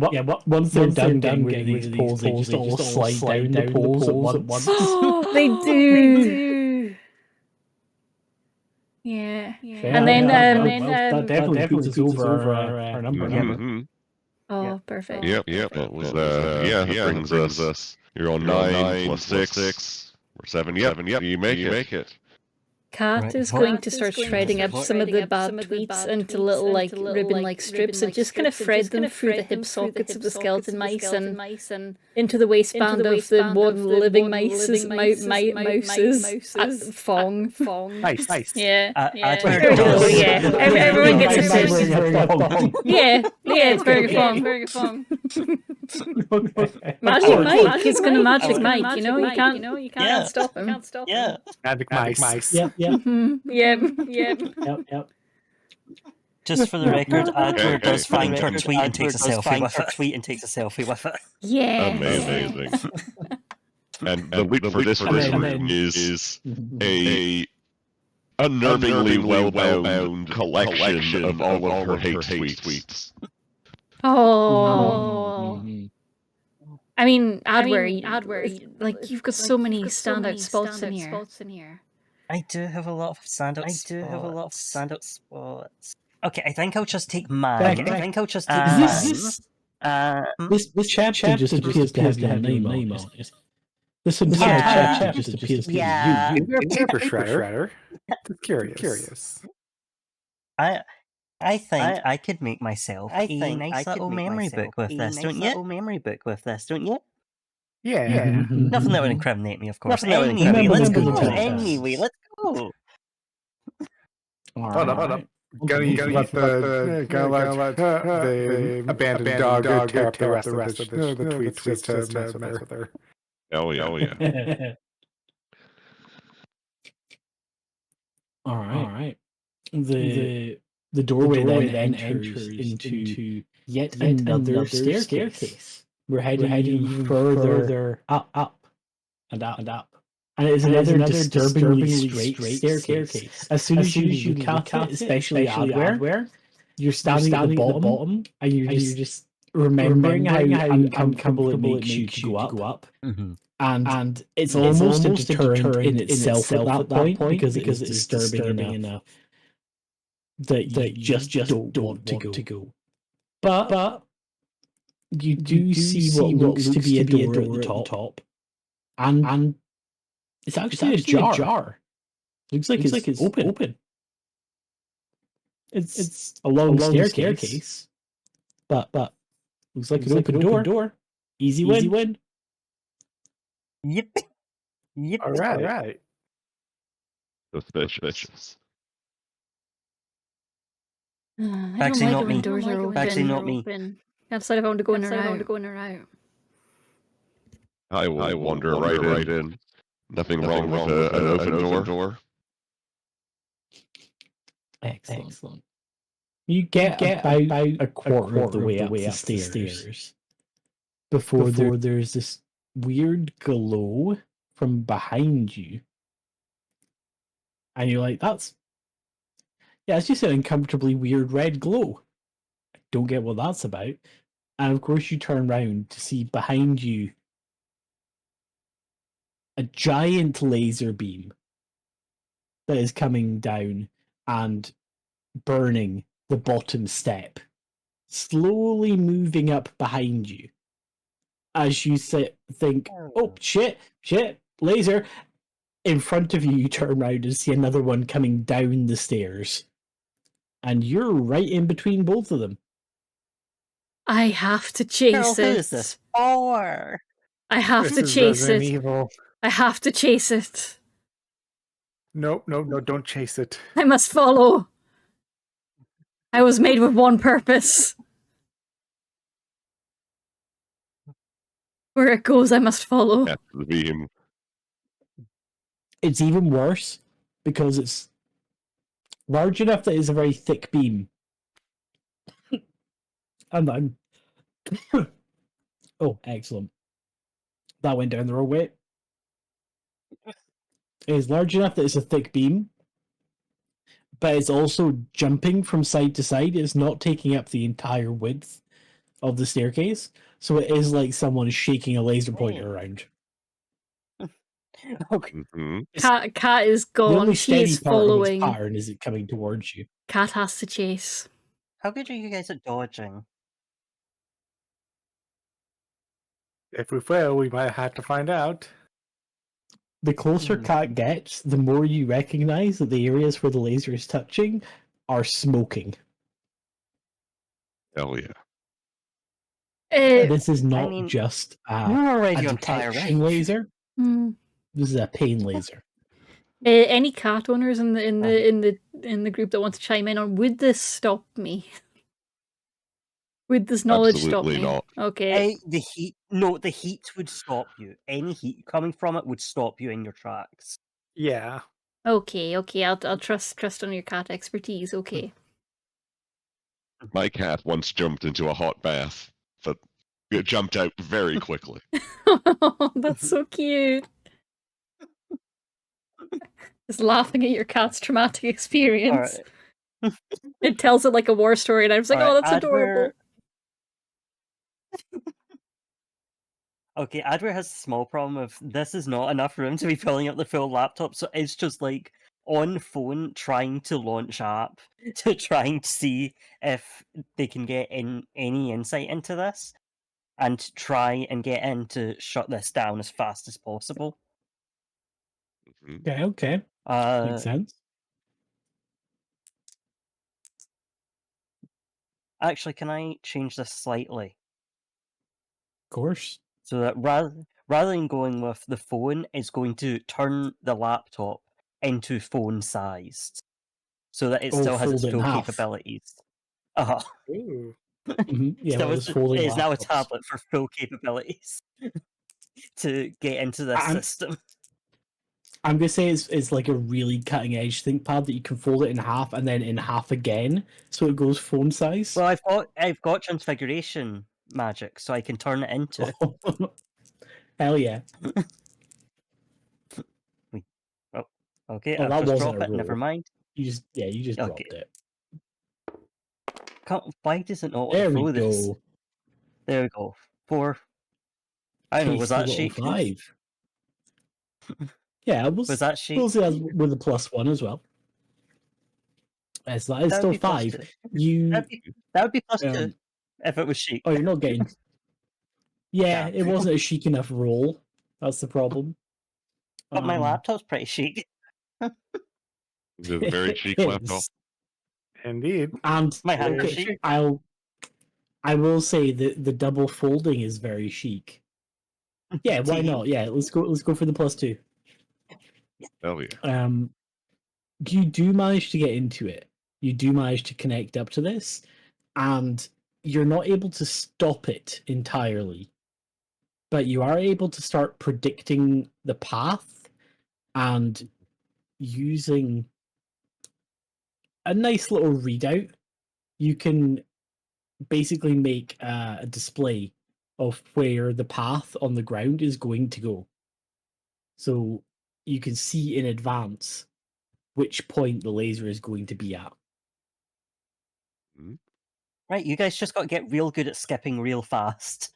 once they're done with these poles, they just all slide down the poles at once. They do. Yeah. And then that definitely puts us over our number. Oh, perfect. Yep. It was that brings us. You're on 9 plus 6. Or 7. Yep. You make it. Kat is going to start shredding up some of the bad tweets into little like ribbon-like strips and just kind of thread them through the hip sockets of the skeleton mice and into the waistband of the one living mouse's thong. Nice. Yeah. Very cool, yeah. Everyone gets a bit. Yeah, it's very good fun. Magic Mike is going to magic Mike, you know? You can't stop him. Yeah. Magic mice. Yep. Just for the record, Adler does find her tweet and takes a selfie with it. Yeah. Amazing. And the loot for this version is a unnervingly well-bound collection of all of her hate tweets. Oh. I mean, Adwer, like you've got so many standout spots in here. I do have a lot of standout spots. Okay, I think I'll just take mine. This chapter just appears to have your name on it. This entire chapter just appears to be you. Is there a paper shredder? Just curious. I think I could make myself a nice little memory book with this, don't you? Yeah. Nothing that would incriminate me, of course. Anyway, let's go. Hold up. Gotta let the abandoned dog tear up the rest of the tweets to mess with her. Oh yeah. All right. The doorway then enters into yet another staircase. We're heading even further up. And it is another disturbingly straight staircase. As soon as you look at it, especially Adware, you're standing at the bottom and you're just remembering how uncomfortable it makes you to go up. Mm-hmm. And it's almost a deterrent in itself at that point because it's disturbing enough that you just don't want to go. But you do see what looks to be a door at the top. And it's actually ajar. Looks like it's open. It's a long staircase. But looks like an open door. Easy win. Yep. All right. Suspicious. Actually, not me. Doors are open. Actually, not me. Can't decide if I want to go in or out. I will wander right in. Nothing wrong with an open door. Excellent. You get about a quarter of the way up the stairs before there's this weird glow from behind you. And you're like, it's just an uncomfortably weird red glow. I don't get what that's about. And of course you turn around to see behind you a giant laser beam that is coming down and burning the bottom step, slowly moving up behind you. As you think, oh, shit, laser. in front of you, you turn around and see another one coming down the stairs. And you're right in between both of them. I have to Girl, chase who it. is this for? I have This to is chase Resident it. Evil. I have to chase it. Nope, no, don't chase it. I must follow. I was made with one purpose. Where it goes, I must follow. That's the beam. It's even worse because it's large enough that it's a very thick beam. And I'm... oh, excellent. That went down the wrong way. It is large enough that it's a thick beam, but it's also jumping from side to side. It's not taking up the entire width of the staircase, so it is like someone shaking a laser pointer around. Okay. Hmm. Cat is The gone. only She steady is part of its following. pattern is it coming towards you. Cat has to chase. How good are you guys at dodging? If we fail, we might have to find out. The closer Mhm. Cat gets, the more you recognize that the areas where the laser is touching are smoking. Hell yeah. This is not mean, just You're a already on fire detection range. laser. Hmm. This is a pain laser. Any cat owners in the group that want to chime in on, would this stop me? Would this knowledge stop Absolutely me? not. Okay. The heat. No, the heat would stop you. Any heat coming from it would stop you in your tracks. Yeah. Okay. I'll trust on your cat expertise. Okay. My cat once jumped into a hot bath, but it jumped out very quickly. That's so cute. Just laughing at your cat's traumatic experience. All right. It tells it like a war story, and I was like, All "Oh, right, that's adorable." Okay, Adware has a small problem of this is not enough room to be filling up the full laptop, so it's just like on phone trying to launch app to trying to see if they can get in any insight into this and try and get in to shut this down as fast as possible. Mhm. Okay. Makes sense. Actually, can I change this slightly? Of course. So that rather than going with the phone, it's going to turn the laptop into phone sized, so that it Oh, still has its fold it in full half. capabilities. Ooh. Yeah, Still well, is, it's folding it is now a laptops. tablet for full capabilities to get into this I'm- system. I'm gonna say it's like a really cutting edge ThinkPad that you can fold it in half and then in half again, so it goes phone size. Well, I've got transfiguration magic, so I can turn it into. Hell yeah! Oh, okay, Oh, I've that just wasn't dropped a it. Never roll. mind. You just Okay. dropped it. Why does it not want There to we throw this? go. There we go. 4. I don't know. Was Tasty that little sheep? 5. Yeah, Was that sheep? we'll see that with a +1 as well. Yes, that is That still would be plus 5. 2. You That would be plus 2 if it was sheep. oh, you're not getting. Yeah, Damn. it wasn't a chic enough roll. That's the problem. But my laptop's pretty chic. It is a very cheap it laptop. is. Indeed. And My hands are okay, chic. I will say that the double folding is very chic. Yeah, why Tea. not? Yeah, let's go for the +2. Hell yeah. You do manage to get into it. You do manage to connect up to this, and you're not able to stop it entirely, but you are able to start predicting the path and using a nice little readout. You can basically make a display of where the path on the ground is going to go. So you can see in advance which point the laser is going to be at. Mhm. Right, you guys just got to get real good at skipping real fast.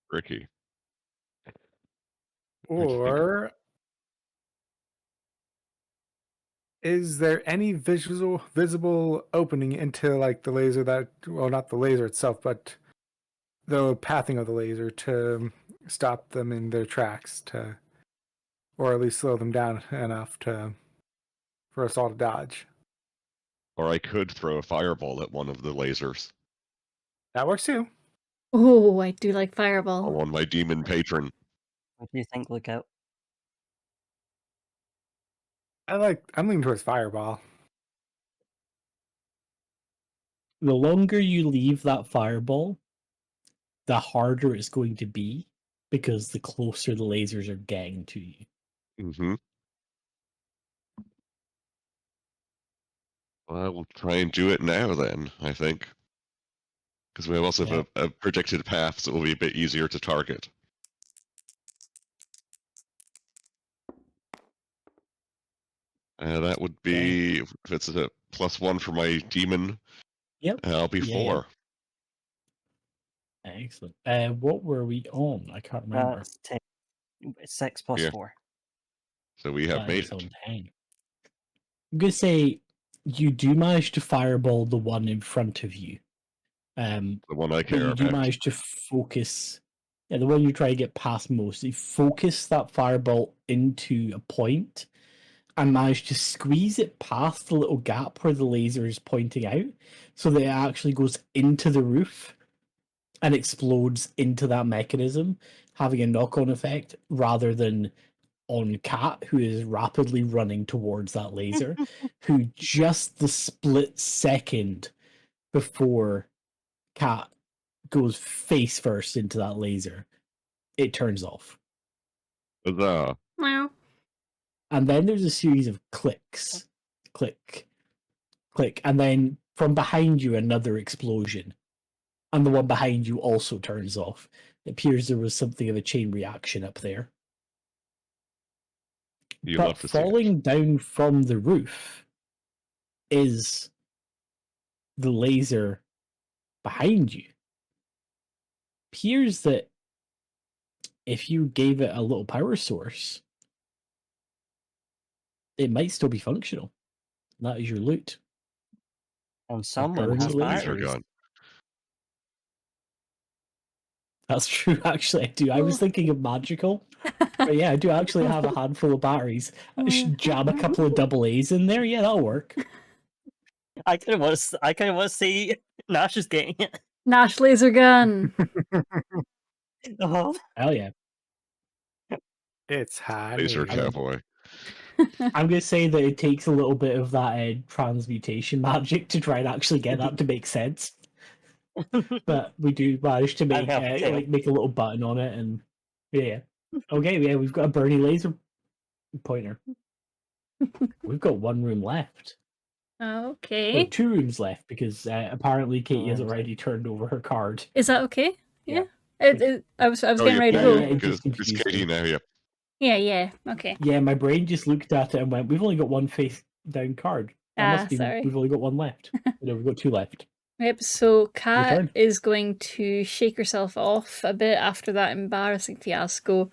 Tricky. Or is there any visible opening into like the laser that, well, not the laser itself, but the pathing of the laser to stop them in their tracks, or at least slow them down enough for us all to dodge. Or I could throw a fireball at one of the lasers. That works too. Oh, I do like I fireball. want my demon patron. What do you think, Lookout? I'm leaning towards fireball. The longer you leave that fireball, the harder it's going to be because the closer the lasers are getting to you. Mm-hmm. Well, I will try and do it now then, I think. Because we also have a predicted path, so it will be a bit easier to target. That would be, if it's a +1 for my demon, Yep. I'll be 4. Excellent. What were we on? I can't remember. That's 10. 6 plus Yeah. 4. So we have That made is it. on 10. I'm going to say you do manage to fireball the one in front of you. The one I But care you do about. manage to focus. Yeah, the one you try to get past most. You focus that fireball into a point and manage to squeeze it past the little gap where the laser is pointing out so that it actually goes into the roof and explodes into that mechanism, having a knock-on effect rather than on Cat, who is rapidly running towards that laser, who just the split second before Cat goes face first into that laser, it turns off. Huzzah. Wow. And then there's a series of clicks. Click, click, and then from behind you, another explosion. And the one behind you also turns off. It appears there was something of a chain reaction up there. You But love to see it. falling down from the roof is the laser behind you. Appears that if you gave it a little power source, it might still be functional. That is your loot. And someone burning has laser Laser batteries. gun. That's true, actually. I do. I was Oh. thinking of magical. But yeah, I do actually have a handful of batteries. I should jam a couple of double A's in there. Yeah, that'll work. I kind of want to see Nash is getting it. Nash laser gun. Oh, Hell yeah. It's high. Laser noon. cowboy. I'm going to say that it takes a little bit of that transmutation magic to try and actually get that to make sense. But we do manage to make happy to. make a little button on it, and yeah. Okay, yeah, we've got a Bernie laser pointer. We've got one room left. No, Okay. 2 rooms left because apparently Katie has rooms already turned over her card. Is that okay? Yeah. I was Oh, getting yeah, ready to yeah, go. yeah, it because just it's confused Katie me. now, yeah. Yeah. Okay. Yeah, my brain just looked at it and went, "We've only got one face down card. That must be sorry. we've only got one left. No, we've got 2 left." Yep, so Kat turn. is going to shake herself off a bit after that embarrassing fiasco.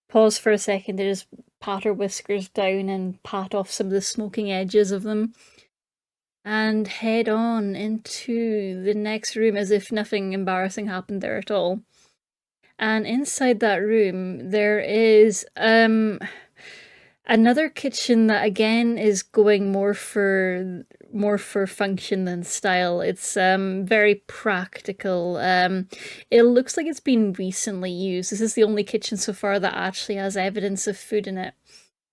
Pause for a second to just pat her whiskers down and pat off some of the smoking edges of them. And head on into the next room as if nothing embarrassing happened there at all. And inside that room, there is another kitchen that again is going more for function than style. It's very practical. It looks like it's been recently used. This is the only kitchen so far that actually has evidence of food in it.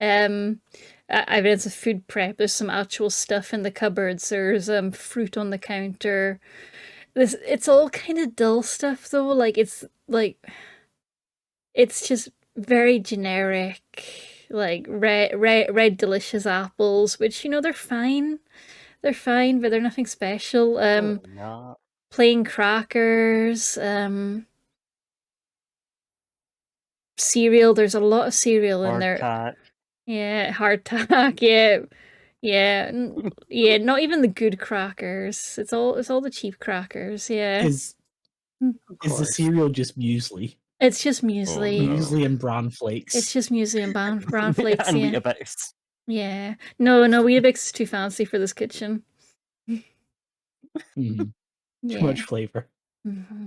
Evidence of food prep. There's some actual stuff in the cupboards. There's fruit on the counter. It's all kind of dull stuff though. It's just very generic, like red delicious apples, which they're fine. They're fine, but they're nothing special. no. Plain crackers, cereal. There's a lot of cereal in there. Hardtack. Yeah, hardtack. Yeah. Not even the good crackers. It's all the cheap crackers. Yeah, Is the course. cereal just muesli? it's just muesli. no. Muesli and bran flakes. It's just muesli and bran flakes. And Yeah. Weetabix. Yeah. No, Weetabix is too fancy for this kitchen. Mhm. Yeah. Too much flavor. Mm-hmm.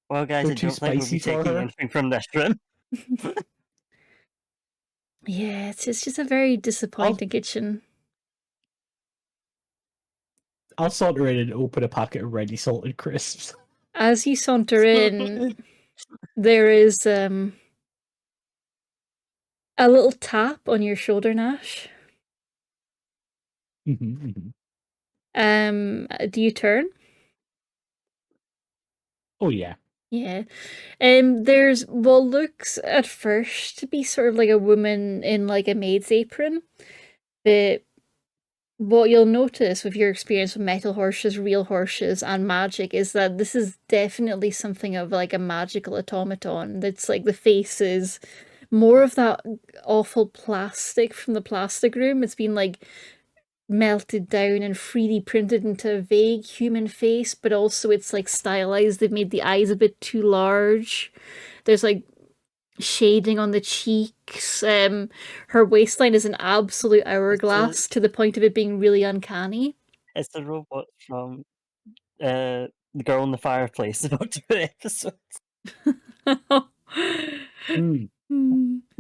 Well, guys, Go I too don't think we'll spicy be for taking her? anything from this room. Yeah, it's just a very disappointing kitchen. I'll saunter in and open a packet of ready salted crisps. As you saunter in, there is a little tap on your shoulder, Nash. Mhm, mhm. Do you turn? Oh yeah. Yeah. There's what looks at first to be sort of like a woman in like a maid's apron. But what you'll notice with your experience with metal horses, real horses, and magic is that this is definitely something of like a magical automaton. That's like the face is more of that awful plastic from the plastic room. It's been like melted down and 3D printed into a vague human face, but also it's like stylized. They've made the eyes a bit too large. There's like shading on the cheeks. Her waistline is an absolute hourglass to the point of it being really uncanny. It's the robot from The Girl in the Fireplace, the Doctor Who episode.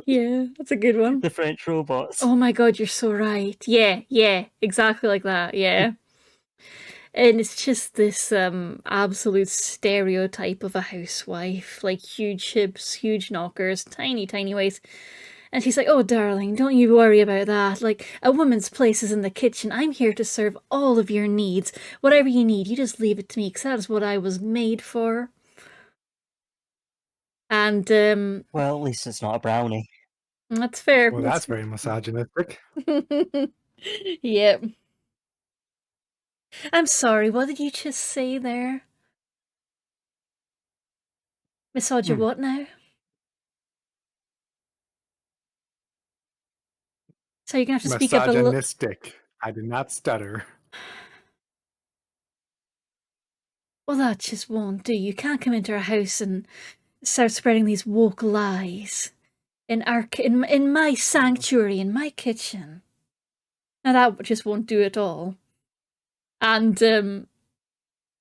Yeah, that's a good one. The French robots. Oh my god, you're so right. Yeah, exactly like that. Yeah. And it's just this absolute stereotype of a housewife, like huge hips, huge knockers, tiny waist. And she's like, "Oh, darling, don't you worry about that. Like, a woman's place is in the kitchen. I'm here to serve all of your needs. Whatever you need, you just leave it to me, because that is what I was made for." And Well, at least it's not a brownie. that's fair. Well, that's very misogynistic. Yep. I'm sorry, what did you just say there? Misogyny what now? So you're gonna have to speak up a little. Misogynistic. I did not stutter. Well, that just won't do. You can't come into our house and start spreading these woke lies in my sanctuary, in my kitchen. Now that just won't do at all. And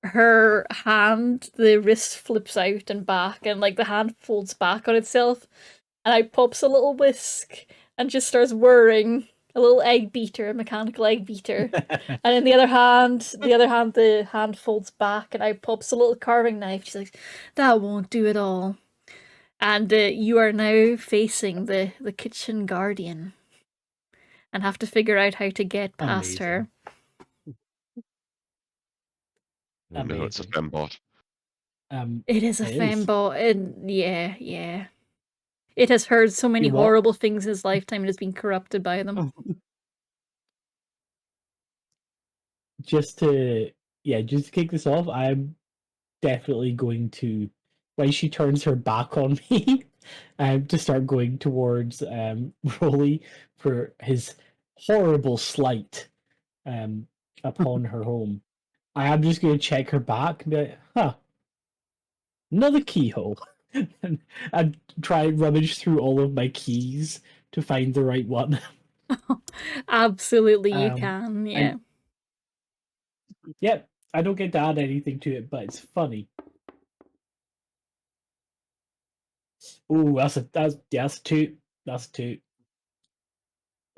her hand, the wrist flips out and back, and like the hand folds back on itself, and I pops a little whisk and just starts whirring a little egg beater, a mechanical egg beater. And in the hand folds back, and I pops a little carving knife. She's like, "That won't do at all." And you are now facing the kitchen guardian, and have to figure out how to get past her. Oh, no, it's a Amazing. fembot. It is a It is. fembot, and yeah. It has heard so many You know what? horrible things in its lifetime and has been corrupted by them. Just to kick this off, I'm definitely going to, when she turns her back on me, to start going towards Rolly for his horrible slight upon her home. I am just going to check her back and be like, huh, another keyhole. and try and rummage through all of my keys to find the right one. Absolutely, you can, yeah. Yep, I don't get to add anything to it, but it's funny. Ooh, that's two. That's two.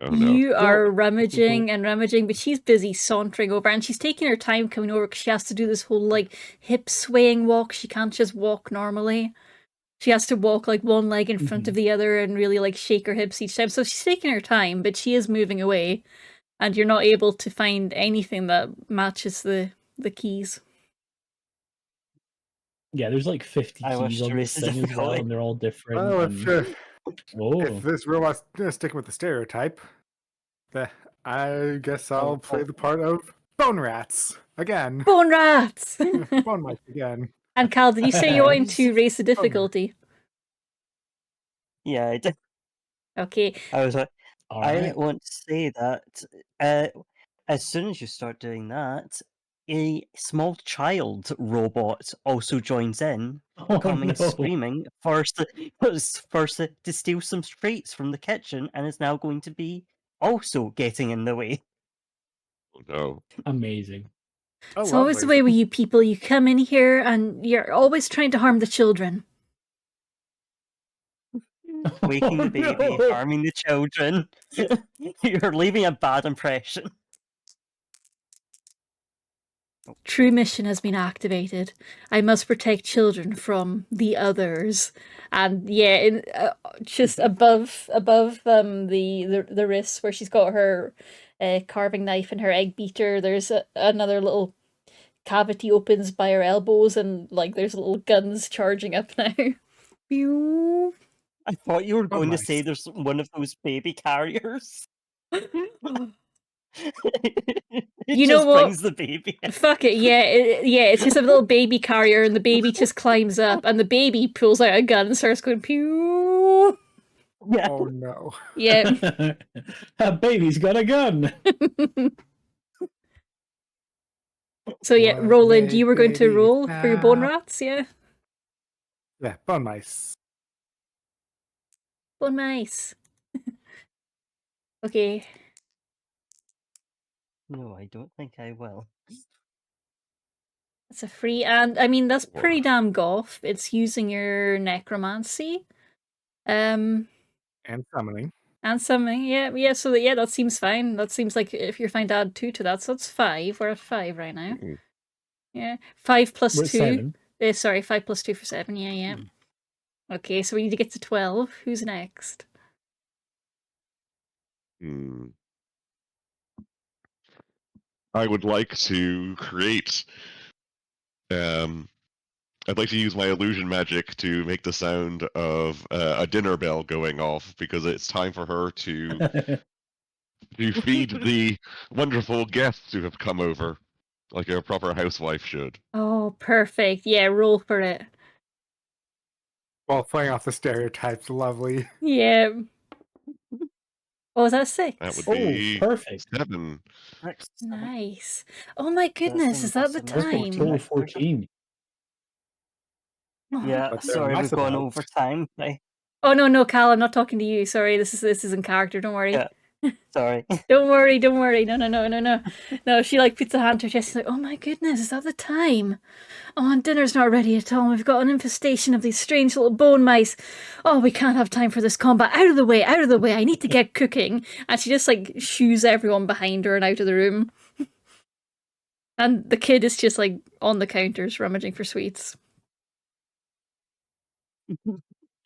Oh, no. You are rummaging and rummaging, but she's busy sauntering over, and she's taking her time coming over because she has to do this whole like hip swaying walk. She can't just walk normally. She has to walk like one leg in front of the other and really like shake her hips each time. So she's taking her time, but she is moving away, and you're not able to find anything that matches the keys. Yeah, there's like 50 I wish keys on to this raise the thing as well, difficulty. and they're all different. Well, and... if this robot's sticking with the stereotype, I guess I'll play the part of Bone Rats again. Bone rats! Bone Mike again. And Cal, did you say you wanted to raise the difficulty? Yeah, I did. Okay. I was like, All I right. want to say that as soon as you start doing that, a small child robot also joins in, Oh, coming no. screaming first to steal some treats from the kitchen, and is now going to be also getting in the way. Oh, no. Amazing. Oh, It's always the lovely. way with you people. You come in here and you're always trying to harm the children. Waking the baby, no. harming the children. You're leaving a bad impression. True mission has been activated. I must protect children from the others. And yeah, just above the wrist where she's got her carving knife and her egg beater, there's another little cavity opens by her elbows, and like there's little guns charging up now. Pew. I thought you were Oh, going to nice. say there's one of those baby carriers. It You know just what? brings the baby in. Fuck it, yeah, it's just a little baby carrier, and the baby just climbs up, and the baby pulls out a gun and starts going pew. Yeah. Oh no. Yeah. That baby's got a gun. So yeah, What Roland, big you were going to baby roll for your bone now. rats, yeah? Yeah, bone mice. Bone mice. Okay. No, I don't think I will. That's a free, and I mean that's Four. pretty damn golf. It's using your necromancy. And summoning. And something, yeah, so that seems fine. That seems like if you're fine to add 2 to that, so that's 5. We're at 5 right now. Mm. Yeah. 5 plus We're at 2. 7. Sorry, 5 plus 2 for 7, yeah. Okay, so we need to get to 12. Who's next? Hmm. I would like to create. I'd like to use my illusion magic to make the sound of a dinner bell going off because it's time for her to feed the wonderful guests who have come over, like a proper housewife should. Oh, perfect. Yeah, roll for it. Well, playing off the stereotypes, lovely. Yeah. Oh, is that 6? That would Oh, be perfect. 7. Nice. Oh my goodness, is that the impossible. Perfect. time? Total 14. Yeah, But they're sorry, nice we've gone about- over time. Oh no, Cal, I'm not talking to you. Sorry, this is in character. Don't worry. Yeah. Sorry. Don't worry. No. No, she like puts a hand to her chest. She's like, oh my goodness, is that the time? Oh, and dinner's not ready at all. We've got an infestation of these strange little bone mice. Oh, we can't have time for this combat. Out of the way. I need to get cooking. And she just like shoos everyone behind her and out of the room. And the kid is just like on the counters rummaging for sweets.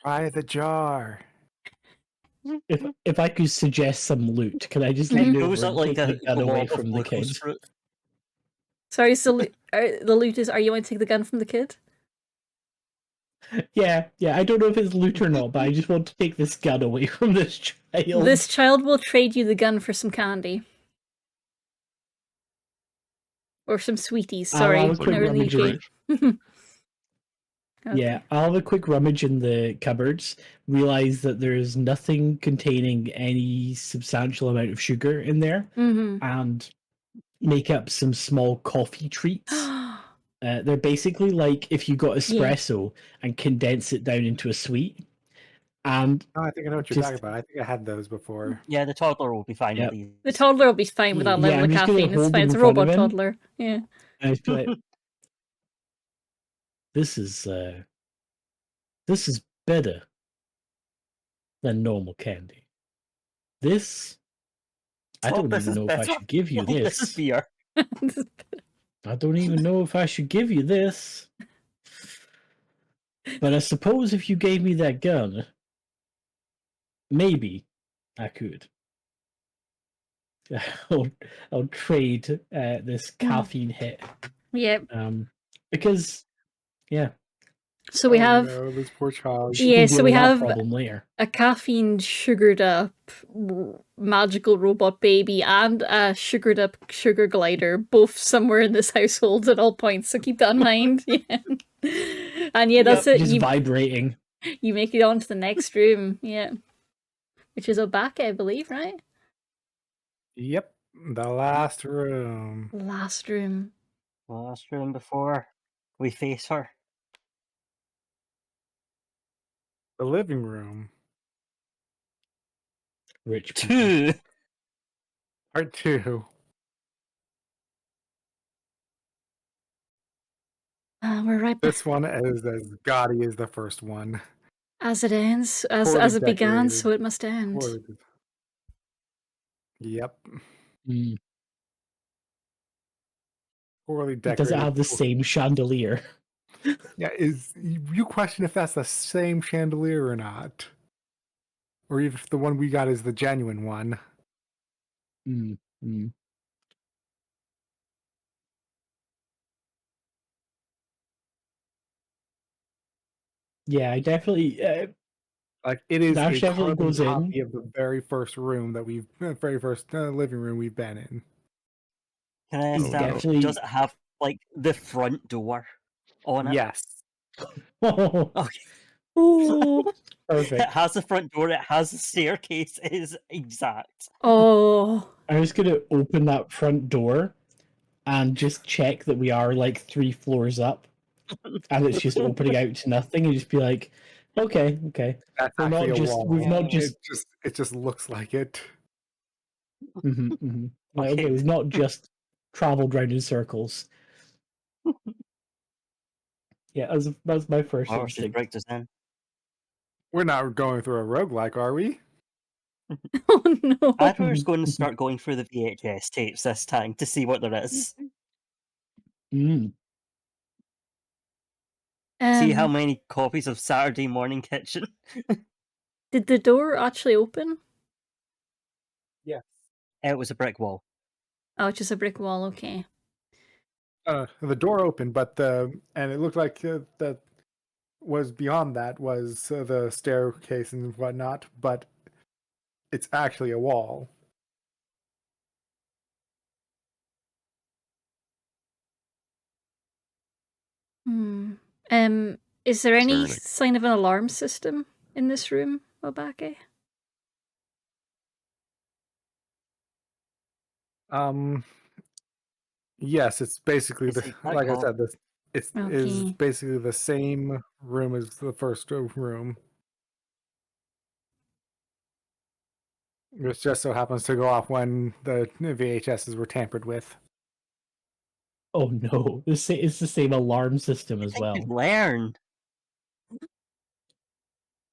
Try the jar. If I could suggest some loot, can I just Mhm. lean It over goes and up like take the a gun away glob of from the kid? glucose fruit. Sorry, so the loot is, are you want to take the gun from the kid? Yeah. I don't know if it's loot or not, but I just want to take this gun away from this child. This child will trade you the gun for some candy. Or some sweeties, I'll sorry. have a It's like quick Now we're in the rummage UK. around. Yeah, I'll have a quick rummage in the cupboards, realize that there's nothing containing any substantial amount of sugar in there, Mm-hmm. and make up some small coffee treats. They're basically like if you got espresso and condense it down into a sweet. And Oh, I think I know what you're Just- talking about. I think I had those before. Yeah, the toddler will be fine Yep. with these. The toddler will be fine with that Yeah, level I'm of just gonna caffeine. It's hold fine. them It's a in front robot of him. toddler. Yeah. I just be like, this is better than normal candy. This I Oh, don't this even is know if I better. should give you This is this. beer. I don't even know if I should give you this. But I suppose if you gave me that gun, maybe I could. I'll trade this caffeine hit. Yep. Because yeah, So we Oh, have no, this poor child. she Yeah, can deal so we with that have problem later. a caffeine sugared up magical robot baby and a sugared up sugar glider, both somewhere in this household at all points. So keep that in mind. Yeah. And yeah, that's it. Just vibrating. You make it on to the next room. Yeah. Which is Obake, I believe, right? Yep, the last room. Last room. Last room before we face her. The living room. Rich people. 2. Part 2. We're right back. This one is as gaudy as the first one. As it ends, Poorly as it began, decorated. so it must end. Yep. Mm. Poorly decorated. Does it have the same chandelier? Yeah, you question if that's the same chandelier or not, or if the one we got is the genuine one. Mm. Mm. Yeah, I definitely. Like it is Dash a definitely carbon goes in. copy of the very first room that very first living room we've been in. Can I It's establish? definitely- Does it have like the front door on it? Yes. Oh, Okay. Oh, It perfect. has the front door. It has the staircase. It is exact. oh, I was gonna open that front door and just check that we are like 3 floors up, and it's just opening out to nothing, and just be like, okay. That's We're actually not a just. wall. We've not just. It just looks like it. Like, okay, Okay. we've not just traveled round in circles. Yeah, that's my first Or she's instinct. bricked us in. We're not going through a roguelike, are we? oh no. I thought we were going to start going through the VHS tapes this time to see what there is. Mm. See how many copies of Saturday Morning Kitchen. Did the door actually open? Yes. It was a brick wall. Oh, it's just a brick wall. Okay. The door opened, and it looked like that was beyond that was the staircase and whatnot, but it's actually a wall. Hmm. Is there any Concerning. sign of an alarm system in this room, Obake? Yes, it's basically It's the exact like I copy. said, this is Okay. basically the same room as the first room. It just so happens to go off when the VHSs were tampered with. Oh no, it's the same alarm system You as think well. you'd learn?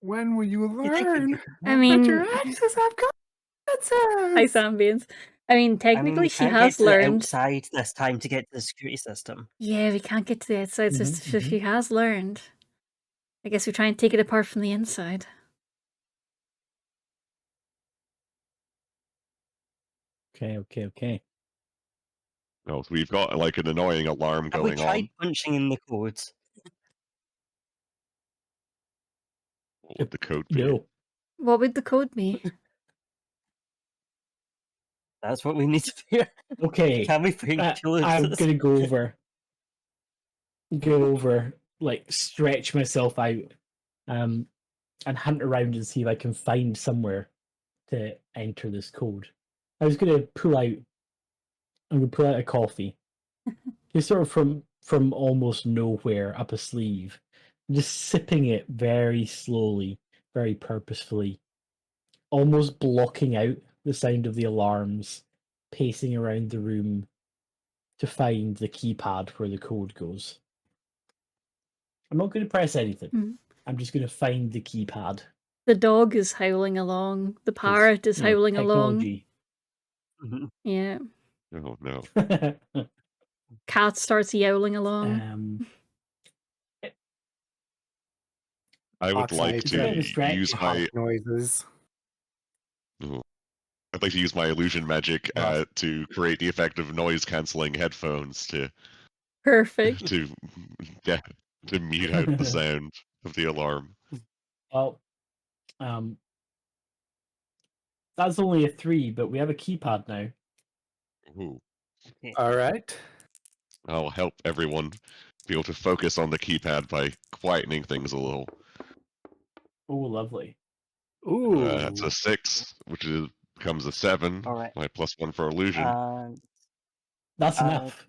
When will you You think you'd learn be- I that mean, your exes have hi consequences? Sambians. I mean, I mean, technically, we she can't get has to the learned. outside this time to get to the security system. Yeah, we can't get to the outside, so Mhm, she has learned. I guess we try and take it apart from the inside. Okay. No, so we've got like an annoying alarm Have we going tried on. punching in the codes? What would the code be? No. What would the code be? That's what we need to figure. Okay. Can we find I'm clues? gonna go over, like stretch myself out, and hunt around and see if I can find somewhere to enter this code. I was gonna pull out. I'm gonna pull out a coffee, just sort of from almost nowhere up a sleeve, just sipping it very slowly, very purposefully, almost blocking out the sound of the alarms, pacing around the room to find the keypad where the code goes. I'm not going to press anything. Hmm. I'm just going to find the keypad. The dog is howling along. The 'Cause, parrot is howling along. technology. Mhm. Yeah. Oh no. Cat starts yowling along. I would like Oxide, It's a bit of a to stretch. use my noises. I'd like to use my illusion magic Rough. to create the effect of noise cancelling headphones to Perfect. to yeah, to mute out the sound of the alarm. Well, that's only a 3, but we have a keypad now. Ooh. All right. I'll help everyone be able to focus on the keypad by quietening things a little. Oh, lovely. Ooh. That's a 6, which becomes a 7. All right. My +1 for illusion. That's enough.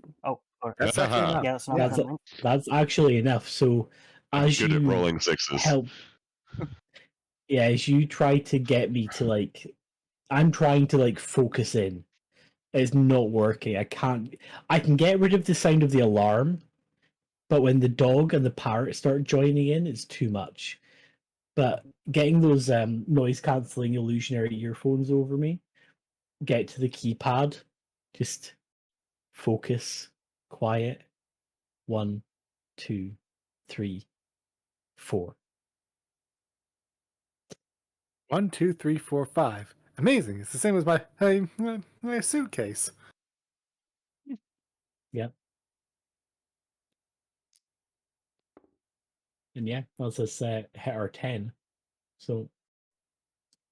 That's actually enough. Yeah, that's enough. That's that's actually enough. So I'm as good you at rolling 6s. help, yeah, as you try to get me to like, I'm trying to like focus in. It's not working. I can get rid of the sound of the alarm, But when the dog and the parrot start joining in, it's too much. But getting those noise cancelling illusionary earphones over me, get to the keypad, just focus, quiet. 1, 2, 3, 4. 1, 2, 3, 4, 5. Amazing. It's the same as my suitcase. Yep. And yeah, that's us hit our 10. So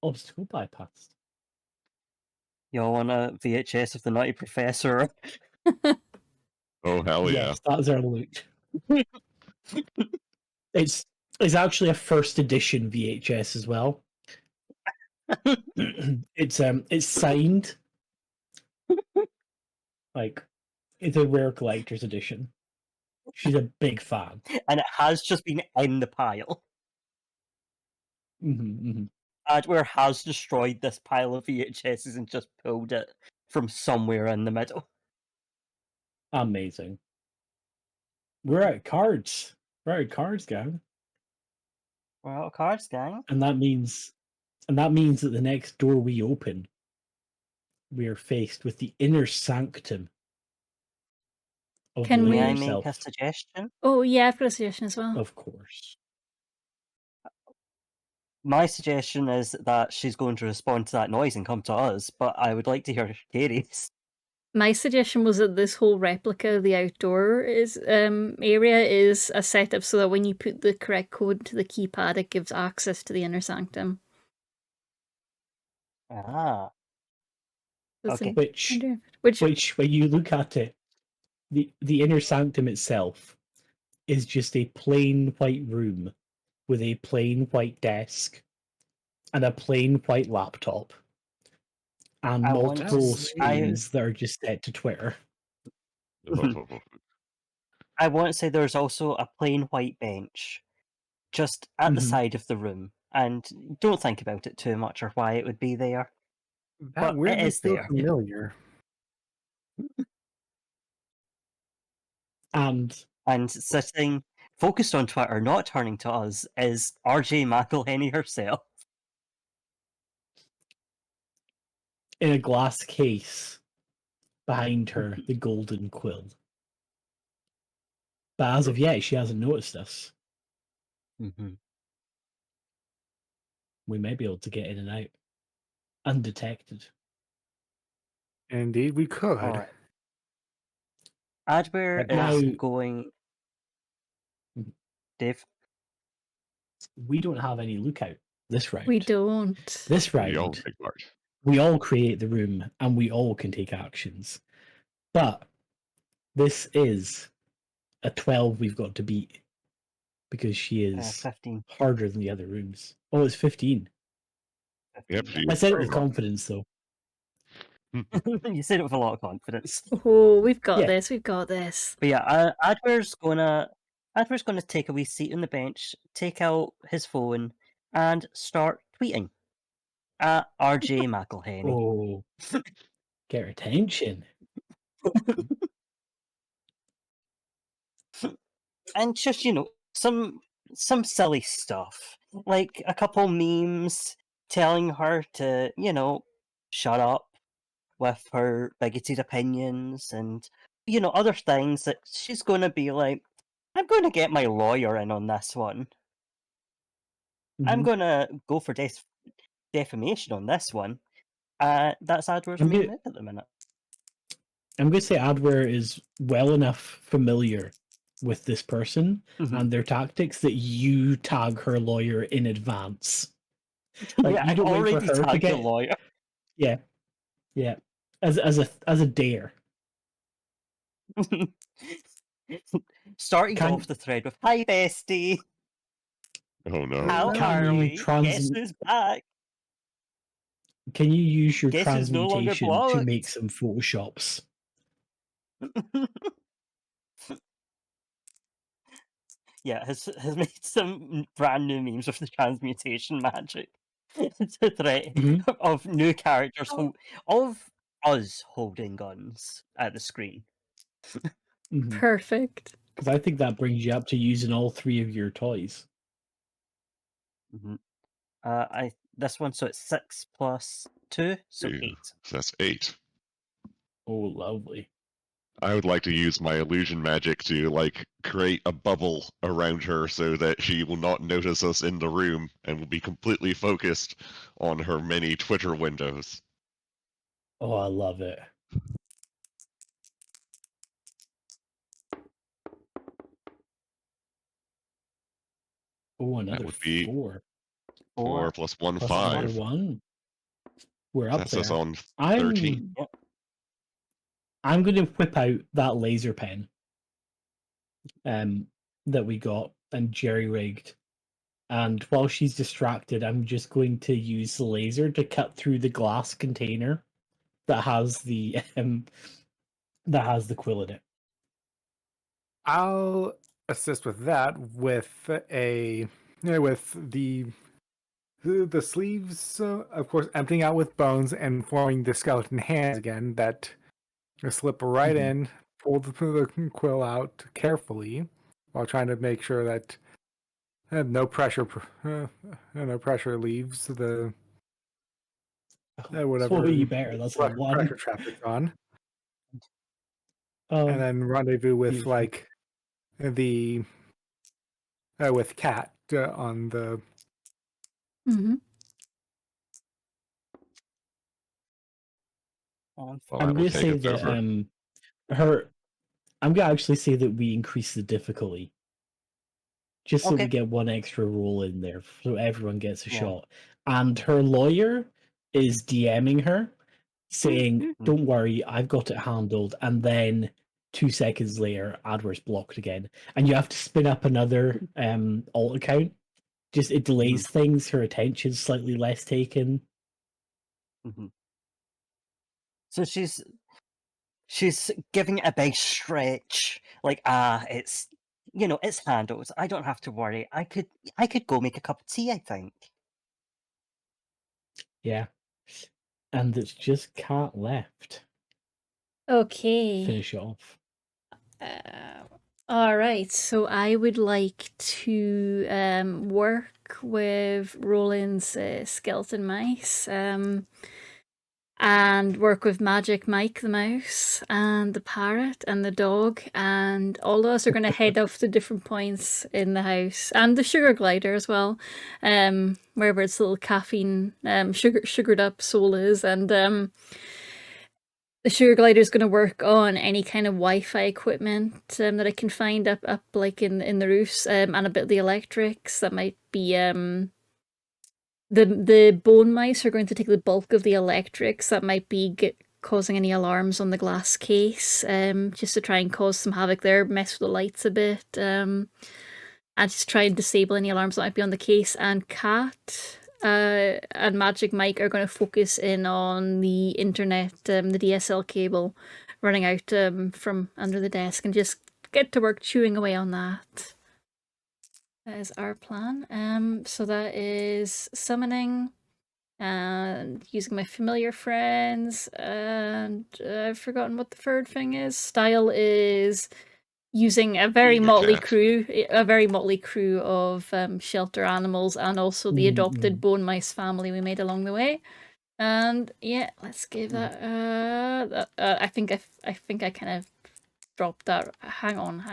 obstacle bypassed. Y'all want a VHS of the Nutty Professor? Oh hell yeah! Yes, that's our loot. It's actually a first edition VHS as well. It's signed. Like, it's a rare collector's edition. She's a big fan. And it has just been in the pile. Adware has destroyed this pile of VHSs and just pulled it from somewhere in the middle. Amazing. We're out of cards. We're out of cards, gang. We're out of cards, gang. And that means that the next door we open, we are faced with the inner sanctum of Can the we- May I lady make a herself. suggestion? Oh, yeah, I've got a suggestion as well. Of course. My suggestion is that she's going to respond to that noise and come to us, but I would like to hear Katie's. My suggestion was that this whole replica of the outdoor area is a setup so that when you put the correct code to the keypad, it gives access to the inner sanctum. Ah, That's okay. an Which, idea. Which when you look at it, the inner sanctum itself is just a plain white room with a plain white desk and a plain white laptop and I want to multiple s- screens that are just set to Twitter. I want to say there's also a plain white bench just at the Mhm. side of the room, and don't think about it too much or why it would be there. That But it weirdly is feels there. familiar. And And sitting focused on Twitter, not turning to us, is RJ McElhenny herself. in a glass case behind her, the golden quill. But as of yet, she hasn't noticed us. Mm-hmm. We may be able to get in and out undetected. Indeed, we could. All right. Adware But now- is going. Dave? We don't have any lookout this round. we don't. This We all round, take part. we all create the room and we all can take actions. But this is a 12 we've got to beat because she is 15. harder than the other rooms. Oh, it's 15. Yep, she I is said it very with hard. confidence, though. You said it with a lot of confidence. Oh, we've got Yeah. this. We've got this. But yeah, Adware's gonna take a wee seat on the bench, take out his phone, and start tweeting at RJ McElhenny. Oh, get her attention. And just some silly stuff, like a couple memes telling her to shut up with her bigoted opinions, and other things that she's going to be like, I'm going to get my lawyer in on this one. I'm Mhm. going to go for defamation on this one. That's Adware's I'm main good. move at the minute. I'm going to say Adware is well enough familiar with this person Mhm. and their tactics that you tag her lawyer in advance. Like, Yeah, you I don't wait for already her to tagged the get lawyer. yeah, as a dare. Starting Can- off the thread with, "Hi, bestie. Oh no. How Can are you we? Guess who's back?" Can you use your Guess who's no longer transmutation to blocked? make some photoshops? Yeah, has made some brand new memes with the transmutation magic. It's a threat Mhm. of new characters of us holding guns at the screen. Mhm. Perfect. Because I think that brings you up to using all 3 of your toys. hmm this one, so it's 6 plus 2, so Two. 8. So that's 8. Oh, lovely. I would like to use my illusion magic to create a bubble around her so that she will not notice us in the room and will be completely focused on her many Twitter windows. Oh, I love it. Oh, That another would be 4. 4 4 plus 1, Plus 5. another 1. We're up Sets us there. on 13. I'm Yep. I'm going to whip out that laser pen that we got and jerry-rigged. And while she's distracted, I'm just going to use the laser to cut through the glass container that has the quill in it. I'll assist with that with with the sleeves, of course, emptying out with bones and forming the skeleton hands again that slip right Mhm. in, pull the quill out carefully while trying to make sure that no pressure leaves the whatever So you better. That's a pressure 1. trap it's on, and then rendezvous with Beautiful. the with Cat on the. Mm-hmm. On Well, I'm that will going to take say us that over. I'm going to actually say that we increase the difficulty just so we Okay. get one extra roll in there, so everyone gets a Yeah. shot. And her lawyer is DMing her, saying, Mhm. "Don't worry, I've got it handled." And then 2 seconds later, AdWords blocked again, and you have to spin up another alt account. Just it delays things. Her attention's slightly less taken. So she's giving it a big stretch, like it's it's handled. I don't have to worry. I could go make a cup of tea. I think. Yeah, and it's just Cat left. Okay. Finish it off. All right. So I would like to work with Roland's skeleton mice, and work with Magic Mike the mouse and the parrot and the dog, and all of us are going to head off to different points in the house, and the sugar glider as well, wherever its little caffeine sugared up soul is, and the sugar glider is going to work on any kind of Wi-Fi equipment that I can find up like in the roofs, and a bit of the electrics that might be the bone mice are going to take the bulk of the electrics that might be causing any alarms on the glass case, just to try and cause some havoc there, mess with the lights a bit, and just try and disable any alarms that might be on the case. And Cat and Magic Mike are going to focus in on the internet, the DSL cable running out from under the desk, and just get to work chewing away on that. That is our plan. So that is summoning and using my familiar friends, and I've forgotten what the third thing is. Style is using a very Being a motley cat. crew of shelter animals, and also the adopted bone mice family we made along the way. And yeah, let's give that. I think I kind of dropped that. Hang on.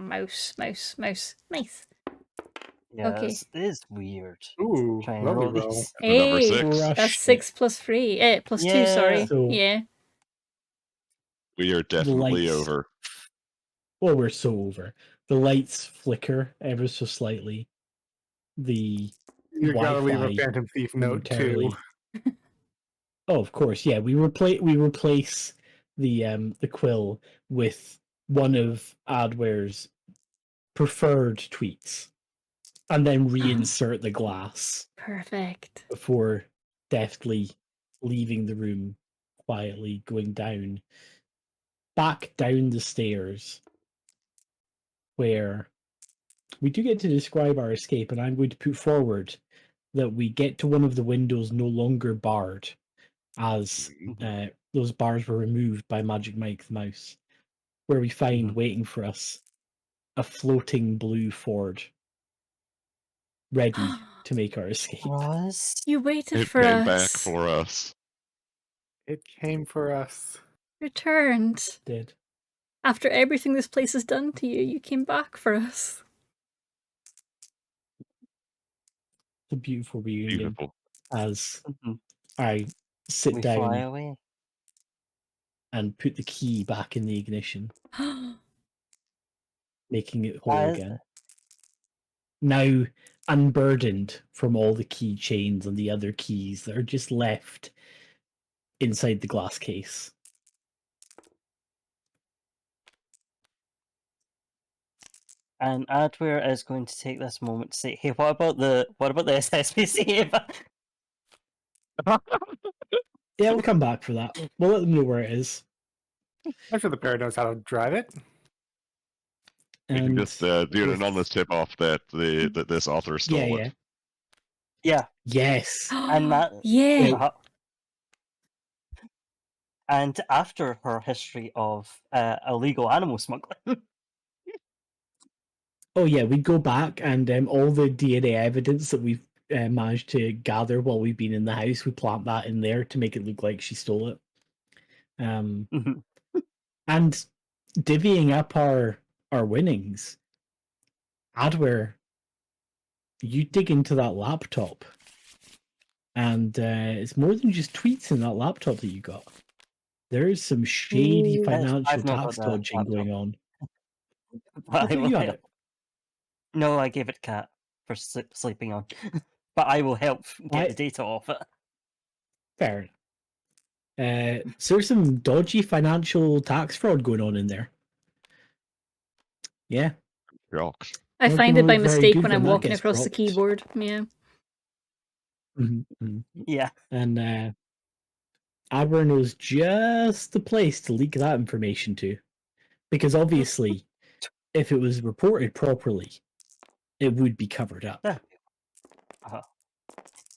Mouse. Nice. Yeah, Okay. it is weird. Ooh, Try and lovely roll roll. these. The number Hey, 6. Crush that's it. 6 plus 3. Plus 2, Yeah. sorry. So Yeah. We are definitely lights- over. Well, we're so over. The lights flicker ever so slightly. The You gotta leave a Wi-Fi Phantom Thief note momentarily. too. Oh, of course, yeah. We replace the Quill with one of Adware's preferred tweets, and then reinsert the glass Perfect. before deftly leaving the room, quietly going back down the stairs, where we do get to describe our escape, and I'm going to put forward that we get to one of the windows no longer barred, as those bars were removed by Magic Mike the mouse, where we find waiting for us a floating blue Ford ready to make our escape. Was You waited It for came us. back for us. It came for us. Returned. Did. After everything this place has done to you, you came back for us. It's a beautiful reunion Beautiful. as Mhm. I sit we fly down away. and put the key back in the ignition, making it whole As- again. Now unburdened from all the keychains and the other keys that are just left inside the glass case. And Adware is going to take this moment to say, "Hey, what about the SSPC?" Yeah, we'll come back for that. We'll let them know where it is. I'm sure the parrot knows how to drive it. We can And just do an with- anonymous tip off that that this author stole yeah. it. Yeah, Yes. and that Yeah. Well, and after her history of illegal animal smuggling, oh yeah, we go back and all the DNA evidence that we've managed to gather while we've been in the house, we plant that in there to make it look like she stole it. Mhm. And divvying up our winnings. Adware, you dig into that laptop, and it's more than just tweets in that laptop that you got. There is some shady Yes, financial I've not got tax that dodging laptop. going on. but I I thought will you had help. it. No, I gave it to Cat for sleeping on, but I will help get the data off it. Fair enough. So there's some dodgy financial tax fraud going on in there. Yeah. Rocks. I Not find gonna it by look very mistake good when I'm when that walking gets across the dropped. keyboard. Yeah. Yeah, And Adware knows just the place to leak that information to. Because obviously, if it was reported properly, it would be covered up. yeah.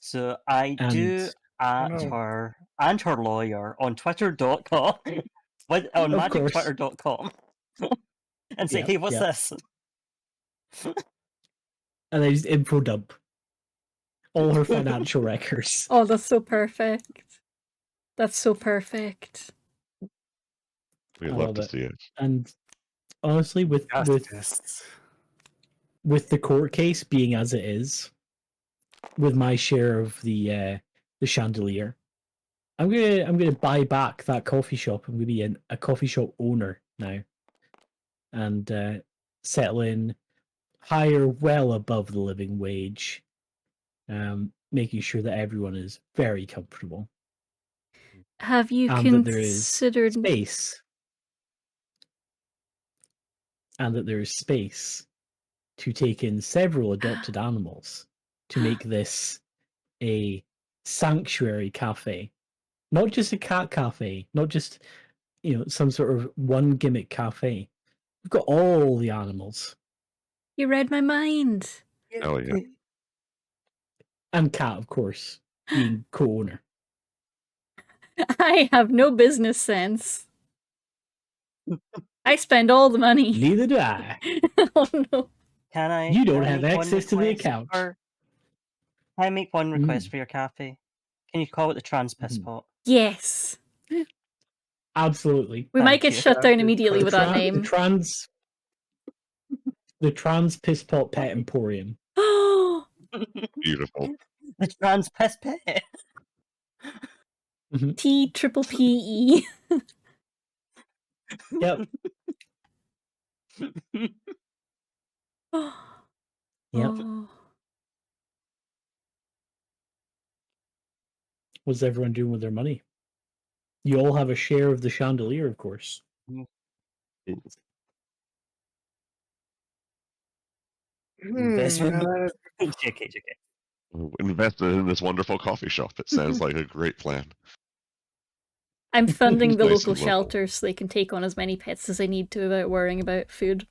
So I do And at no. her and her lawyer on twitter.com on Of course. magictwitter.com and say, Yep, "Hey, what's yep. this?" and they just info dump all her financial records. Oh, that's so perfect. That's so perfect. We'd I love love to it. see it. And honestly, with Justice. the court case being as it is, with my share of the chandelier, I'm gonna buy back that coffee shop. I'm gonna be a coffee shop owner now, and settle in higher, well above the living wage, making sure that everyone is very comfortable Have you and that there is considered? space, to take in several adopted animals to make this a sanctuary cafe, not just a cat cafe, not just some sort of one gimmick cafe. We've got all the animals You read my mind. Hell yeah. and cat, of course, being co-owner. I have no business sense. I spend all the money. Neither do I. Oh no. Can I? You can don't I have make one access to the request account. Can I make one request for your cafe? Can you call it the Trans Piss Mhm. Pot? Yes. Absolutely. We might Thank get you. shut down That is immediately The, with that the name. trans piss pot pet emporium. Oh, Beautiful. The Trans Piss Pet. TPPE. Yep. Yep. Oh. What's everyone doing with their money? You all have a share of the chandelier, of course. Investment. Uh, JK. Invested in this wonderful coffee shop. It sounds like a great plan. I'm funding the Nice local and local. shelter so they can take on as many pets as they need to without worrying about food.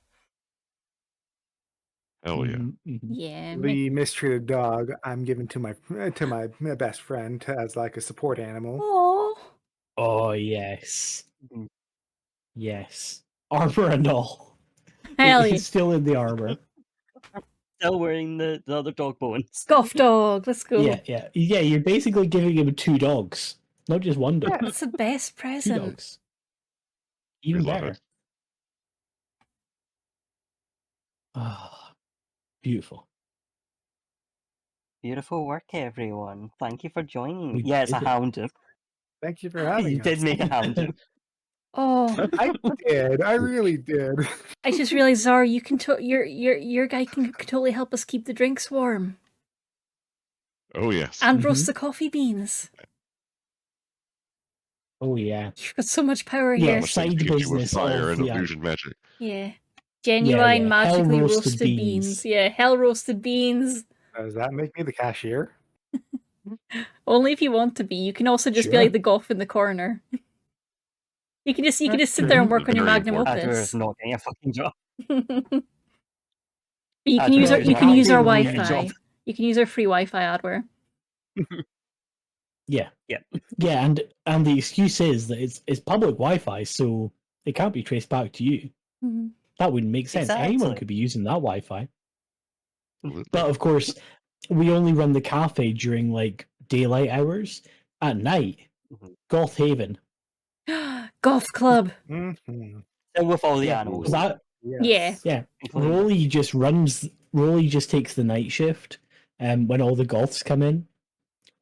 Hell yeah. Yeah. the mistreated dog I'm giving to my best friend as like a support animal. Oh. Oh yes. Mhm. Yes. Armor and all. Hell yeah. He's still in the armor. Still wearing the other dog bones. Golf dog, let's go. Yeah. You're basically giving him 2 dogs, not just 1 dog. That's the best 2 present. dogs. Even love better. it. Ah, beautiful. Beautiful work, everyone. Thank you for joining. We Yeah, it's a did it. hound. Thank you for having You us. did make a hound. Oh, I did. I really did. I just realized, Zara, you can your guy can totally help us keep the drinks warm Oh yes. and roast Mhm. the coffee beans. Oh yeah. You've got so much power Yeah, here. Much like side paint you with business fire of and the illusion magic. Yeah. Genuine, yeah. magically Hell roasted roasted beans. beans. Yeah, hell roasted beans. Does that make me the cashier? Only if you want to be. You can also just be Sure. like the golf in the corner. You can just sit true. there and work on your Very magnum important. Adler is opus. not getting a fucking job. You can Adler use our is you not can use our getting a Wi-Fi. job. You can use our free Wi-Fi, Adwer. Yeah. Yeah. Yeah, and the excuse is that it's public Wi-Fi, so it can't be traced back to you. Mhm. That wouldn't make sense. Anyone Exactly. could be using that Wi-Fi. Absolutely. But of course, we only run the cafe during like daylight hours. At night, Mhm. Goth Haven. Golf club. Mm-hmm. Still with all the Yeah, animals. 'cause that Yes. Yeah. yeah, including Rolly just takes the night shift when all the goths come in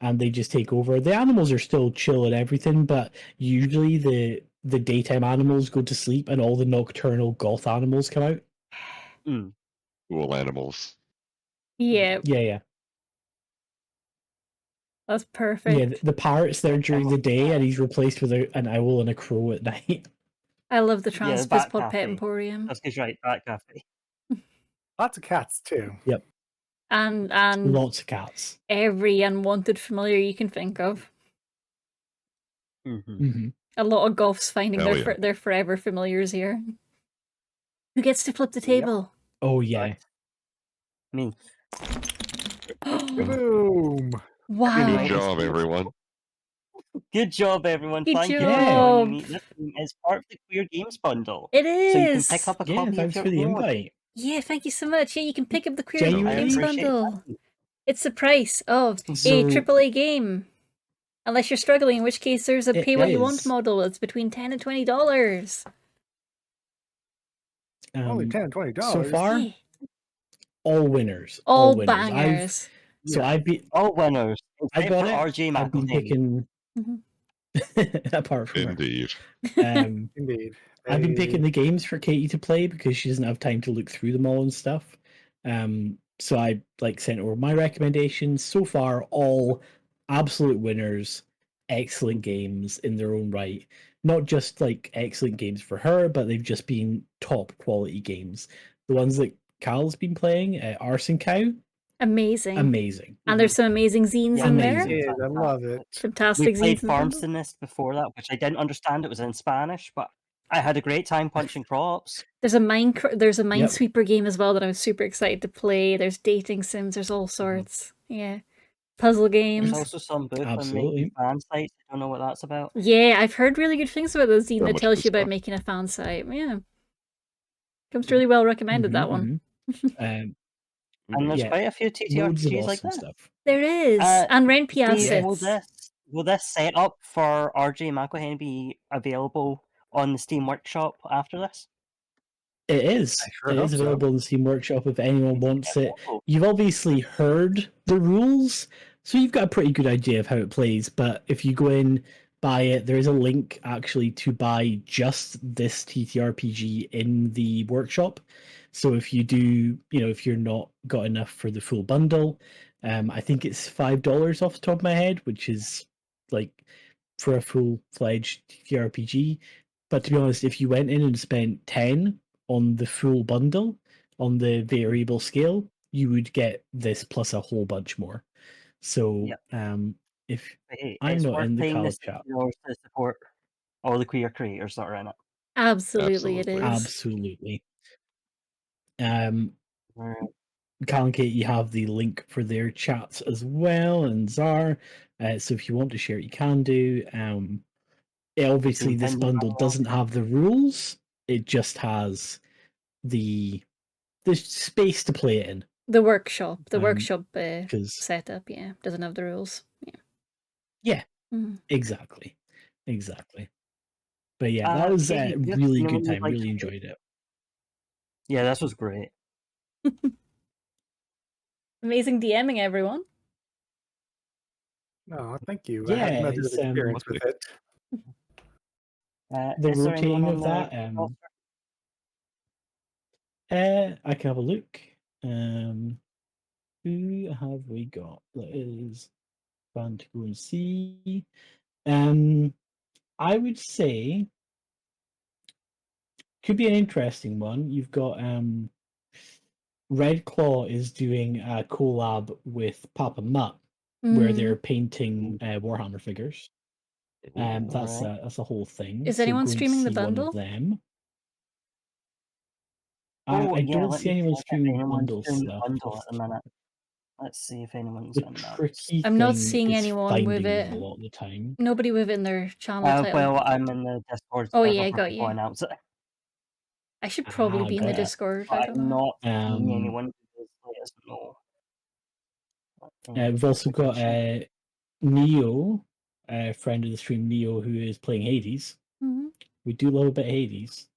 and they just take over. The animals are still chill and everything, but usually the daytime animals go to sleep and all the nocturnal goth animals come out. Mm. Cool animals. Yeah, Yeah. that's Yeah, perfect. the parrot's there during the day and he's replaced with an owl and a crow at night. I love the Yeah, the Transpispod Bat Pet Cafe. Emporium. That's because right, Bat Cafe. Lots of cats too. And Lots of cats. every unwanted familiar you can think of. Mm-hmm. Hmm. A lot of golfs finding Hell their yeah. their forever familiars here. Who gets to flip the Yep. table? Oh yeah. Right. Me. Boom. Wow. Good Right. job, everyone. Good job, everyone. Good Thank you for job. joining me. This is part of the Queer Games bundle. It So you can is. pick up a Yeah, copy of thanks your for the own. invite. Yeah, thank you so much. Yeah, you can pick up the Queer Genuinely. I Games appreciate bundle. that. It's the price of a So- AAA game. Unless you're struggling, in which case there's a It pay what you want is. model. It's between $10 and $20. Only $10, $20. So far, Yeah. all winners. All winners. bangers. I've been All winners. I Except got for it. RJ I've been McElhenny. picking Mhm. apart from her. Indeed. Indeed. I've been picking the games for Katie to play because she doesn't have time to look through them all and stuff. So I sent over my recommendations. So far, all absolute winners, excellent games in their own right. Not just excellent games for her, but they've just been top quality games. The ones that Cal's been playing, Arson Cow, Amazing. amazing. And there's some amazing zines Yeah, in amazing. there. It is. I love it. We Fantastic played zines in the Farms bundle. to Nest before that, which I didn't understand. It was in Spanish, but I had a great time punching crops. There's a Minesweeper game as well that I was super excited to play. There's dating sims. There's all sorts. Yeah. Puzzle There's games. also some book on Absolutely. making fan sites. I don't know what that's about. Yeah, I've heard really good things about the zine So that much tells good you about stuff. making a fan site. Yeah. Comes really well recommended, that one. Um, And there's yeah, quite a few loads of TTRPGs like awesome that. stuff. There is. Uh, And Renpy Dave, assets. will this setup for RJ McElhenny be available on the Steam Workshop after this? It is. I sure It hope is so. available in the Steam Workshop if anyone wants it. Oh, You've obviously heard the rules, so you've got a pretty good idea of how it plays. But if you go in, buy it, there is a link actually to buy just this TTRPG in the workshop. So if you do, if you're not got enough for the full bundle, I think it's $5 off the top of my head, which is for a full-fledged TTRPG. But to be honest, if you went in and spent 10 on the full bundle, on the variable scale, you would get this plus a whole bunch more. So if hey, I'm it's not worth in the paying Cal this chat, $60 to support all the queer creators that are in it. Absolutely, it Absolutely. is. absolutely. Right. Cal and Kate, you have the link for their chats as well, and Zar. So if you want to share it, you can do. Obviously, this Continue bundle running doesn't have the rules. It just has the space to play it in. The workshop Because setup, yeah, doesn't have the rules. Yeah. yeah, Mhm. exactly. But yeah, that was Katie, a do you have really anyone good you'd time. like Really to enjoyed it. Yeah, this was great. Amazing DMing, everyone. Oh, thank you. I Yeah, had no good it's, experience with it. the Is there anyone rotating on of the that. I can have a look. Who have we got? That is fun to go and see. I would say could be an interesting one. You've got Red Claw is doing a collab with Papa Mutt where they're painting Warhammer figures. That's Alright. that's a whole thing. Is So anyone go and streaming the see one bundle? of them. Oh, I yeah, don't let see me anyone check if streaming anyone's bundle doing the stuff. bundle at the minute. Let's see if anyone's The in that. tricky I'm not thing seeing is anyone with finding it. them a lot of the time. Nobody within their channel title. Well, I'm in the Discord Oh, server yeah, for got people you. announce it, I should probably be in the got it. Discord. but I don't I'm know. not seeing Um, anyone who let us know. We've also got Information. Neo, a friend of the stream, Neo, who is playing Hades. Mhm. We do love a bit of Hades,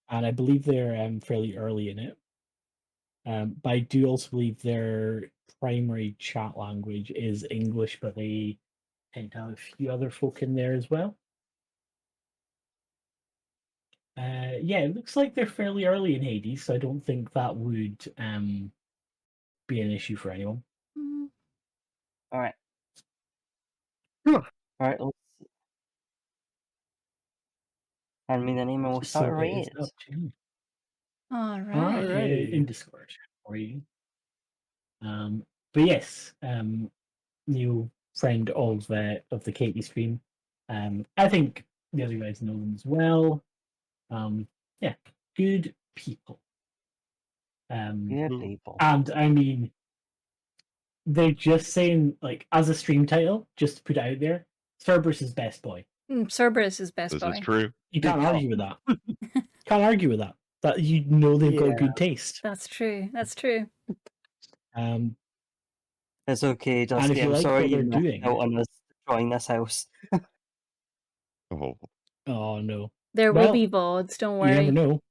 and I believe they're fairly early in it. But I do also believe their primary chat language is English, but they tend to have a few other folk in there as well. Yeah, it looks like they're fairly early in Hades, so I don't think that would be an issue for anyone. Mhm. Alright. Sure. Alright, let's hand me the name and we'll start a So it is raid. up to you. All Alrighty. In Discord for you. But yes, new friend of the Katie stream. I think the other guys know them as well. Yeah, good people. Good people. And I mean, they're just saying like as a stream title, just to put it out there, Cerberus' best boy. Cerberus is best This boy. is true. You Good can't call. argue with that. Can't argue with that. That you know they've got Yeah. good taste. That's true. That's true. It's okay, And Dusty. if you I'm like sorry what you they're missed doing, out on us destroying this house. Oh, oh no, There will well, be VODs, don't you never worry. know.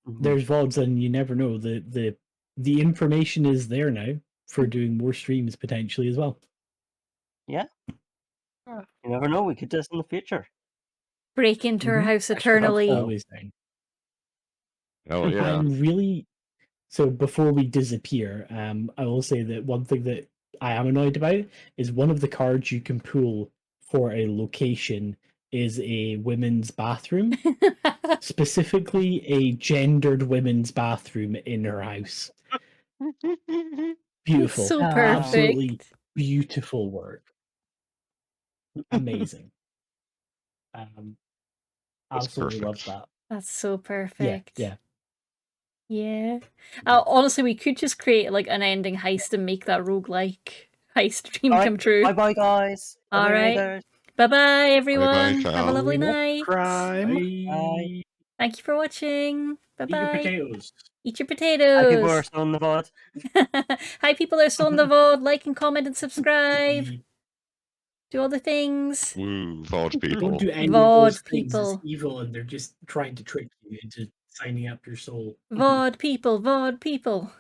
Mhm. There's VODs, and you never know. The information is there now for doing more streams potentially as well. Yeah. You never know, we could do this in the future. Break into her Mhm. house I sure hope eternally. so. Always down. oh yeah. I'm really so. Before we disappear, I will say that one thing that I am annoyed about is one of the cards you can pull for a location is a women's bathroom, specifically a gendered women's bathroom in her house. Beautiful, So absolutely perfect. beautiful work, amazing. That's Absolutely love perfect. that. That's so Yeah, perfect. yeah. Yeah. Honestly, we could just create like an ending heist and make that roguelike heist dream Alright, come true. bye-bye, guys. All Bye-bye, right. Raiders. Bye-bye, everyone. Have a ciao. lovely night. Crime. Bye. Thank you for watching. Eat your Bye-bye. potatoes. Eat your Hi, people are potatoes. still in the VOD. Hi, people are still in the VOD. Like and comment and subscribe. Bye. Do all the things. Woo, VOD people. Don't do any of those VOD things. It's people. evil, and they're just trying to trick you into signing up your soul. VOD people. VOD people.